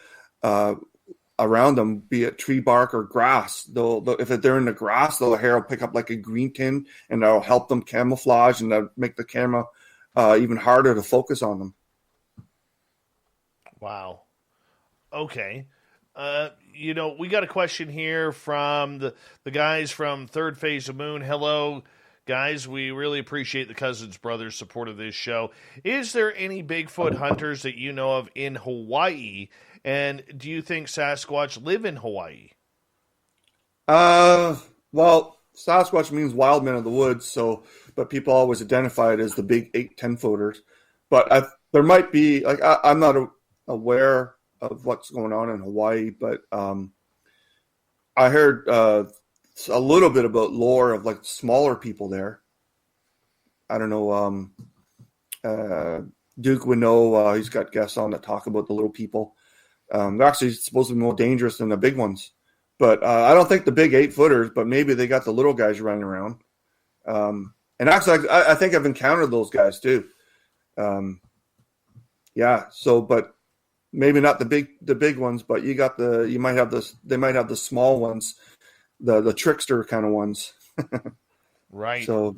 around them, be it tree bark or grass. If they're in the grass, the hair will pick up like a green tint, and that'll help them camouflage, and that'll make the camera even harder to focus on them. Wow. Okay. We got a question here from the guys from Third Phase of Moon. Hello, guys. We really appreciate the Cousins Brothers' support of this show. Is there any Bigfoot hunters that you know of in Hawaii? And do you think Sasquatch live in Hawaii? Well, Sasquatch means wild men of the woods, but people always identify it as the big 8-10 footers. But there might be, like, I'm not aware of what's going on in Hawaii, but I heard a little bit about lore of like smaller people there. I don't know. Duke would know. He's got guests on that talk about the little people. They're actually supposed to be more dangerous than the big ones, but I don't think the big 8-footers. But maybe they got the little guys running around. And actually, I think I've encountered those guys too. Yeah. So, but. Maybe not the big ones, but they might have the small ones, the trickster kind of ones. Right. So,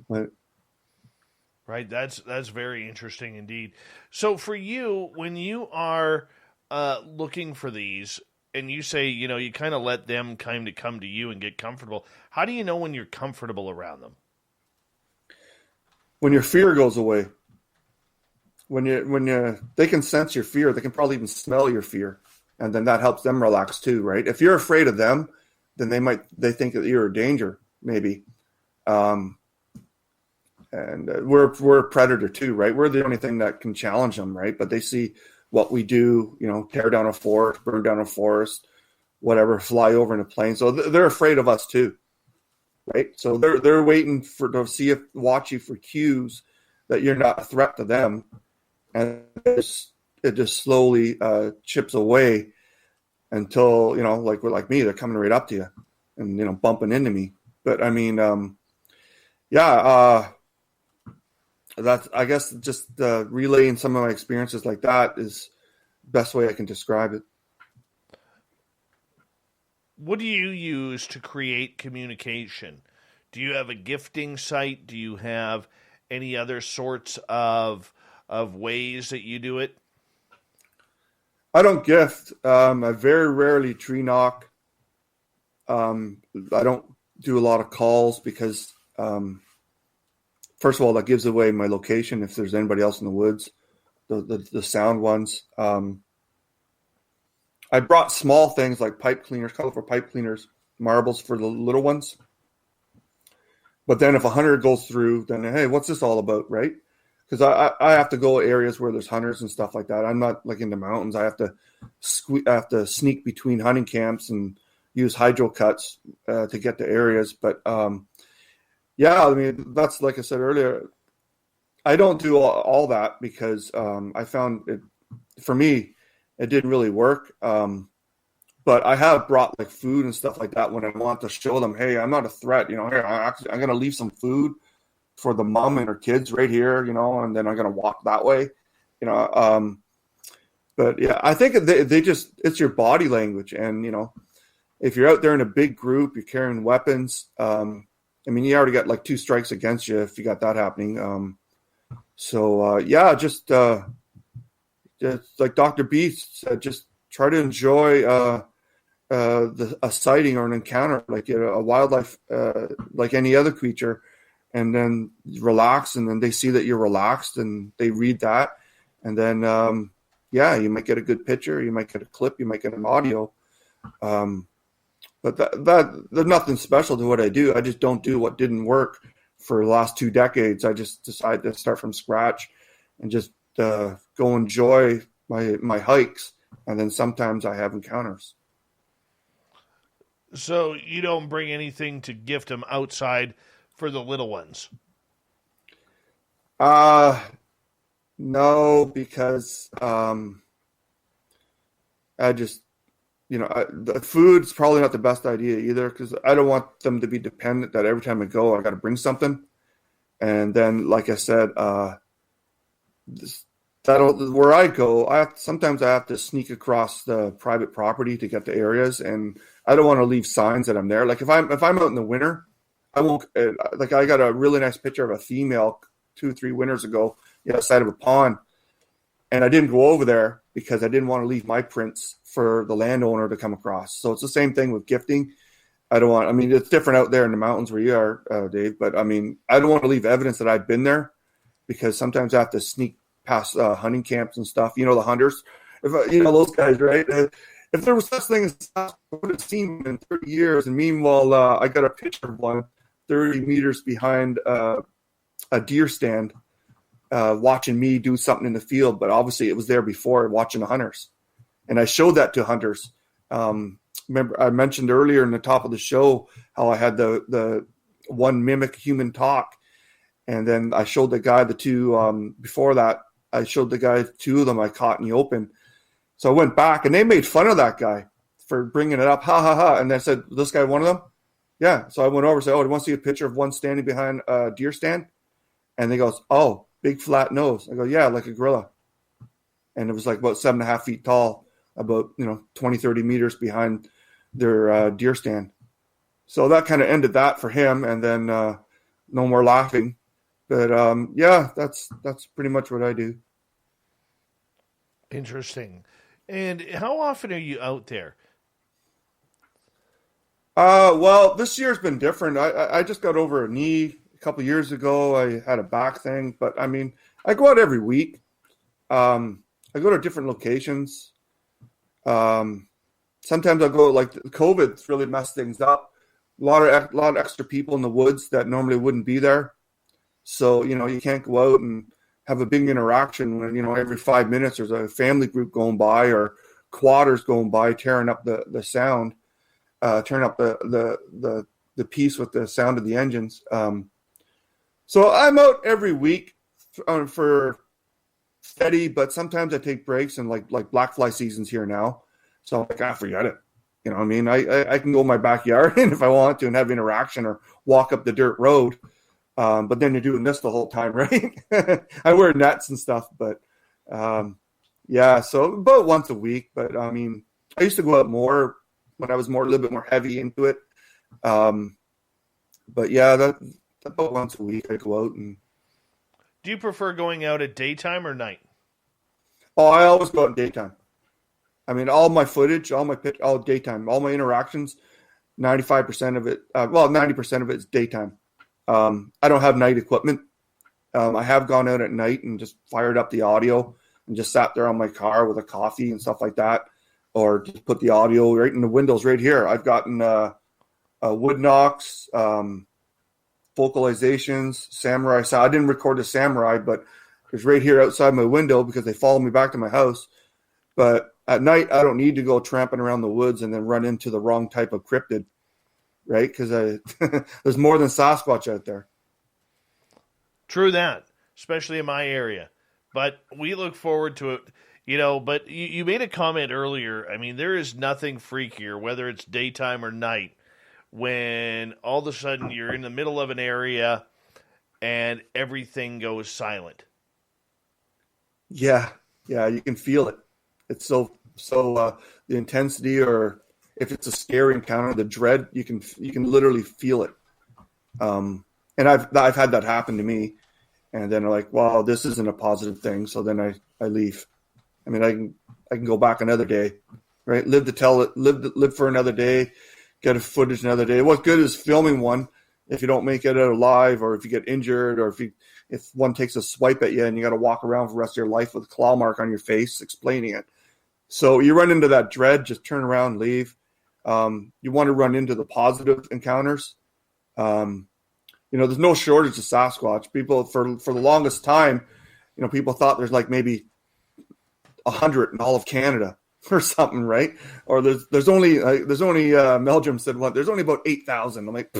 right. That's very interesting indeed. So for you, when you are looking for these, and you say, you kind of let them kind of come to you and get comfortable. How do you know when you're comfortable around them? When your fear goes away. When they can sense your fear, they can probably even smell your fear. and then that helps them relax too, right? If you're afraid of them, then they think that you're a danger, maybe. And we're a predator too, right? We're the only thing that can challenge them, right? But they see what we do, tear down a forest, burn down a forest, whatever, fly over in a plane. So they're afraid of us too, right? So they're waiting to watch you for cues that you're not a threat to them, and it just slowly chips away until like me, they're coming right up to you and bumping into me. But I mean, that's, I guess, just relaying some of my experiences like that is the best way I can describe it. What do you use to create communication? Do you have a gifting site? Do you have any other sorts of ways that you do it? I don't gift. I very rarely tree knock. I don't do a lot of calls because, first of all, that gives away my location if there's anybody else in the woods, the sound ones. I brought small things like pipe cleaners, colorful pipe cleaners, marbles for the little ones. But then if a hunter goes through, then, hey, what's this all about, right? Because I have to go areas where there's hunters and stuff like that. I'm not like in the mountains. I have to sneak between hunting camps and use hydro cuts to get to areas. But I mean, that's, like I said earlier, I don't do all that because I found it, for me, it didn't really work. But I have brought like food and stuff like that when I want to show them, hey, I'm not a threat. Here, I'm going to leave some food for the mom and her kids right here, and then I'm going to walk that way, but yeah, I think they just, it's your body language. And, if you're out there in a big group, you're carrying weapons. I mean, you already got like 2 strikes against you if you got that happening. Just like Dr. B said, just try to enjoy a sighting or an encounter, like a wildlife, like any other creature, and then relax. And then they see that you're relaxed and they read that. And then, you might get a good picture. You might get a clip. You might get an audio. But that there's nothing special to what I do. I just don't do what didn't work for the last 2 decades. I just decided to start from scratch and just go enjoy my hikes. And then sometimes I have encounters. So you don't bring anything to gift them outside for the little ones? No, because I just, the food's probably not the best idea either, because I don't want them to be dependent that every time I go, I got to bring something. And then, like I said, where I go, sometimes I have to sneak across the private property to get to areas, and I don't want to leave signs that I'm there. Like if I'm out in the winter, I won't. Like I got a really nice picture of a female 2 or 3 winters ago, outside of a pond, and I didn't go over there because I didn't want to leave my prints for the landowner to come across. So it's the same thing with gifting. I mean, it's different out there in the mountains where you are, Dave, but I mean, I don't want to leave evidence that I've been there, because sometimes I have to sneak past hunting camps and stuff. The hunters, those guys, right? If there was such thing as I would have seen them in 30 years, and meanwhile, I got a picture of one 30 meters behind a deer stand, watching me do something in the field, but obviously it was there before, watching the hunters. And I showed that to hunters. Remember, I mentioned earlier in the top of the show how I had the one mimic human talk. And then I showed the guy the 2 before that. I showed the guy 2 of them I caught in the open. So I went back, and they made fun of that guy for bringing it up. Ha, ha, ha. And I said, this guy one of them? Yeah. So I went over and said, do you want to see a picture of one standing behind a deer stand? And he goes, oh, big flat nose. I go, yeah, like a gorilla. And it was like about 7.5 feet tall, about 20, 30 meters behind their deer stand. So that kind of ended that for him. And then no more laughing. But that's pretty much what I do. Interesting. And how often are you out there? Well, this year's been different. I just got over a knee a couple of years ago. I had a back thing, but I mean, I go out every week. I go to different locations. Sometimes I'll go, like COVID's really messed things up. A lot of extra people in the woods that normally wouldn't be there. So, you can't go out and have a big interaction when, every 5 minutes there's a family group going by or quadders going by, tearing up the sound, tearing up the piece with the sound of the engines. So I'm out every week for steady, but sometimes I take breaks, and like black fly season's here now. So I'm like, forget it. You know what I mean? I can go in my backyard and if I want to and have interaction or walk up the dirt road. But then you're doing this the whole time, right? I wear nets and stuff, but so about once a week. But I mean, I used to go out more when I was a little bit more heavy into it. But yeah, that about once a week I go out. And do you prefer going out at daytime or night? Oh, I always go out in daytime. I mean, all my footage, all daytime, all my interactions, 95% of it, 90% of it is daytime. I don't have night equipment. I have gone out at night and just fired up the audio and just sat there on my car with a coffee and stuff like that, or just put the audio right in the windows right here. I've gotten wood knocks, vocalizations, samurai. So I didn't record the samurai, but it's right here outside my window because they follow me back to my house. But at night, I don't need to go tramping around the woods and then run into the wrong type of cryptid, right? Because there's more than Sasquatch out there. True that, especially in my area. But we look forward to it, but you made a comment earlier. I mean, there is nothing freakier, whether it's daytime or night, when all of a sudden you're in the middle of an area and everything goes silent. Yeah, you can feel it. It's so the intensity, or if it's a scary encounter, the dread, you can literally feel it. And I've had that happen to me, and then I'm like, wow, this isn't a positive thing. So then I leave. I mean, I can go back another day, right? Live to tell it. Live for another day. Get a footage another day. What's good is filming one. If you don't make it out alive, or if you get injured, or if one takes a swipe at you and you got to walk around for the rest of your life with a claw mark on your face explaining it. So you run into that dread, just turn around, leave. You want to run into the positive encounters. There's no shortage of Sasquatch. People for the longest time, people thought there's like maybe 100 in all of Canada or something, right? Or there's only Meldrum said what? There's only about 8,000. I'm like,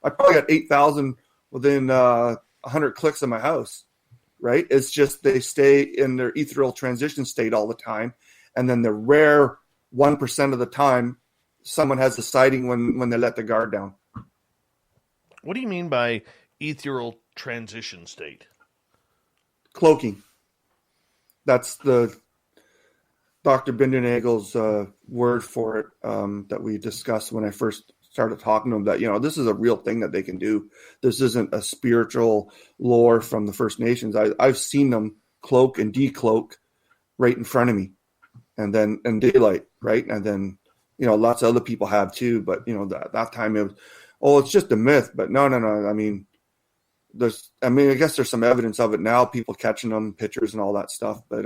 I probably got 8,000 within 100 clicks of my house, right? It's just they stay in their ethereal transition state all the time. And then the rare 1% of the time, someone has a sighting when they let the guard down. What do you mean by ethereal transition state? Cloaking. That's the Dr. Bindernagel's word for it that we discussed when I first started talking to him, that, this is a real thing that they can do. This isn't a spiritual lore from the First Nations. I've seen them cloak and decloak right in front of me. And then in daylight, right? And then, lots of other people have too. But, that time it was, it's just a myth. But no. I mean, I guess there's some evidence of it now, people catching them, pictures and all that stuff. But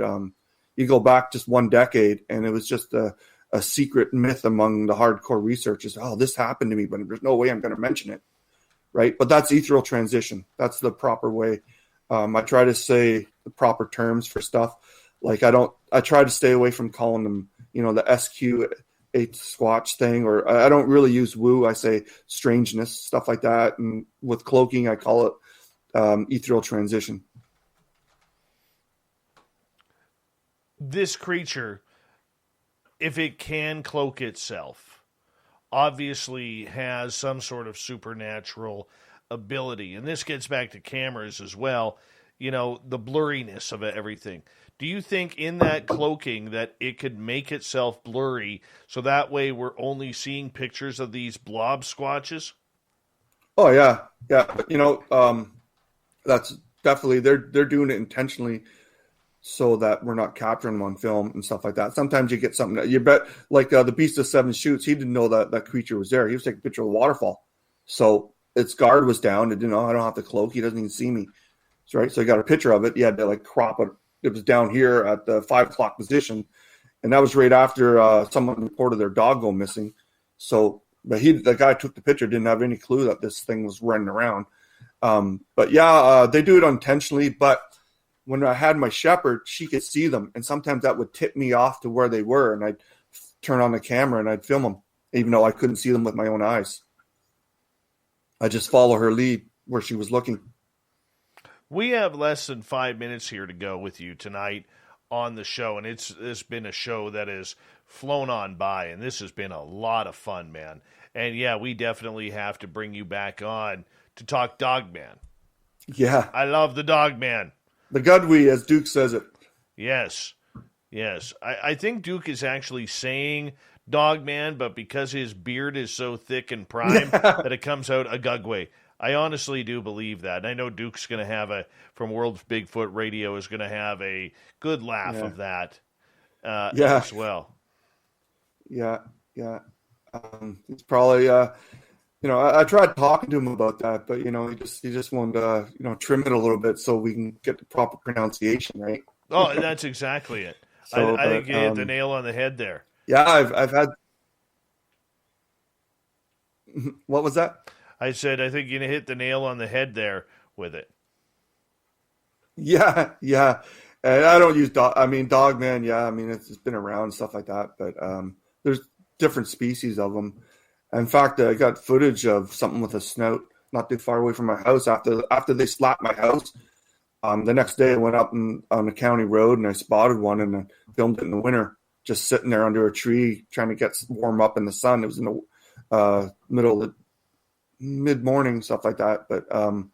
you go back just one decade and it was just a secret myth among the hardcore researchers. Oh, this happened to me, but there's no way I'm going to mention it. Right. But that's ethereal transition. That's the proper way. I try to say the proper terms for stuff. Like I try to stay away from calling them, the SQ8 Squatch thing, or I don't really use woo. I say strangeness, stuff like that. And with cloaking, I call it ethereal transition. This creature, if it can cloak itself, obviously has some sort of supernatural ability. And this gets back to cameras as well, the blurriness of everything. Do you think in that cloaking that it could make itself blurry so that way we're only seeing pictures of these blob squatches? Oh, yeah. Yeah. But, that's definitely, they're doing it intentionally so that we're not capturing them on film and stuff like that. Sometimes you get something that you bet, like the Beast of Seven Shoots, he didn't know that creature was there. He was taking a picture of a waterfall. So its guard was down. It didn't know, I don't have to cloak. He doesn't even see me. Right. So he got a picture of it. He had to crop it. It was down here at the 5 o'clock position. and that was right after someone reported their dog go missing. So, but the guy who took the picture didn't have any clue that this thing was running around. But yeah, they do it unintentionally. But when I had my shepherd, she could see them, and sometimes that would tip me off to where they were, and I'd turn on the camera and I'd film them, even though I couldn't see them with my own eyes. I just follow her lead where she was looking. We have less than 5 minutes here to go with you tonight on the show, and it's been a show that has flown on by, and this has been a lot of fun, man. And yeah, we definitely have to bring you back on to talk Dogman. Yeah. I love the Dogman. The Gudwee, as Duke says it. Yes. I think Duke is actually saying Dogman, but because his beard is so thick and prime that it comes out a Gugway. I honestly do believe that. And I know Duke's going to have from World Bigfoot Radio is going to have a good laugh of that as well. Yeah. It's probably, I tried talking to him about that, but, he just wanted to, trim it a little bit so we can get the proper pronunciation, right? Oh, that's exactly it. So, I think you hit the nail on the head there. Yeah, I've had. What was that? I said, I think you hit the nail on the head there with it. Yeah. And I don't use Dogman. Yeah, it's been around and stuff like that, but there's different species of them. In fact, I got footage of something with a snout not too far away from my house after they slapped my house. The next day, I went up on the county road and I spotted one and I filmed it in the winter, just sitting there under a tree trying to get warm up in the sun. It was in the middle of the mid-morning, stuff like that. But I'll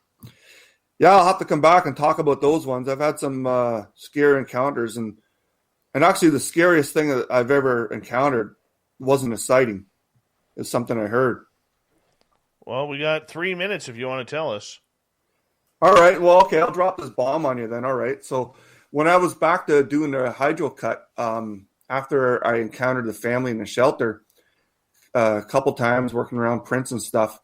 have to come back and talk about those ones. I've had some scary encounters, and actually the scariest thing that I've ever encountered wasn't a sighting. It's something I heard. Well, we got 3 minutes if you want to tell us. All right. Well, okay. I'll drop this bomb on you then. All right. So when I was back to doing the hydro cut, after I encountered the family in the shelter a couple times working around prints and stuff,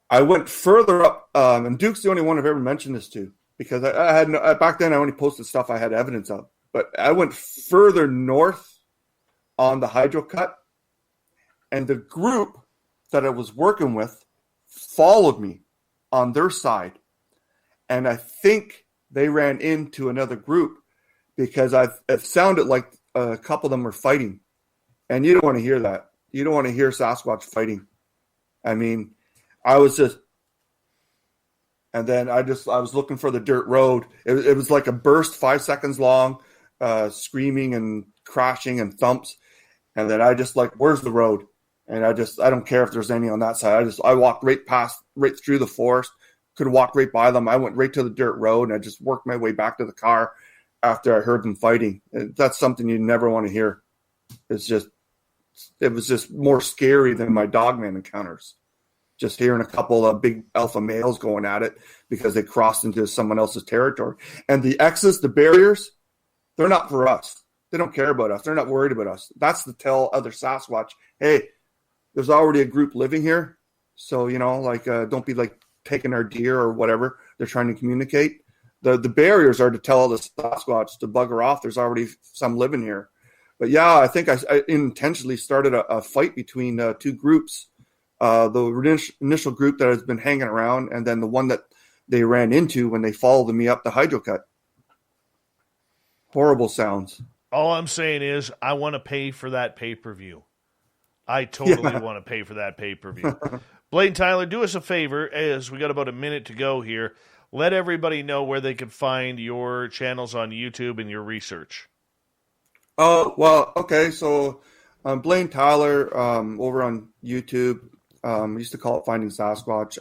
I went further up, and Duke's the only one I've ever mentioned this to, because I had back then I only posted stuff I had evidence of. But I went further north on the hydro cut, and the group that I was working with followed me on their side. And I think they ran into another group because it sounded like a couple of them were fighting. And you don't want to hear that. You don't want to hear Sasquatch fighting. I was just, and then I was looking for the dirt road. It was like a burst, 5 seconds long, screaming and crashing and thumps. And then I just where's the road? And I don't care if there's any on that side. I walked right through the forest, could walk right by them. I went right to the dirt road and I just worked my way back to the car after I heard them fighting. And that's something you never want to hear. It was just more scary than my Dogman encounters. Just hearing a couple of big alpha males going at it because they crossed into someone else's territory. And the X's, the barriers, they're not for us. They don't care about us. They're not worried about us. That's to tell other Sasquatch, hey, there's already a group living here. So, don't be taking our deer or whatever they're trying to communicate. The barriers are to tell the Sasquatch to bugger off. There's already some living here. But yeah, I think I intentionally started a fight between two groups. The initial group that has been hanging around, and then the one that they ran into when they followed me up the hydro cut. Horrible sounds. All I'm saying is I want to pay for that pay-per-view. I totally want to pay for that pay-per-view. Blayne Tyler, do us a favor, as we got about a minute to go here. Let everybody know where they can find your channels on YouTube and your research. Oh, well, okay. So Blayne Tyler over on YouTube. I used to call it Finding Sasquatch.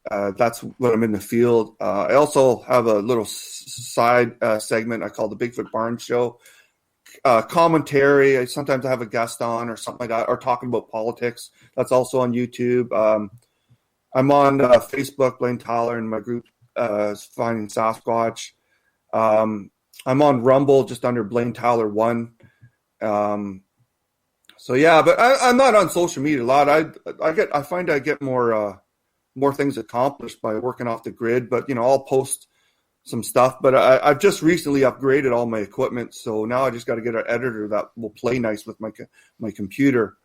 That's when I'm in the field. I also have a little side segment I call the Bigfoot Barn Show. Commentary. Sometimes I have a guest on or something like that, or talking about politics. That's also on YouTube. I'm on Facebook, Blayne Tyler, and my group is Finding Sasquatch. I'm on Rumble, just under Blayne Tyler 1. So yeah, but I'm not on social media a lot. I find I get more things accomplished by working off the grid. But I'll post some stuff. But I've just recently upgraded all my equipment, so now I just got to get an editor that will play nice with my computer.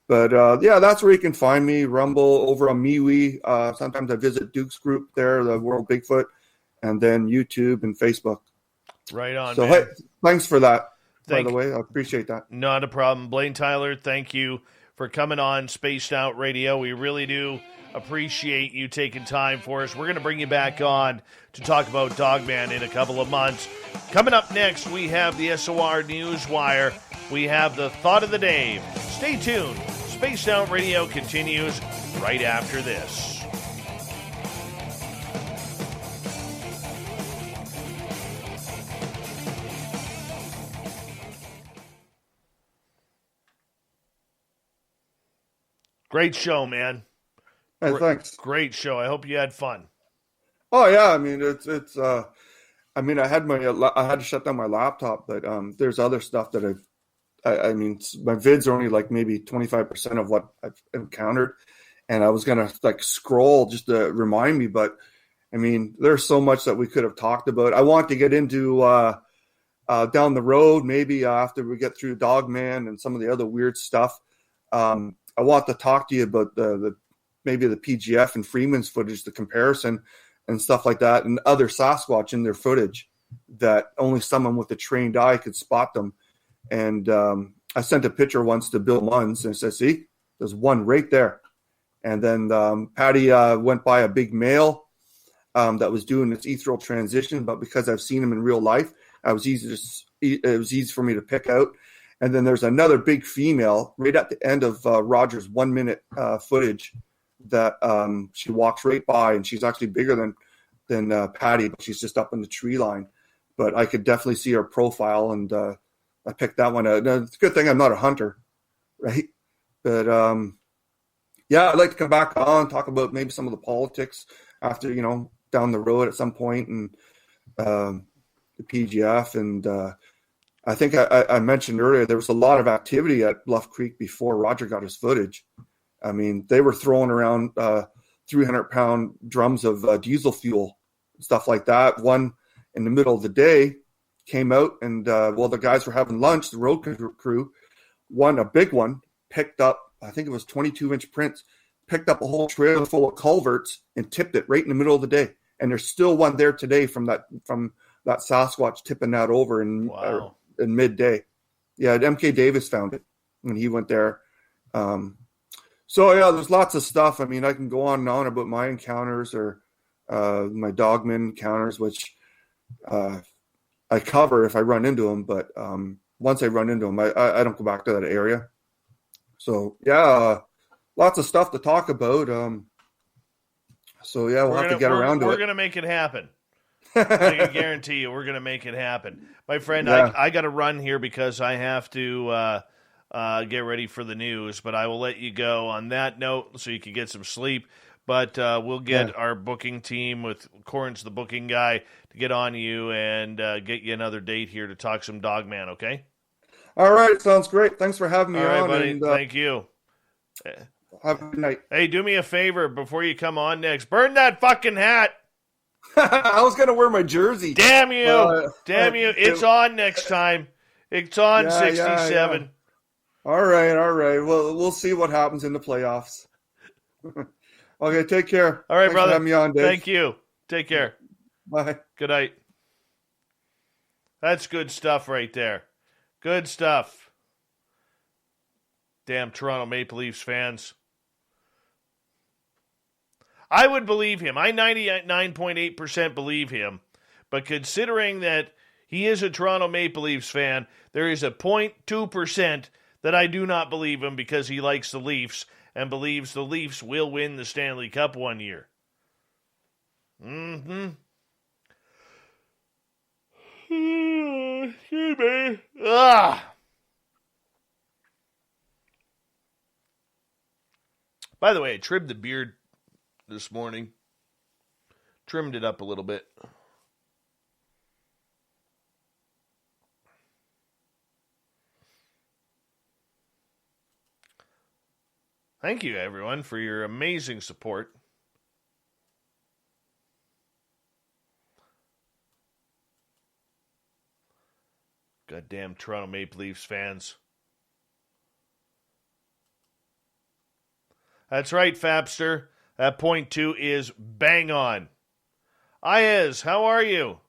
But yeah, that's where you can find me. Rumble, over on MeWe. Sometimes I visit Duke's group there, the World Bigfoot, and then YouTube and Facebook. Right on, so, man. Hey, thanks for that, by the way. I appreciate that. Not a problem. Blayne Tyler, thank you for coming on Spaced Out Radio. We really do appreciate you taking time for us. We're going to bring you back on to talk about Dogman in a couple of months. Coming up next, we have the SOR Newswire. We have the Thought of the Day. Stay tuned. Spaced Out Radio continues right after this. Great show, man. Hey, thanks. Great show. I hope you had fun. Oh yeah, I mean it's. I mean, I had to shut down my laptop, but there's other stuff that I mean, my vids are only like maybe 25% of what I've encountered, and I was gonna like scroll just to remind me, but I mean, there's so much that we could have talked about. I want to get into down the road, maybe after we get through Dogman and some of the other weird stuff. I want to talk to you about maybe the PGF and Freeman's footage, the comparison and stuff like that, and other Sasquatch in their footage that only someone with a trained eye could spot them. And I sent a picture once to Bill Munns and said, see, there's one right there. And then Patty went by a big male that was doing its ethereal transition, but because I've seen him in real life, it was easy for me to pick out. And then there's another big female right at the end of Roger's 1 minute footage that she walks right by, and she's actually bigger than Patty, but she's just up in the tree line. But I could definitely see her profile, and I picked that one out. Now, it's a good thing I'm not a hunter, right? But yeah, I'd like to come back on, talk about maybe some of the politics after, down the road at some point, and the PGF. And I think I mentioned earlier, there was a lot of activity at Bluff Creek before Roger got his footage. I mean, they were throwing around 300-pound drums of diesel fuel, stuff like that. One in the middle of the day came out, and while the guys were having lunch, the road crew, a big one, picked up, I think it was 22-inch prints, picked up a whole trailer full of culverts and tipped it right in the middle of the day. And there's still one there today from that Sasquatch tipping that over in midday. Yeah, MK Davis found it when he went there. So yeah, there's lots of stuff. I mean, I can go on and on about my encounters or my Dogman encounters, which I cover if I run into them. But once I run into them, I don't go back to that area. So yeah, lots of stuff to talk about. So yeah, we'll have to get around to it. We're going to make it happen. I can guarantee you we're going to make it happen. My friend, yeah. I got to run here because I have to get ready for the news, but I will let you go on that note so you can get some sleep. But we'll get our booking team with Corns, the booking guy, to get on you and get you another date here to talk some Dogman, okay? All right, sounds great. Thanks for having me on. All right, buddy. And, thank you. Have a good night. Hey, do me a favor before you come on next. Burn that fucking hat. I was going to wear my jersey. Damn you. Damn you. It's on next time. It's on 67. Yeah. All right. Well, we'll see what happens in the playoffs. Okay, take care. All right, Thanks brother. For having me on, Dave. Thank you. Take care. Bye. Good night. That's good stuff right there. Good stuff. Damn Toronto Maple Leafs fans. I would believe him. I 99.8% believe him. But considering that he is a Toronto Maple Leafs fan, there is a 0.2% that I do not believe him because he likes the Leafs and believes the Leafs will win the Stanley Cup one year. Excuse me. By the way, I trimmed the beard this morning. Trimmed it up a little bit. Thank you, everyone, for your amazing support. Goddamn Toronto Maple Leafs fans. That's right, Fapster. That point 2 is bang on. Ayaz, how are you?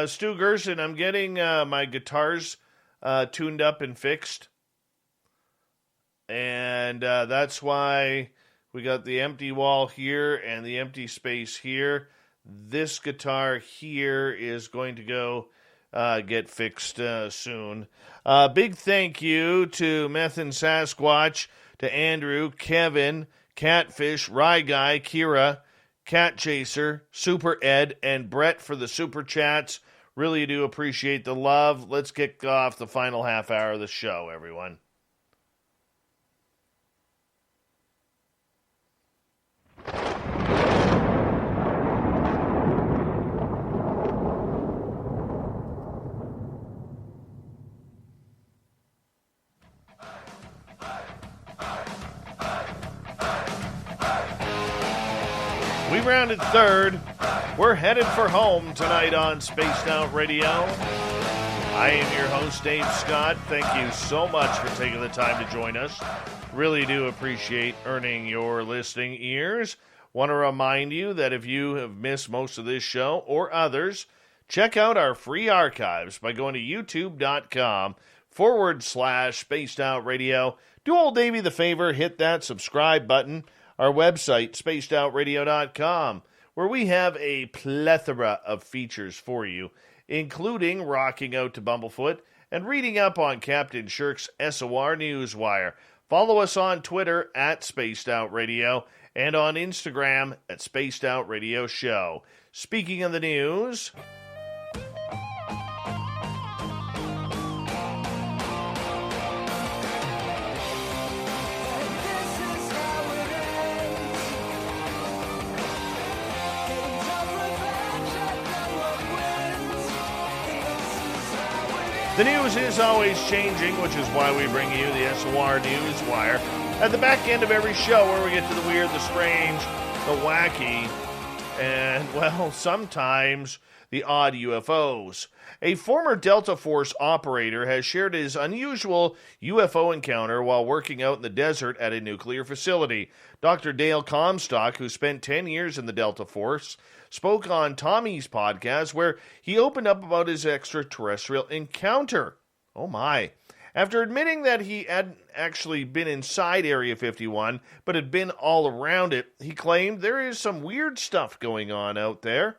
Stu Gerson, I'm getting my guitars tuned up and fixed. And that's why we got the empty wall here and the empty space here. This guitar here is going to go get fixed soon. Big thank you to Meth and Sasquatch, to Andrew, Kevin, Catfish, Rye Guy, Kira, Cat Chaser, Super Ed, and Brett for the super chats. Really do appreciate the love. Let's kick off the final half hour of the show, everyone. We rounded third. We're headed for home tonight on Spaced Out Radio. I am your host, Dave Scott. Thank you so much for taking the time to join us. Really do appreciate earning your listening ears. Want to remind you that if you have missed most of this show or others, check out our free archives by going to youtube.com/Spaced Out Radio. Do old Davey the favor, hit that subscribe button. Our website, spacedoutradio.com, where we have a plethora of features for you, including rocking out to Bumblefoot and reading up on Captain Shirk's SOR Newswire. Follow us on Twitter at Spaced Out Radio and on Instagram at Spaced Out Radio Show. Speaking of the news, the news is always changing, which is why we bring you the SOR Newswire at the back end of every show, where we get to the weird, the strange, the wacky, and, well, sometimes the odd UFOs. A former Delta Force operator has shared his unusual UFO encounter while working out in the desert at a nuclear facility. Dr. Dale Comstock, who spent 10 years in the Delta Force, spoke on Tommy's podcast where he opened up about his extraterrestrial encounter. Oh my. After admitting that he hadn't actually been inside Area 51, but had been all around it, he claimed there is some weird stuff going on out there.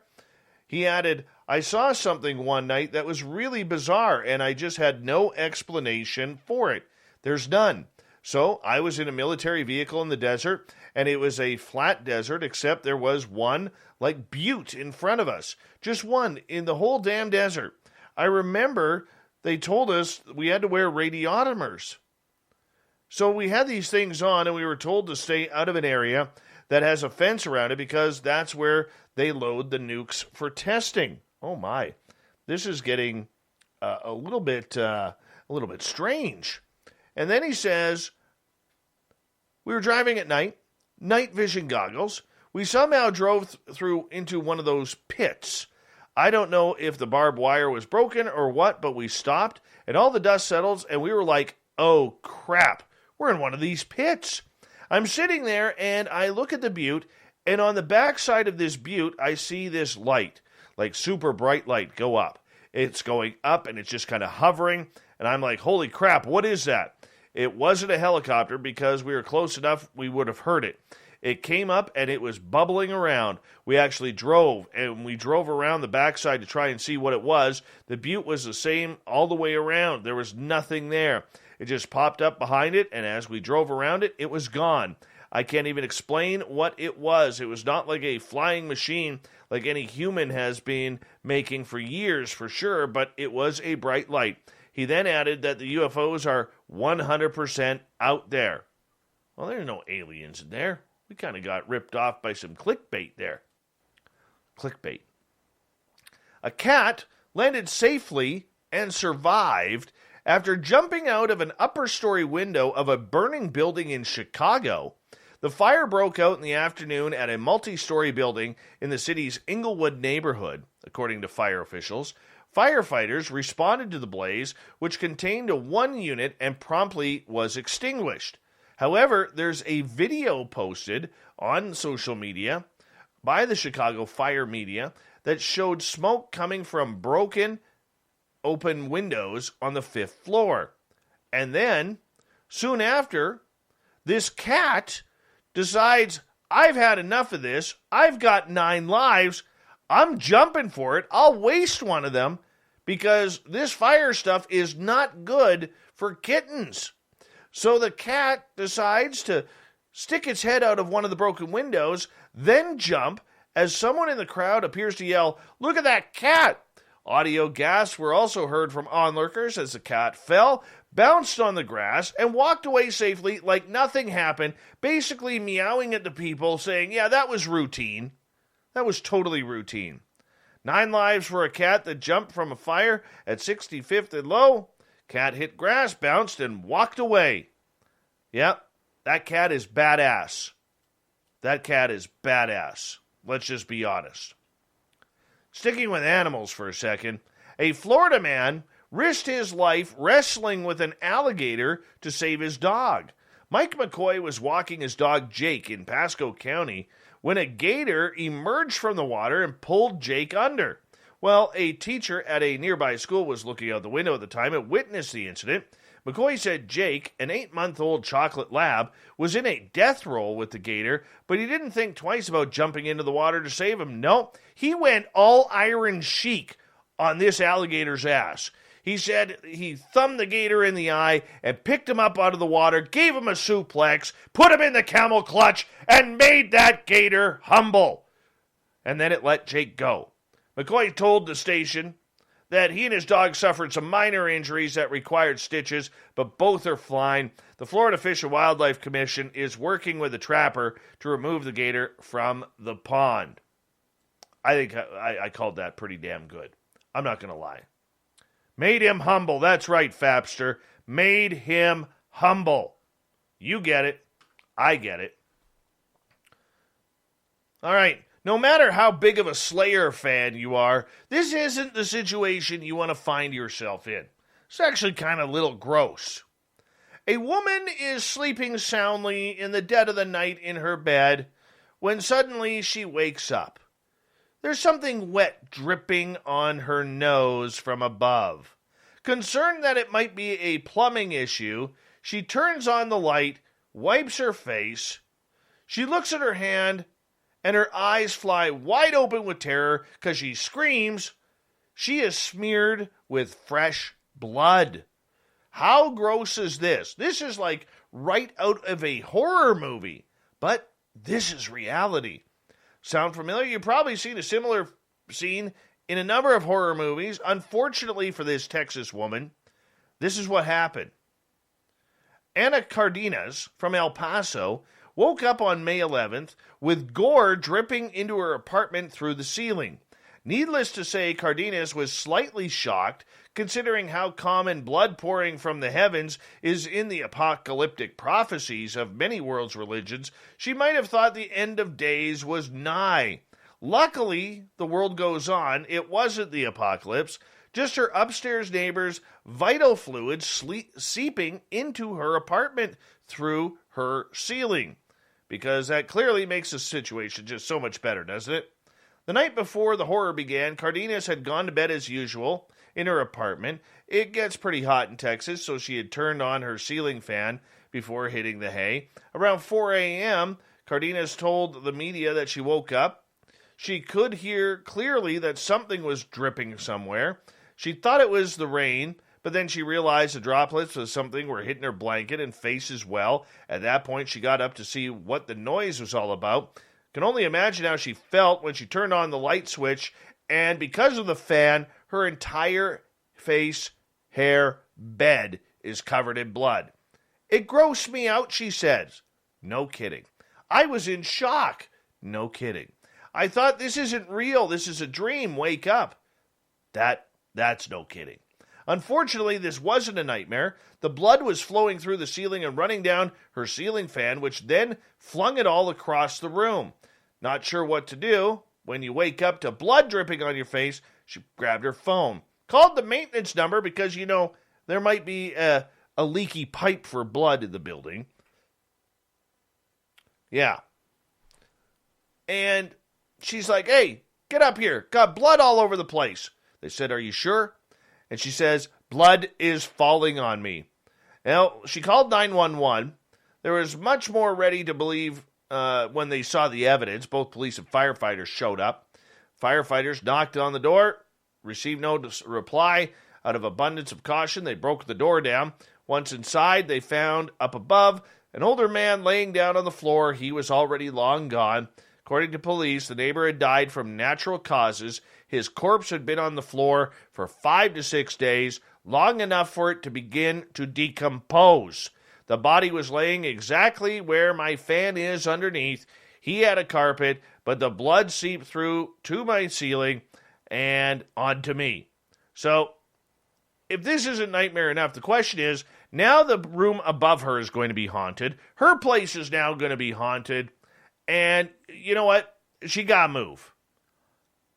He added, "I saw something one night that was really bizarre, and I just had no explanation for it. There's none. So I was in a military vehicle in the desert, and it was a flat desert, except there was one, like butte in front of us. Just one in the whole damn desert. I remember they told us we had to wear radiometers. So we had these things on, and we were told to stay out of an area that has a fence around it because that's where they load the nukes for testing." Oh my, this is getting a little bit strange. And then he says, "We were driving at night vision goggles. We somehow drove through into one of those pits. I don't know if the barbed wire was broken or what, but we stopped, and all the dust settles, and we were like, oh crap, we're in one of these pits. I'm sitting there, and I look at the butte, and on the back side of this butte, I see this light, like super bright light, go up. It's going up, and it's just kind of hovering, and I'm like, holy crap, what is that? It wasn't a helicopter because we were close enough, we would have heard it. It came up and it was bubbling around. We actually drove, and we drove around the backside to try and see what it was. The butte was the same all the way around. There was nothing there. It just popped up behind it, and as we drove around it, it was gone. I can't even explain what it was. It was not like a flying machine like any human has been making for years, for sure, but it was a bright light. He then added that the UFOs are 100% out there. Well, there's no aliens in there. We kind of got ripped off by some clickbait there. Clickbait. A cat landed safely and survived after jumping out of an upper-story window of a burning building in Chicago. The fire broke out in the afternoon at a multi-story building in the city's Inglewood neighborhood, according to fire officials. Firefighters responded to the blaze, which contained a one unit and promptly was extinguished. However, there's a video posted on social media by the Chicago Fire Media that showed smoke coming from broken, open windows on the 5th floor. And then, soon after, this cat decides, I've had enough of this. I've got 9 lives. I'm jumping for it. I'll waste one of them because this fire stuff is not good for kittens. So the cat decides to stick its head out of one of the broken windows, then jump as someone in the crowd appears to yell, "Look at that cat!" Audio gasps were also heard from onlookers as the cat fell, bounced on the grass, and walked away safely like nothing happened, basically meowing at the people, saying, yeah, that was routine. That was totally routine. 9 lives for a cat that jumped from a fire at 65th and Low. Cat hit grass, bounced, and walked away. Yep, that cat is badass. That cat is badass. Let's just be honest. Sticking with animals for a second, a Florida man risked his life wrestling with an alligator to save his dog. Mike McCoy was walking his dog Jake in Pasco County when a gator emerged from the water and pulled Jake under. Well, a teacher at a nearby school was looking out the window at the time and witnessed the incident. McCoy said Jake, an 8-month-old chocolate lab, was in a death roll with the gator, but he didn't think twice about jumping into the water to save him. No, he went all Iron Sheik on this alligator's ass. He said he thumbed the gator in the eye and picked him up out of the water, gave him a suplex, put him in the camel clutch, and made that gator humble. And then it let Jake go. McCoy told the station that he and his dog suffered some minor injuries that required stitches, but both are fine. The Florida Fish and Wildlife Commission is working with the trapper to remove the gator from the pond. I think I called that pretty damn good. I'm not going to lie. Made him humble. That's right, Fapster. Made him humble. You get it. I get it. All right. No matter how big of a Slayer fan you are, this isn't the situation you want to find yourself in. It's actually kind of a little gross. A woman is sleeping soundly in the dead of the night in her bed when suddenly she wakes up. There's something wet dripping on her nose from above. Concerned that it might be a plumbing issue, she turns on the light, wipes her face. She looks at her hand, and her eyes fly wide open with terror because she screams. She is smeared with fresh blood. How gross is this? This is like right out of a horror movie, but this is reality. Sound familiar? You've probably seen a similar scene in a number of horror movies. Unfortunately for this Texas woman, this is what happened. Ana Cardenas from El Paso woke up on May 11th with gore dripping into her apartment through the ceiling. Needless to say, Cardenas was slightly shocked, considering how common blood pouring from the heavens is in the apocalyptic prophecies of many world's religions. She might have thought the end of days was nigh. Luckily, the world goes on. It wasn't the apocalypse, just her upstairs neighbor's vital fluids seeping into her apartment through her ceiling. Because that clearly makes the situation just so much better, doesn't it? The night before the horror began, Cardenas had gone to bed as usual in her apartment. It gets pretty hot in Texas, so she had turned on her ceiling fan before hitting the hay. Around 4 a.m., Cardenas told the media that she woke up. She could hear clearly that something was dripping somewhere. She thought it was the rain, but then she realized the droplets of something were hitting her blanket and face as well. At that point, she got up to see what the noise was all about. Can only imagine how she felt when she turned on the light switch, and because of the fan, her entire face hair bed is covered in blood. It grossed me out, she says. No kidding. I was in shock. No kidding. I thought, this isn't real. This is a dream. Wake up. That's no kidding. Unfortunately, this wasn't a nightmare. The blood was flowing through the ceiling and running down her ceiling fan, which then flung it all across the room. Not sure what to do. When you wake up to blood dripping on your face, she grabbed her phone. Called the maintenance number because, there might be a leaky pipe for blood in the building. Yeah. And she's like, hey, get up here. Got blood all over the place. They said, are you sure? And she says, blood is falling on me. Now, she called 911. There was much more ready to believe when they saw the evidence. Both police and firefighters showed up. Firefighters knocked on the door, received no reply. Out of abundance of caution, they broke the door down. Once inside, they found up above an older man laying down on the floor. He was already long gone. According to police, the neighbor had died from natural causes. His corpse had been on the floor for 5 to 6 days, long enough for it to begin to decompose. The body was laying exactly where my fan is underneath. He had a carpet, but the blood seeped through to my ceiling and onto me. So, if this isn't nightmare enough, the question is, now the room above her is going to be haunted. Her place is now going to be haunted. And you know what? She got to move.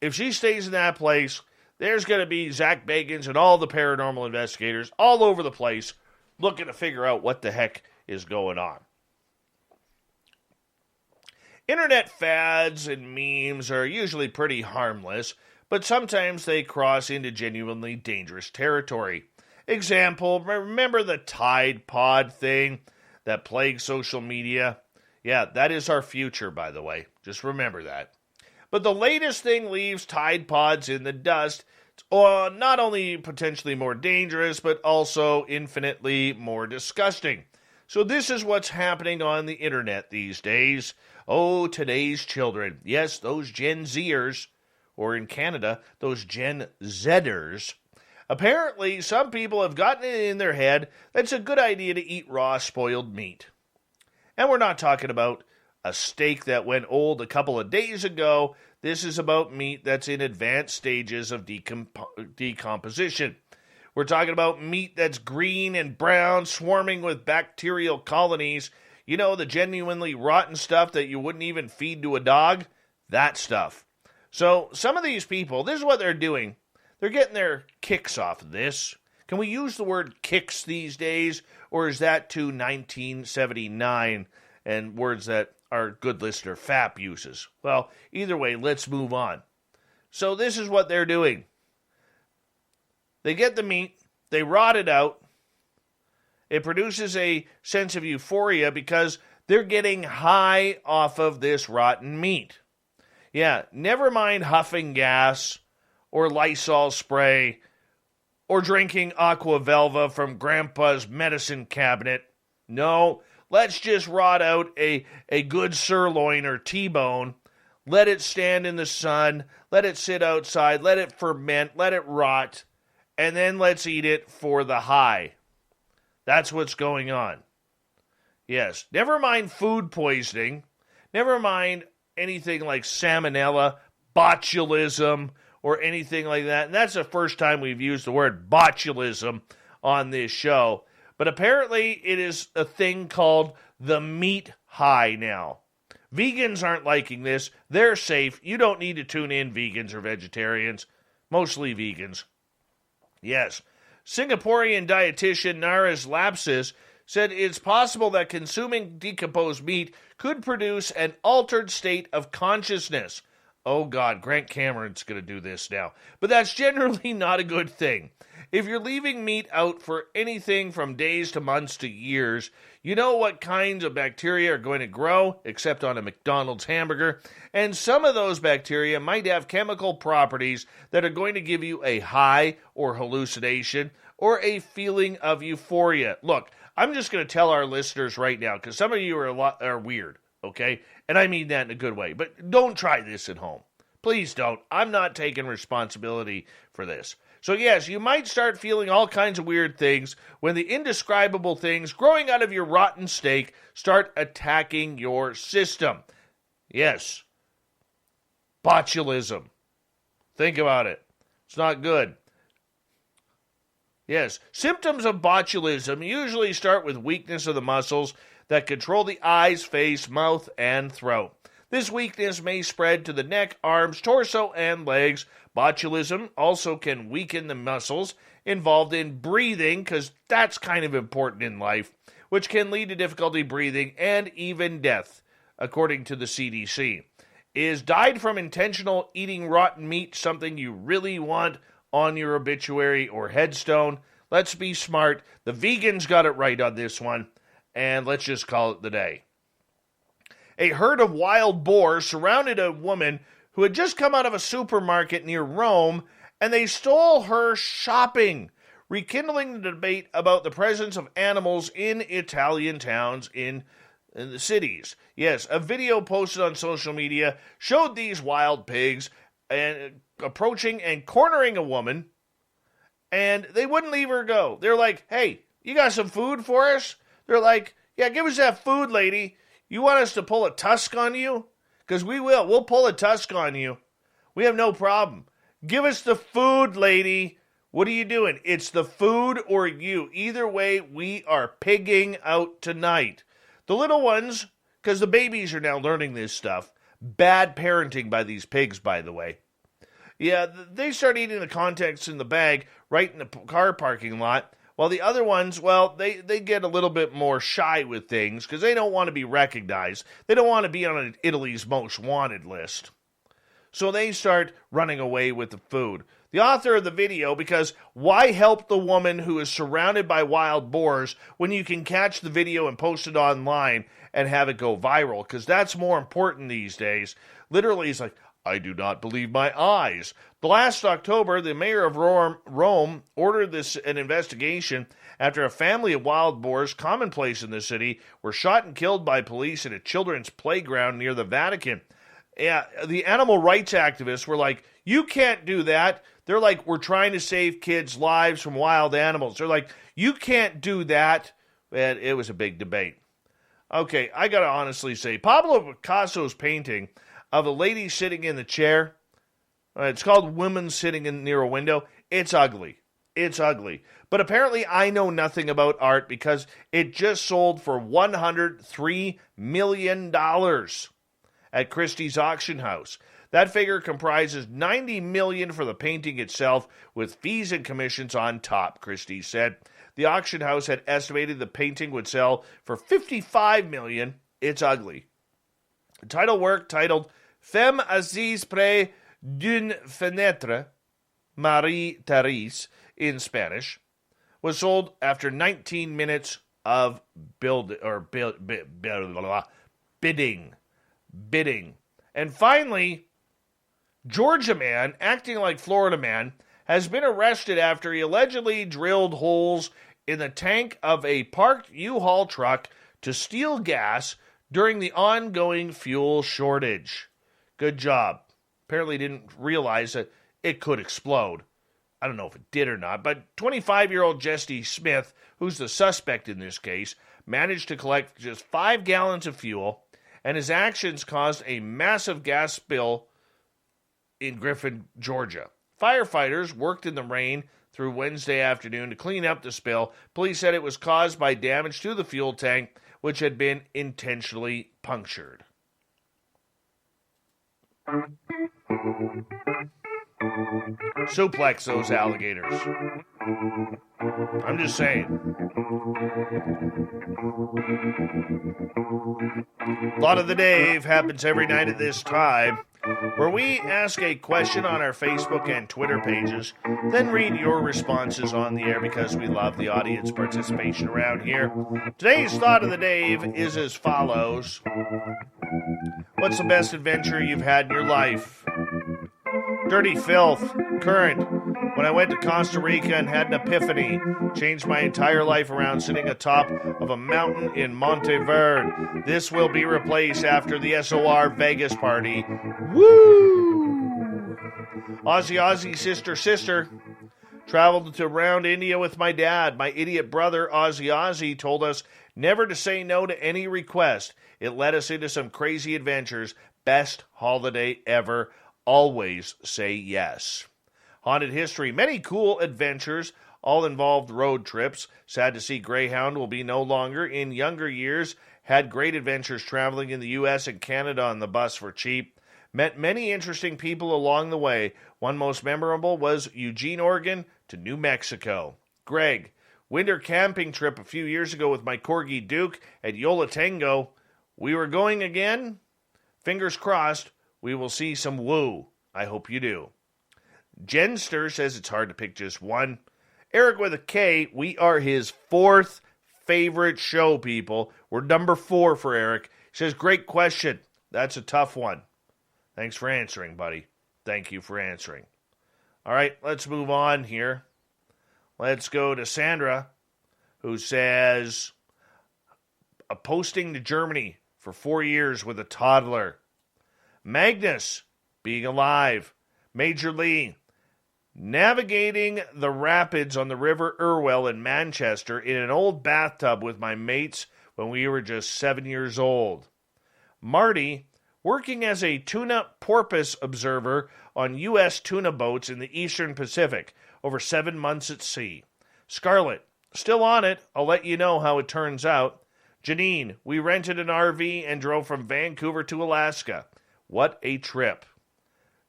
If she stays in that place, there's going to be Zach Bagans and all the paranormal investigators all over the place looking to figure out what the heck is going on. Internet fads and memes are usually pretty harmless, but sometimes they cross into genuinely dangerous territory. Example, remember the Tide Pod thing that plagued social media? Yeah, that is our future, by the way. Just remember that. But the latest thing leaves Tide Pods in the dust. It's not only potentially more dangerous, but also infinitely more disgusting. So this is what's happening on the internet these days. Oh, today's children. Yes, those Gen Zers, or in Canada, those Gen Zers. Apparently, some people have gotten it in their head that it's a good idea to eat raw spoiled meat. And we're not talking about a steak that went old a couple of days ago. This is about meat that's in advanced stages of decomposition. We're talking about meat that's green and brown, swarming with bacterial colonies. You know, the genuinely rotten stuff that you wouldn't even feed to a dog? That stuff. So some of these people, this is what they're doing. They're getting their kicks off of this. Can we use the word kicks these days? Or is that to 1979 and words that our good listener FAP uses? Well, either way, let's move on. So this is what they're doing. They get the meat, they rot it out. It produces a sense of euphoria because they're getting high off of this rotten meat. Yeah, never mind huffing gas or Lysol spray or drinking Aqua Velva from Grandpa's medicine cabinet. No, let's just rot out a good sirloin or T-bone. Let it stand in the sun. Let it sit outside. Let it ferment. Let it rot. And then let's eat it for the high. That's what's going on. Yes, never mind food poisoning. Never mind anything like salmonella, botulism, or anything like that. And that's the first time we've used the word botulism on this show. But apparently it is a thing called the meat high now. Vegans aren't liking this. They're safe. You don't need to tune in, vegans or vegetarians. Mostly vegans. Yes. Singaporean dietitian Naras Lapsis said it's possible that consuming decomposed meat could produce an altered state of consciousness. Oh God, Grant Cameron's going to do this now. But that's generally not a good thing. If you're leaving meat out for anything from days to months to years, you know what kinds of bacteria are going to grow, except on a McDonald's hamburger, and some of those bacteria might have chemical properties that are going to give you a high or hallucination or a feeling of euphoria. Look, I'm just going to tell our listeners right now, because some of you are weird, okay? And I mean that in a good way, but don't try this at home. Please don't. I'm not taking responsibility for this. So yes, you might start feeling all kinds of weird things when the indescribable things growing out of your rotten steak start attacking your system. Yes, botulism. Think about it. It's not good. Yes, symptoms of botulism usually start with weakness of the muscles that control the eyes, face, mouth, and throat. This weakness may spread to the neck, arms, torso, and legs. Botulism also can weaken the muscles involved in breathing, because that's kind of important in life, which can lead to difficulty breathing and even death, according to the CDC. Is died from intentional eating rotten meat something you really want on your obituary or headstone? Let's be smart. The vegans got it right on this one, and let's just call it the day. A herd of wild boars surrounded a woman who had just come out of a supermarket near Rome, and they stole her shopping, rekindling the debate about the presence of animals in Italian towns in the cities. Yes, a video posted on social media showed these wild pigs approaching and cornering a woman, and they wouldn't leave her go. They're like, hey, you got some food for us? They're like, yeah, give us that food, lady. You want us to pull a tusk on you? Because we will. We'll pull a tusk on you. We have no problem. Give us the food, lady. What are you doing? It's the food or you. Either way, we are pigging out tonight. The little ones, because the babies are now learning this stuff. Bad parenting by these pigs, by the way. Yeah, they start eating the contents in the bag right in the car parking lot. While the other ones, well, they get a little bit more shy with things because they don't want to be recognized. They don't want to be on Italy's most wanted list. So they start running away with the food. The author of the video, because why help the woman who is surrounded by wild boars when you can catch the video and post it online and have it go viral? Because that's more important these days. Literally, he's like, I do not believe my eyes. Last October, the mayor of Rome ordered an investigation after a family of wild boars, commonplace in the city, were shot and killed by police at a children's playground near the Vatican. Yeah, the animal rights activists were like, you can't do that. They're like, we're trying to save kids' lives from wild animals. They're like, you can't do that. And it was a big debate. Okay, I got to honestly say, Pablo Picasso's painting of a lady sitting in the chair, it's called Women Sitting Near a Window. It's ugly. It's ugly. But apparently I know nothing about art because it just sold for $103 million at Christie's auction house. That figure comprises $90 million for the painting itself, with fees and commissions on top, Christie said. The auction house had estimated the painting would sell for $55 million. It's ugly. The title work, titled Femme assise près d'une fenêtre, Marie-Thérèse, in Spanish, was sold after 19 minutes of bidding. And finally, Georgia man, acting like Florida man, has been arrested after he allegedly drilled holes in the tank of a parked U-Haul truck to steal gas during the ongoing fuel shortage. Good job. Apparently didn't realize that it could explode. I don't know if it did or not, but 25-year-old Jesse Smith, who's the suspect in this case, managed to collect just 5 gallons of fuel, and his actions caused a massive gas spill in Griffin, Georgia. Firefighters worked in the rain through Wednesday afternoon to clean up the spill. Police said it was caused by damage to the fuel tank, which had been intentionally punctured. Suplex those alligators. I'm just saying. Thought of the Dave happens every night at this time, where we ask a question on our Facebook and Twitter pages, then read your responses on the air because we love the audience participation around here. Today's Thought of the Dave is as follows. What's the best adventure you've had in your life? Dirty filth. Current. When I went to Costa Rica and had an epiphany. Changed my entire life around sitting atop of a mountain in Monteverde. This will be replaced after the SOR Vegas party. Woo! Aussie, Aussie, sister, sister. Traveled to around India with my dad. My idiot brother, Ozzy, told us never to say no to any request. It led us into some crazy adventures. Best holiday ever. Always say yes. Haunted history. Many cool adventures. All involved road trips. Sad to see Greyhound will be no longer. In younger years, had great adventures traveling in the U.S. and Canada on the bus for cheap. Met many interesting people along the way. One most memorable was Eugene, Oregon to New Mexico. Greg, winter camping trip a few years ago with my Corgi Duke at Yola Tango. We were going again? Fingers crossed, we will see some woo. I hope you do. Jenster says it's hard to pick just one. Eric with a K, we are his fourth favorite show, people. We're number 4 for Eric. He says, great question. That's a tough one. Thanks for answering, buddy. Thank you for answering. All right, let's move on here. Let's go to Sandra, who says, a posting to Germany for 4 years with a toddler. Magnus, being alive. Major Lee, navigating the rapids on the River Irwell in Manchester in an old bathtub with my mates when we were just 7 years old. Marty, working as a tuna porpoise observer on U.S. tuna boats in the Eastern Pacific, over 7 months at sea. Scarlett, still on it. I'll let you know how it turns out. Janine, we rented an RV and drove from Vancouver to Alaska. What a trip.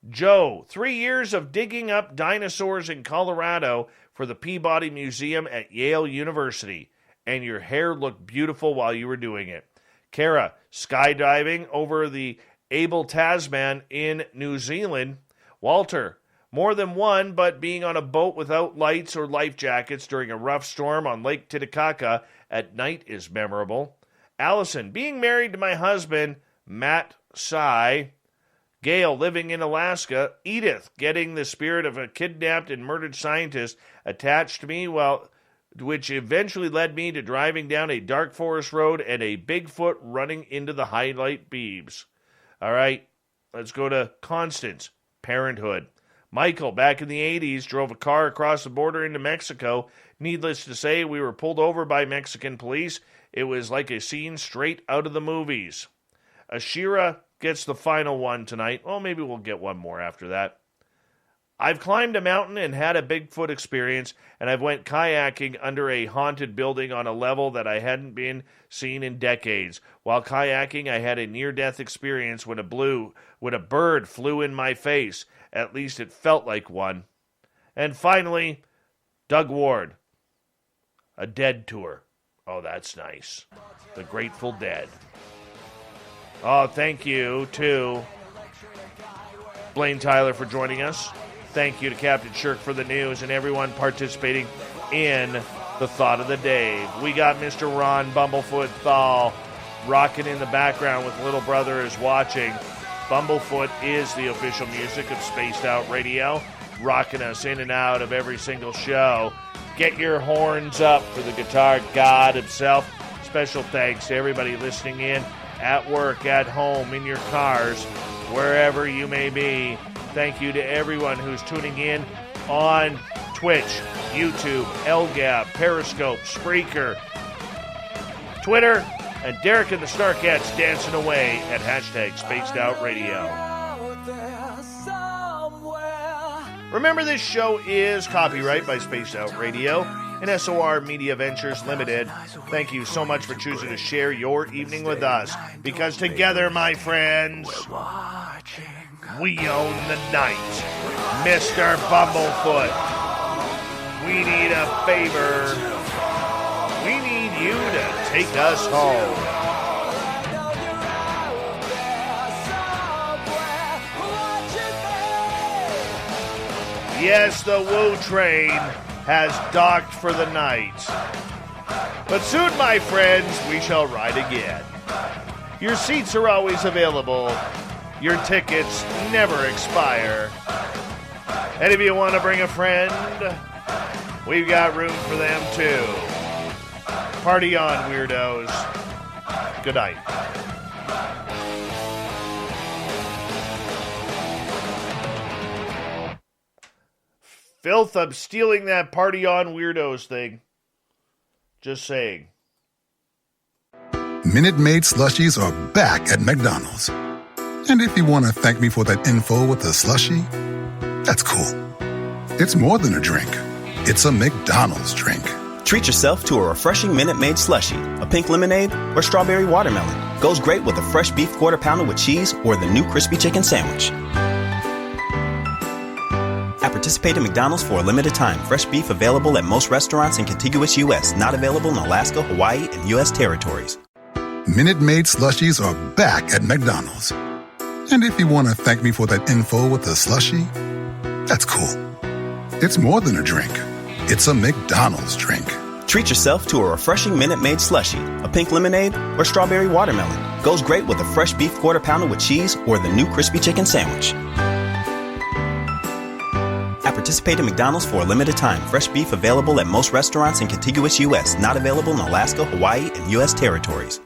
Joe, 3 years of digging up dinosaurs in Colorado for the Peabody Museum at Yale University. And your hair looked beautiful while you were doing it. Kara, skydiving over the Abel Tasman in New Zealand. Walter, more than one, but being on a boat without lights or life jackets during a rough storm on Lake Titicaca at night is memorable. Allison, being married to my husband, Matt Sy. Gail, living in Alaska. Edith, getting the spirit of a kidnapped and murdered scientist attached to me, which eventually led me to driving down a dark forest road and a Bigfoot running into the highlight beams. All right, let's go to Constance, parenthood. Michael, back in the 80s, drove a car across the border into Mexico. Needless to say, we were pulled over by Mexican police. It was like a scene straight out of the movies. Ashira gets the final one tonight. Well, maybe we'll get one more after that. I've climbed a mountain and had a Bigfoot experience, and I've went kayaking under a haunted building on a level that I hadn't been seen in decades. While kayaking, I had a near-death experience when a bird flew in my face. At least it felt like one. And finally, Doug Ward, a Dead tour. Oh, that's nice. The Grateful Dead. Oh, thank you to Blayne Tyler for joining us. Thank you to Captain Shirk for the news and everyone participating in the Thought of the Day. We got Mr. Ron Bumblefoot Thal rocking in the background with Little Brother is watching. Bumblefoot is the official music of Spaced Out Radio, rocking us in and out of every single show. Get your horns up for the guitar god himself. Special thanks to everybody listening in at work, at home, in your cars, wherever you may be. Thank you to everyone who's tuning in on Twitch, YouTube, LGAB, Periscope, Spreaker, Twitter, and Derek and the Starcats dancing away at hashtag Spaced Out Radio. Remember, this show is copyright by Spaced Out Radio and SOR Media Ventures Limited. Thank you so much for choosing to share your evening with us, because together, my friends, we own the night. Mr. Bumblefoot, we need a favor. We need you to take us home. Yes, the Woo Train has docked for the night. But soon, my friends, we shall ride again. Your seats are always available. Your tickets never expire. And if you want to bring a friend, we've got room for them too. Party on, weirdos. Good night. Filth, I'm stealing that Party On Weirdos thing. Just saying. Minute Maid slushies are back at McDonald's. And if you want to thank me for that info with a slushie, that's cool. It's more than a drink. It's a McDonald's drink. Treat yourself to a refreshing Minute Maid slushie, a pink lemonade, or strawberry watermelon. Goes great with a fresh beef quarter pounder with cheese or the new crispy chicken sandwich. At participating McDonald's for a limited time. Fresh beef available at most restaurants in contiguous U.S. Not available in Alaska, Hawaii, and U.S. territories. Minute Maid slushies are back at McDonald's. And if you want to thank me for that info with a slushie, that's cool. It's more than a drink. It's a McDonald's drink. Treat yourself to a refreshing Minute Maid slushie, a pink lemonade, or strawberry watermelon. Goes great with a fresh beef quarter pounder with cheese or the new crispy chicken sandwich. At participating McDonald's for a limited time. Fresh beef available at most restaurants in contiguous U.S. Not available in Alaska, Hawaii, and U.S. territories.